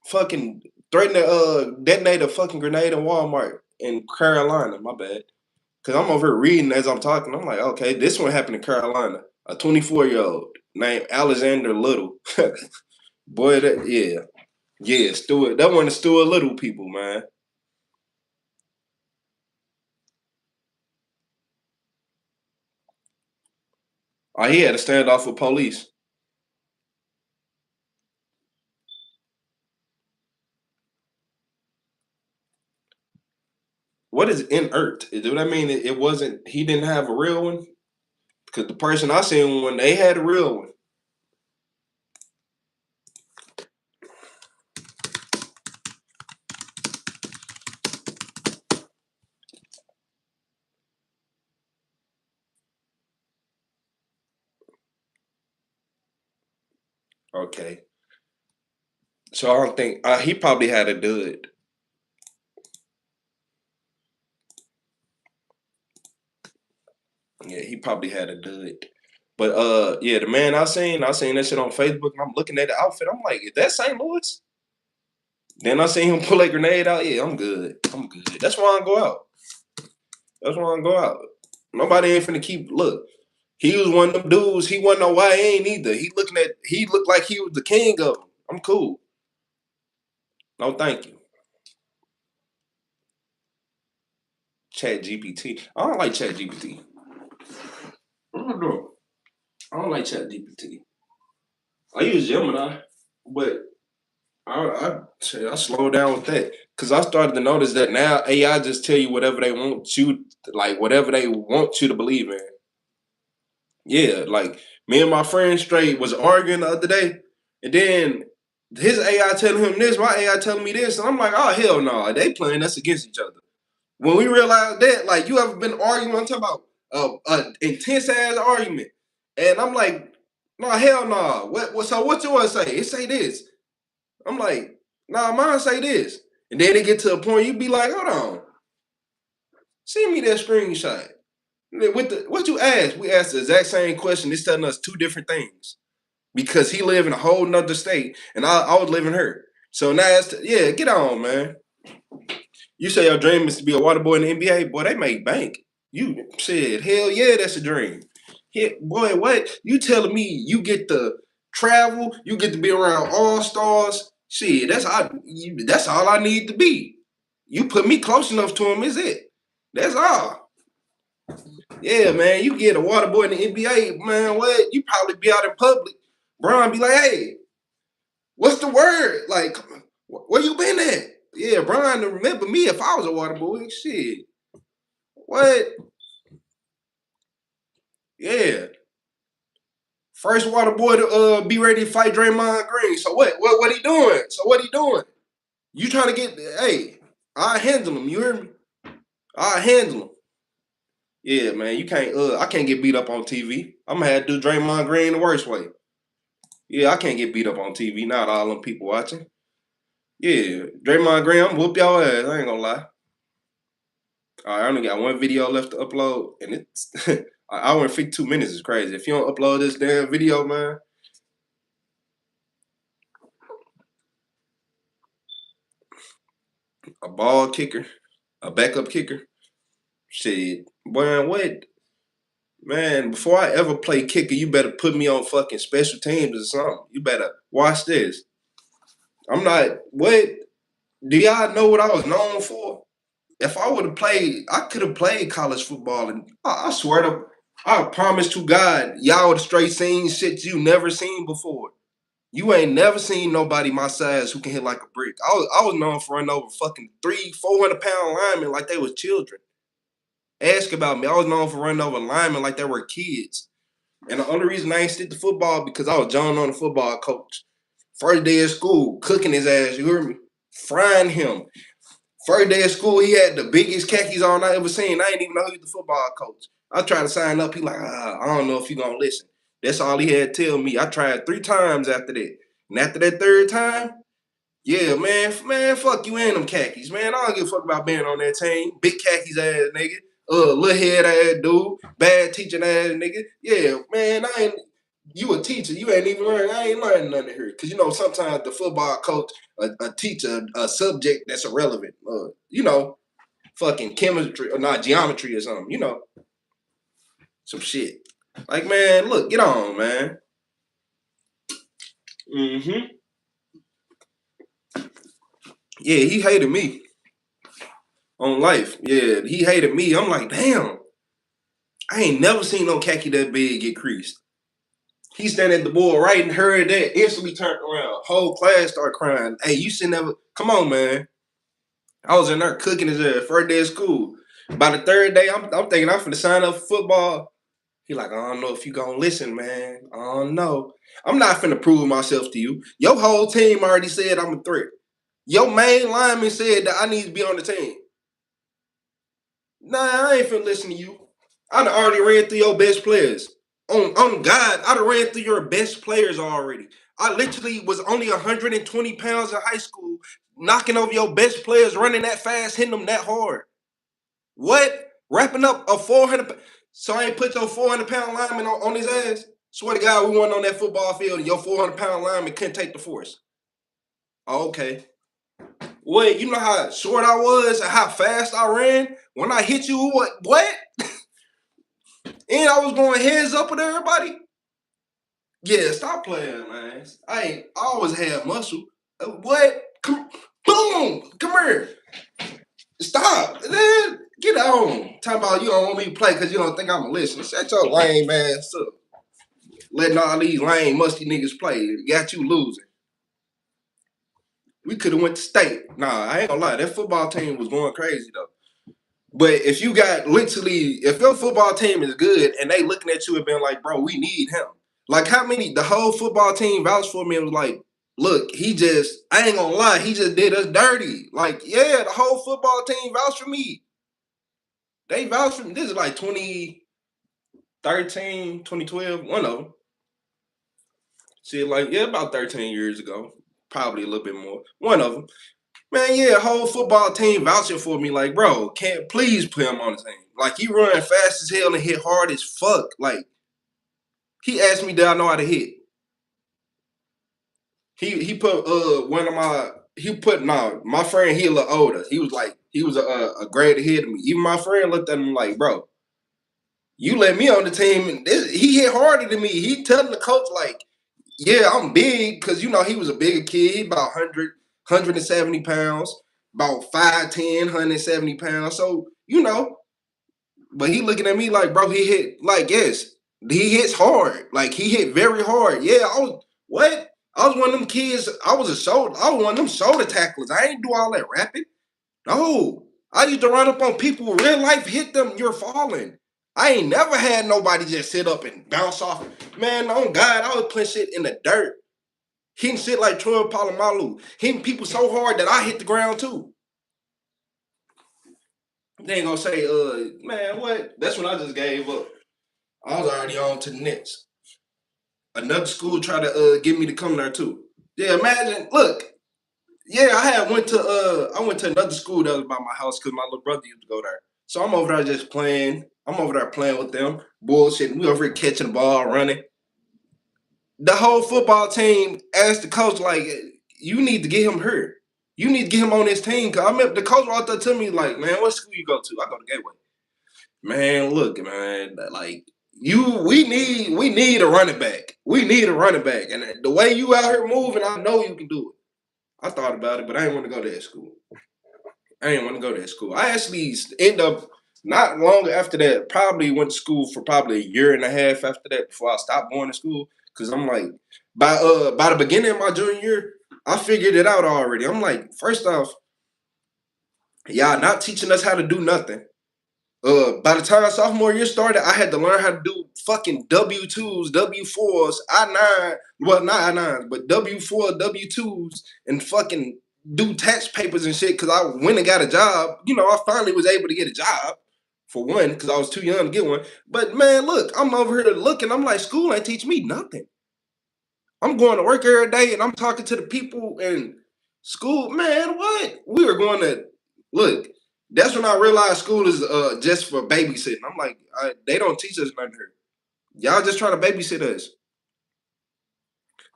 A: fucking threatening to detonate a fucking grenade in Walmart in Carolina. My bad. Cause I'm over here reading as I'm talking. I'm like, okay, this one happened in Carolina. A 24-year-old named Alexander Little. Boy, yeah, Stuart. That one is Stuart Little people, man. Oh, he had to stand off with police. What is inert? Do that mean it wasn't? He didn't have a real one? Because the person I seen when they had a real one. Okay, so I don't think he probably had a dud. Yeah, he probably had a dud. But yeah, the man I seen that shit on Facebook, and I'm looking at the outfit. I'm like, is that St. Louis? Then I seen him pull a grenade out. Yeah, I'm good. I'm good. That's why I go out. That's why I go out. Nobody ain't finna keep look. He was one of them dudes. He wasn't no YN either. He looked like he was the king of them. I'm cool. No, thank you. Chat GPT. I don't like Chat GPT. I don't know. I don't like Chat GPT. I use Gemini, but I slow down with that because I started to notice that now AI just tell you whatever they want you, like whatever they want you to believe in. Yeah, like me and my friend straight was arguing the other day, and then his AI telling him this, my AI telling me this, and I'm like, oh hell no, they playing us against each other. When we realized that, like you ever been arguing, I'm talking about a intense ass argument, and I'm like, no hell no. So what yours say? It say this. I'm like, nah, mine say this, and then it get to a point you be like, hold on, send me that screenshot. With the what you asked, we asked the exact same question. It's telling us two different things because he live in a whole nother state and I was living here. So now yeah, get on, man. You say your dream is to be a water boy in the NBA, boy, they make bank. You said, hell yeah, that's a dream. Boy, what? You telling me you get to travel, you get to be around all stars? Shit, that's all I need to be. You put me close enough to him, is it? That's all. Yeah, man, you get a water boy in the NBA, man, what? You probably be out in public. Bron be like, hey, what's the word? Like, where you been at? Yeah, Bron to remember me if I was a water boy. Shit. What? Yeah. First water boy to be ready to fight Draymond Green. So what he doing? So what he doing? You trying to get hey, I handle him, you hear me? I handle him. Yeah, man, you can't I can't get beat up on TV. I'm gonna have to do Draymond Green the worst way. Yeah, I can't get beat up on TV, not all them people watching. Yeah, Draymond Green, I'm whoop y'all ass, I ain't gonna lie. I only got one video left to upload, and it's an hour and 52 minutes is crazy. If you don't upload this damn video, man. A ball kicker, a backup kicker. Shit, boy, what? Man, before I ever play kicker, you better put me on fucking special teams or something. You better watch this. I'm not, what? Do y'all know what I was known for? If I would have played, I could have played college football, and I swear to, I promise to God, y'all would have straight seen shit you never seen before. You ain't never seen nobody my size who can hit like a brick. I was known for running over fucking 400 pound linemen like they was children. Ask about me. I was known for running over linemen like they were kids. And the only reason I ain't stick to football because I was John on the football coach. First day of school, cooking his ass, you hear me? Frying him. First day of school, he had the biggest khakis on I ever seen. I didn't even know he was the football coach. I tried to sign up. He like, I don't know if you gonna listen. That's all he had to tell me. I tried 3 times after that. And after that third time, yeah, man, fuck you and them khakis, man. I don't give a fuck about being on that team. Big khakis ass nigga. Little head ass dude. Bad teaching ass nigga. Yeah, man, I ain't. You a teacher. You ain't even learning. I ain't learning nothing here. Because, sometimes the football coach, a teacher, a subject that's irrelevant. Fucking chemistry or not geometry or something. Some shit. Like, man, look, get on, man. Mm-hmm. Yeah, he hated me on life. Yeah, he hated me. I'm like, damn. I ain't never seen no khaki that big get creased. He standing at the board right and heard that, instantly turned around. Whole class start crying. Hey, you should never. Come on, man. I was in there cooking his ass first day of school. By the third day, I'm thinking I'm finna sign up for football. He like, I don't know if you gonna listen, man. I don't know. I'm not finna prove myself to you. Your whole team already said I'm a threat. Your main lineman said that I need to be on the team. Nah, I ain't finna listen to you. I done already ran through your best players. On God, I done ran through your best players already. I literally was only 120 pounds in high school, knocking over your best players, running that fast, hitting them that hard. What? Wrapping up a 400. So I ain't put your 400-pound lineman on his ass? Swear to God, we went on that football field and your 400-pound lineman couldn't take the force. Oh, okay. Wait, you know how short I was and how fast I ran? When I hit you, what? And I was going heads up with everybody? Yeah, stop playing, man. I always had muscle. What? Boom! Come here. Stop. Man, get on. Talking about you don't want me to play because you don't think I'm going to listen. Shut your lame ass up. Letting all these lame, musty niggas play. Got you losing. We could have went to state. Nah, I ain't gonna lie. That football team was going crazy, though. But if you got literally, if your football team is good and they looking at you and being like, bro, we need him. Like how many, the whole football team vouched for me and was like, look, I ain't gonna lie, he just did us dirty. Like, yeah, the whole football team vouched for me. They vouched for me. This is like 2013, 2012, one of them. See, like, yeah, about 13 years ago. Probably a little bit more. One of them. Man, yeah, whole football team vouching for me. Like, bro, can't please put him on the team. Like, he run fast as hell and hit hard as fuck. Like, he asked me, did I know how to hit? He put one of my he put no. My friend, he a little older. He was a grade ahead of me. Even my friend looked at him like, bro, you let me on the team. And he hit harder than me. He telling the coach like, yeah, I'm big because he was a bigger kid. He about 170 pounds, about 5'10", 170 pounds. So but he looking at me like, bro, he hit like yes, he hits hard. Like he hit very hard. Yeah, I was what? I was one of them kids. I was one of them shoulder tacklers. I ain't do all that rapping. No, I used to run up on people. Real life hit them. You're falling. I ain't never had nobody just sit up and bounce off. Man, on God, I was putting shit in the dirt, hitting shit like Troy Polamalu, hitting people so hard that I hit the ground too. They ain't gonna say, man, what? That's when I just gave up. I was already on to the next. Another school tried to get me to come there too. Yeah, imagine. Look, yeah, I went to another school that was by my house because my little brother used to go there. So I'm over there just playing. I'm over there playing with them, bullshit. We over here catching the ball, running. The whole football team asked the coach like, "You need to get him here. You need to get him on this team." Cause I remember the coach out there to me like, "Man, what school you go to?" I go to Gateway. Man, look, man, like we need a running back. We need a running back, and the way you out here moving, I know you can do it. I thought about it, but I didn't want to go to that school. I didn't want to go to that school. I actually end up not long after that. Probably went to school for probably a year and a half after that before I stopped going to school. Cause I'm like, by the beginning of my junior year, I figured it out already. I'm like, first off, y'all not teaching us how to do nothing. By the time sophomore year started, I had to learn how to do fucking W-2s, W-4s, I-9, well, not I-9s, but W-4, W-2s, and fucking do tax papers and shit because I went and got a job. I finally was able to get a job, for one, because I was too young to get one. But man, look, I'm over here looking. I'm like, school ain't teach me nothing. I'm going to work every day and I'm talking to the people in school. Man, what? We were going to look. That's when I realized school is just for babysitting. I'm like, they don't teach us nothing here. Y'all just trying to babysit us.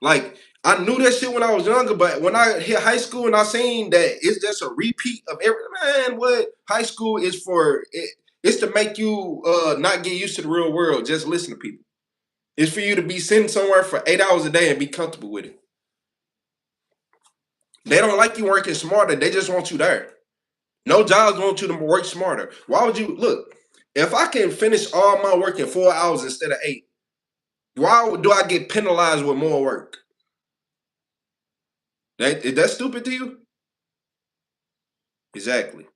A: Like, I knew that shit when I was younger, but when I hit high school and I seen that it's just a repeat of man, what high school is for it's to make you not get used to the real world. Just listen to people. It's for you to be sitting somewhere for 8 hours a day and be comfortable with it. They don't like you working smarter. They just want you there. No jobs want you to work smarter. Why would you look? If I can finish all my work in 4 hours instead of 8, why do I get penalized with more work? Is that stupid to you? Exactly.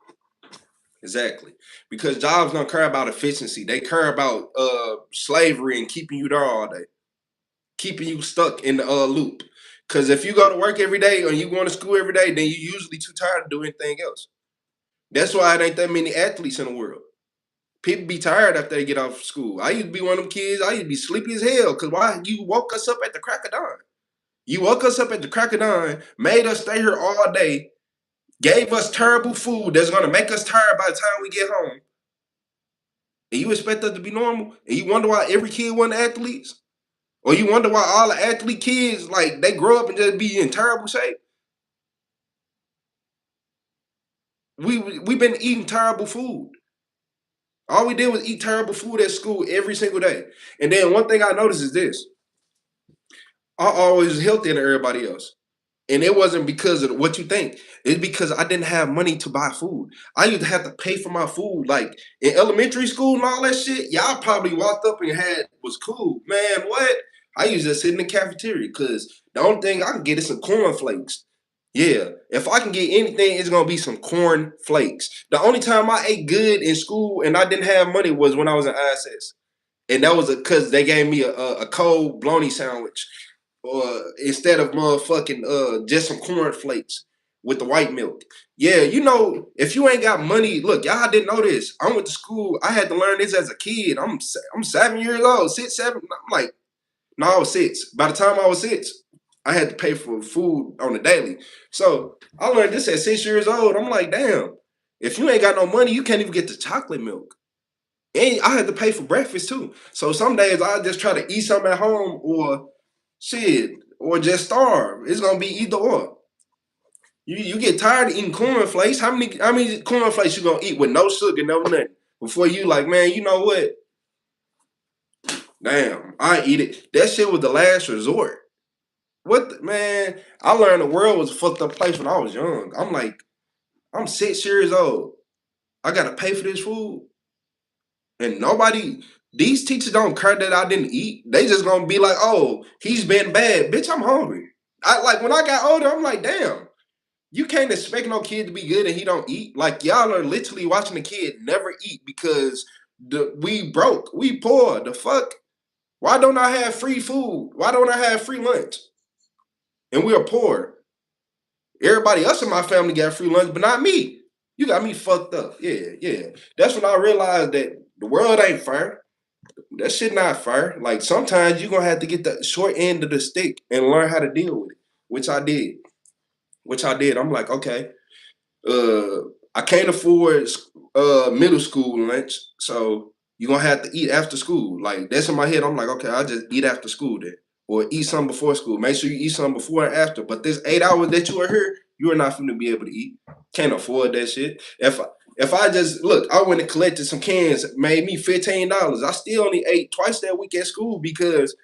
A: Exactly. Because jobs don't care about efficiency. They care about slavery and keeping you there all day, keeping you stuck in the loop. Because if you go to work every day or you going to school every day, then you're usually too tired to do anything else. That's why it ain't that many athletes in the world. People be tired after they get off school. I used to be one of them kids. I used to be sleepy as hell. Cause why? You woke us up at the crack of dawn. You woke us up at the crack of dawn, made us stay here all day, gave us terrible food that's gonna make us tired by the time we get home. And you expect us to be normal? And you wonder why every kid want athletes? Or you wonder why all the athlete kids like they grow up and just be in terrible shape? We've been eating terrible food. All we did was eat terrible food at school every single day. And then one thing I noticed is this. I always was healthier than everybody else. And it wasn't because of what you think. It's because I didn't have money to buy food. I used to have to pay for my food. Like in elementary school and all that shit, y'all probably walked up and had was cool. Man, what? I used to sit in the cafeteria because the only thing I can get is some cornflakes. Yeah, if I can get anything, it's gonna be some corn flakes. The only time I ate good in school and I didn't have money was when I was in ISS, and that was because they gave me a cold bologna sandwich, or instead of motherfucking just some corn flakes with the white milk. Yeah, if you ain't got money, look, y'all didn't know this. I went to school. I had to learn this as a kid. I'm 7 years old, 6, 7. I'm like, no, I was 6. By the time I was 6, I had to pay for food on the daily. So I learned this at 6 years old. I'm like, damn, if you ain't got no money, you can't even get the chocolate milk. And I had to pay for breakfast too. So some days I just try to eat something at home or shit, or just starve. It's gonna be either or. You get tired of eating cornflakes. How many cornflakes you gonna eat with no sugar, no nothing? Before you like, man, you know what? Damn, I eat it. That shit was the last resort. Man? I learned the world was a fucked up place when I was young. I'm like, I'm 6 years old. I gotta pay for this food, and nobody. These teachers don't care that I didn't eat. They just gonna be like, oh, he's been bad, bitch. I'm hungry. I like when I got older. I'm like, damn. You can't expect no kid to be good and he don't eat. Like y'all are literally watching the kid never eat because we broke, we poor. The fuck? Why don't I have free food? Why don't I have free lunch? And we are poor. Everybody else in my family got free lunch, but not me. You got me fucked up. Yeah, yeah. That's when I realized that the world ain't fair. That shit not fair. Like sometimes you gonna have to get the short end of the stick and learn how to deal with it, which I did. Which I did. I'm like, okay, uh, I can't afford middle school lunch, so you're gonna have to eat after school. Like that's in my head. I'm like, okay, I'll just eat after school then. Or eat something before school. Make sure you eat something before and after. But this 8 hours that you are here, you are not going to be able to eat. Can't afford that shit. If I just look, I went and collected some cans, made me $15. I still only ate twice that week at school because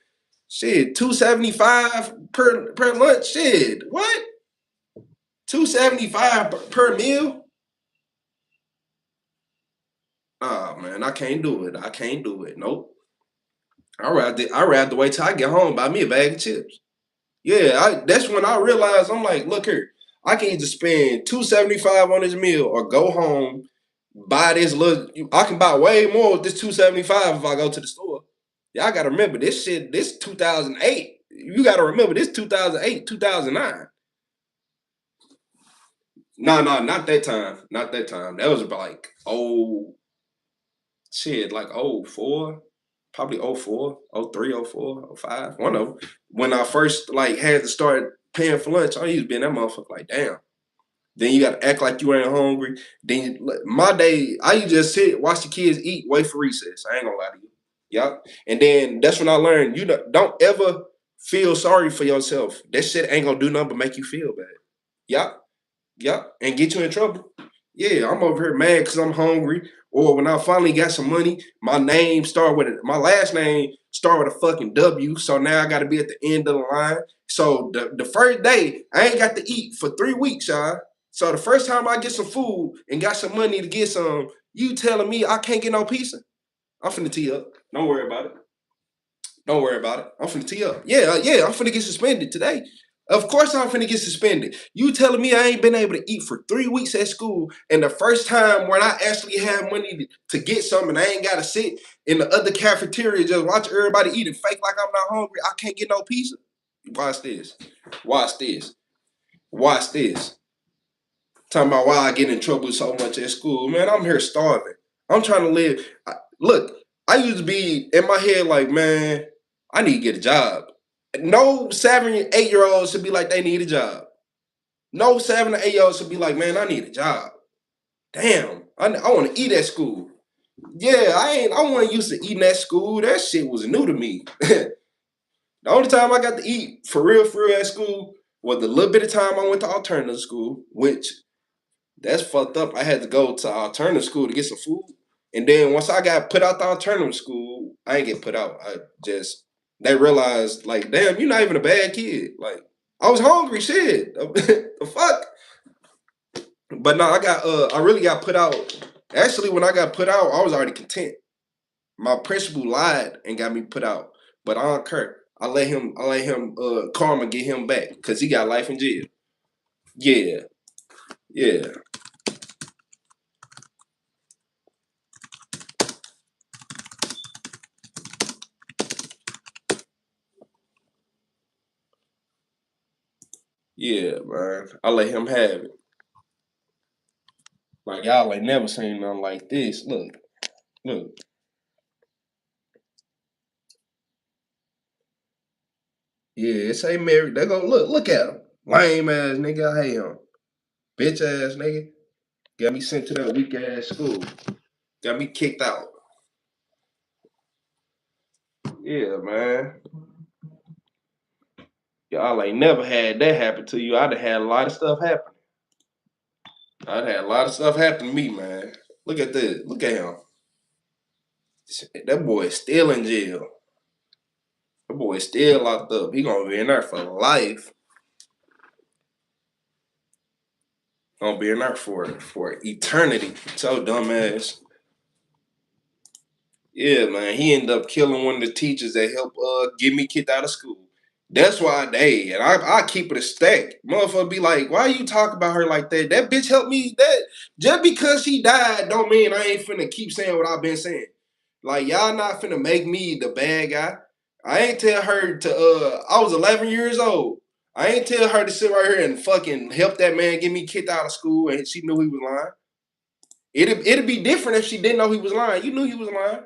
A: shit, $2.75 per lunch. Shit, what? $2.75 per meal? Oh man, I can't do it. I can't do it. Nope. I rather wait till I get home, buy me a bag of chips. Yeah, that's when I realized I'm like, look here, I can either spend $2.75 on this meal or go home, buy this little. I can buy way more with this $2.75 if I go to the store. Yeah, I gotta remember this shit. This 2008. You gotta remember this 2008, 2009. No, no, not that time. Not that time. That was like shit, like '04, probably '04, '03, '04, '05, one of them. When I first like had to start paying for lunch, I used to be in that motherfucker like, damn. Then you gotta act like you ain't hungry. Then my day, I used to just sit, watch the kids eat, wait for recess. I ain't gonna lie to you. Yep. And then that's when I learned you don't ever feel sorry for yourself. That shit ain't gonna do nothing but make you feel bad. Yep. Yep, and get you in trouble. Yeah, I'm over here mad because I'm hungry. Or when I finally got some money, my last name start with a fucking W. So now I got to be at the end of the line. So the first day I ain't got to eat for 3 weeks, y'all. So the first time I get some food and got some money to get some, you telling me I can't get no pizza? I'm finna tee up. Don't worry about it. Don't worry about it. I'm finna tee up. Yeah, yeah, I'm finna get suspended today. Of course I'm finna get suspended. You telling me I ain't been able to eat for 3 weeks at school, and the first time when I actually have money to get something, I ain't gotta sit in the other cafeteria just watch everybody eat and fake like I'm not hungry. I can't get no pizza. Watch this. Watch this. Watch this. Talking about why I get in trouble so much at school. Man, I'm here starving. I'm trying to live. Look, I used to be in my head like, man, I need to get a job. No 7, 8 year olds should be like they need a job. No 7 or 8 year olds should be like, man, I need a job. Damn, I want to eat at school. Yeah, I wasn't used to eating at school. That shit was new to me. The only time I got to eat for real at school was the little bit of time I went to alternative school, which that's fucked up. I had to go to alternative school to get some food. And then once I got put out the alternative school, I ain't get put out. They realized like, damn, you're not even a bad kid. Like I was hungry, shit. The fuck. But no, I really got put out. Actually, when I got put out, I was already content. My principal lied and got me put out. But I don't care. I let him karma get him back because he got life in jail. Yeah, yeah, yeah, man. I let him have it. Like y'all ain't never seen nothing like this. Look, look. Yeah, it say married. They go look at him. Lame ass nigga. I hate him. Bitch ass nigga. Got me sent to that weak ass school. Got me kicked out. Yeah, man. Y'all ain't never had that happen to you. I'd have had a lot of stuff happen. I had a lot of stuff happen to me, man. Look at this. Look at him. That boy is still in jail. That boy is still locked up. He gonna be in there for life. Gonna be in there for eternity. So dumbass. Yeah, man. He ended up killing one of the teachers that helped get me kicked out of school. That's why I keep it a stack. Motherfucker be like, why you talk about her like that? That bitch helped me. That just because she died don't mean I ain't finna keep saying what I've been saying. Like y'all not finna make me the bad guy. I ain't tell her to I was 11 years old. I ain't tell her to sit right here and fucking help that man get me kicked out of school and she knew he was lying. It'd be different if she didn't know he was lying. You knew he was lying.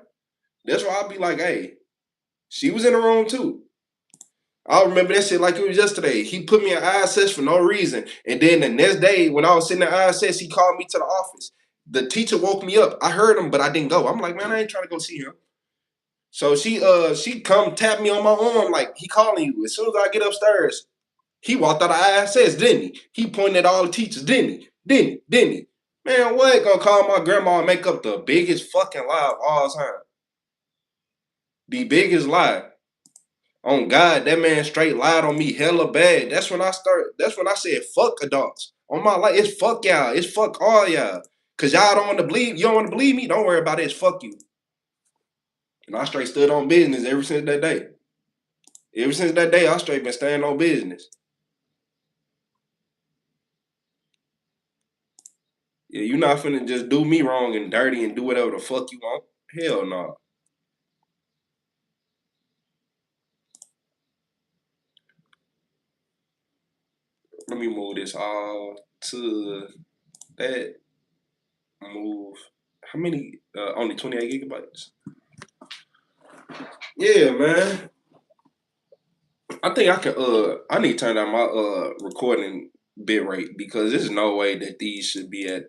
A: That's why I'd be like, hey, she was in the room too. I remember that shit like it was yesterday. He put me in ISS for no reason. And then the next day, when I was sitting in ISS, he called me to the office. The teacher woke me up. I heard him, but I didn't go. I'm like, man, I ain't trying to go see him. So she come tap me on my arm like, he calling you. As soon as I get upstairs, he walked out of ISS, didn't he? He pointed at all the teachers, didn't he? Didn't he? Man, what? Gonna call my grandma and make up the biggest fucking lie of all time. The biggest lie. On God, that man straight lied on me hella bad. That's when I said fuck adults. On my life, it's fuck y'all. It's fuck all y'all. Cause y'all don't want to believe, you don't want to believe me, don't worry about it, it's fuck you. And I straight stood on business ever since that day. Ever since that day, I straight been standing on business. Yeah, you not finna just do me wrong and dirty and do whatever the fuck you want. Hell no. Let me move this all to that. Move. How many? Only 28 gigabytes. Yeah, man. I think I need to turn down my recording bit rate because there's no way that these should be at.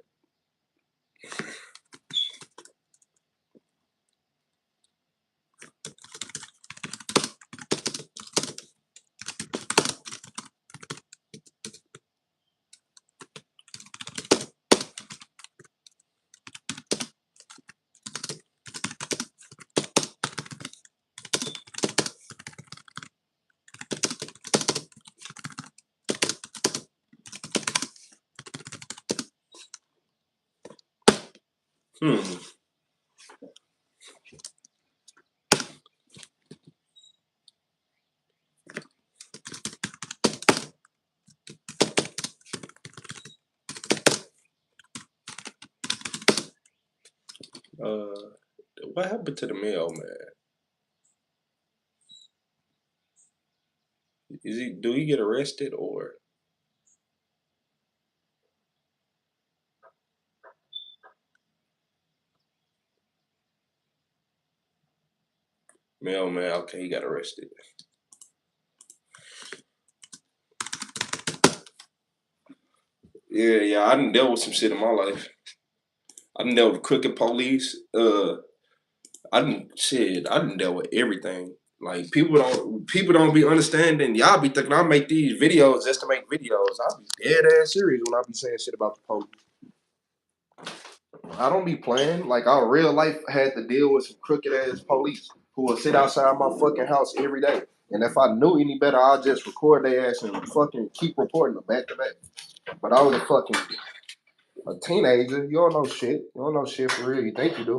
A: Hmm. Uh, what happened to the mailman? Do he get arrested or mailman? Okay, he got arrested. Yeah. I done dealt with some shit in my life. I done dealt with crooked police. I done dealt with everything. Like people don't be understanding. Y'all be thinking I make these videos just to make videos. I be dead ass serious when I be saying shit about the police. I don't be playing. Like our real life had to deal with some crooked ass police who would sit outside my fucking house every day. And if I knew any better, I'd just record their ass and fucking keep reporting them back to back. But I was a teenager. You don't know shit. You don't know shit for real. You think you do.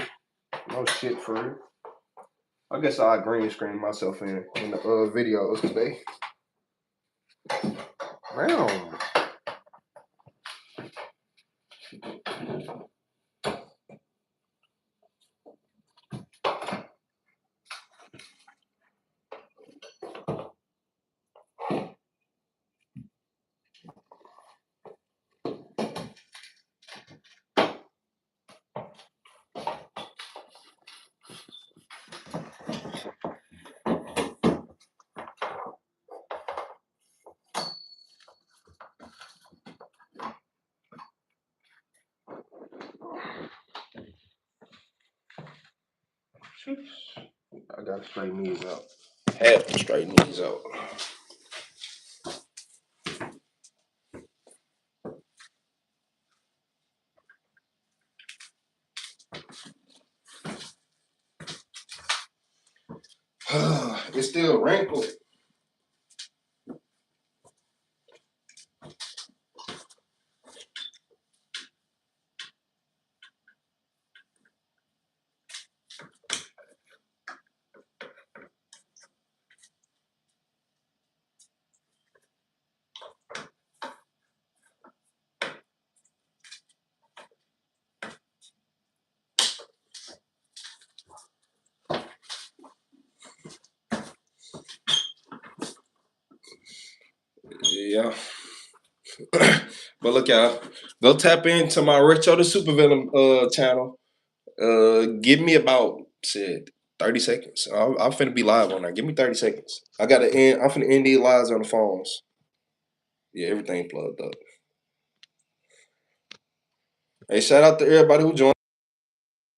A: No shit for real. I guess I green screen myself in the videos today. Damn. I gotta straighten these out. Have to straighten these out. It's still wrinkled. Yeah. But look, y'all, go tap into my Retro the Supervillain channel. Give me about 30 seconds. I'm finna be live on that. Give me 30 seconds. I'm finna end these lives on the phones. Yeah, everything plugged up. Hey, shout out to everybody who joined.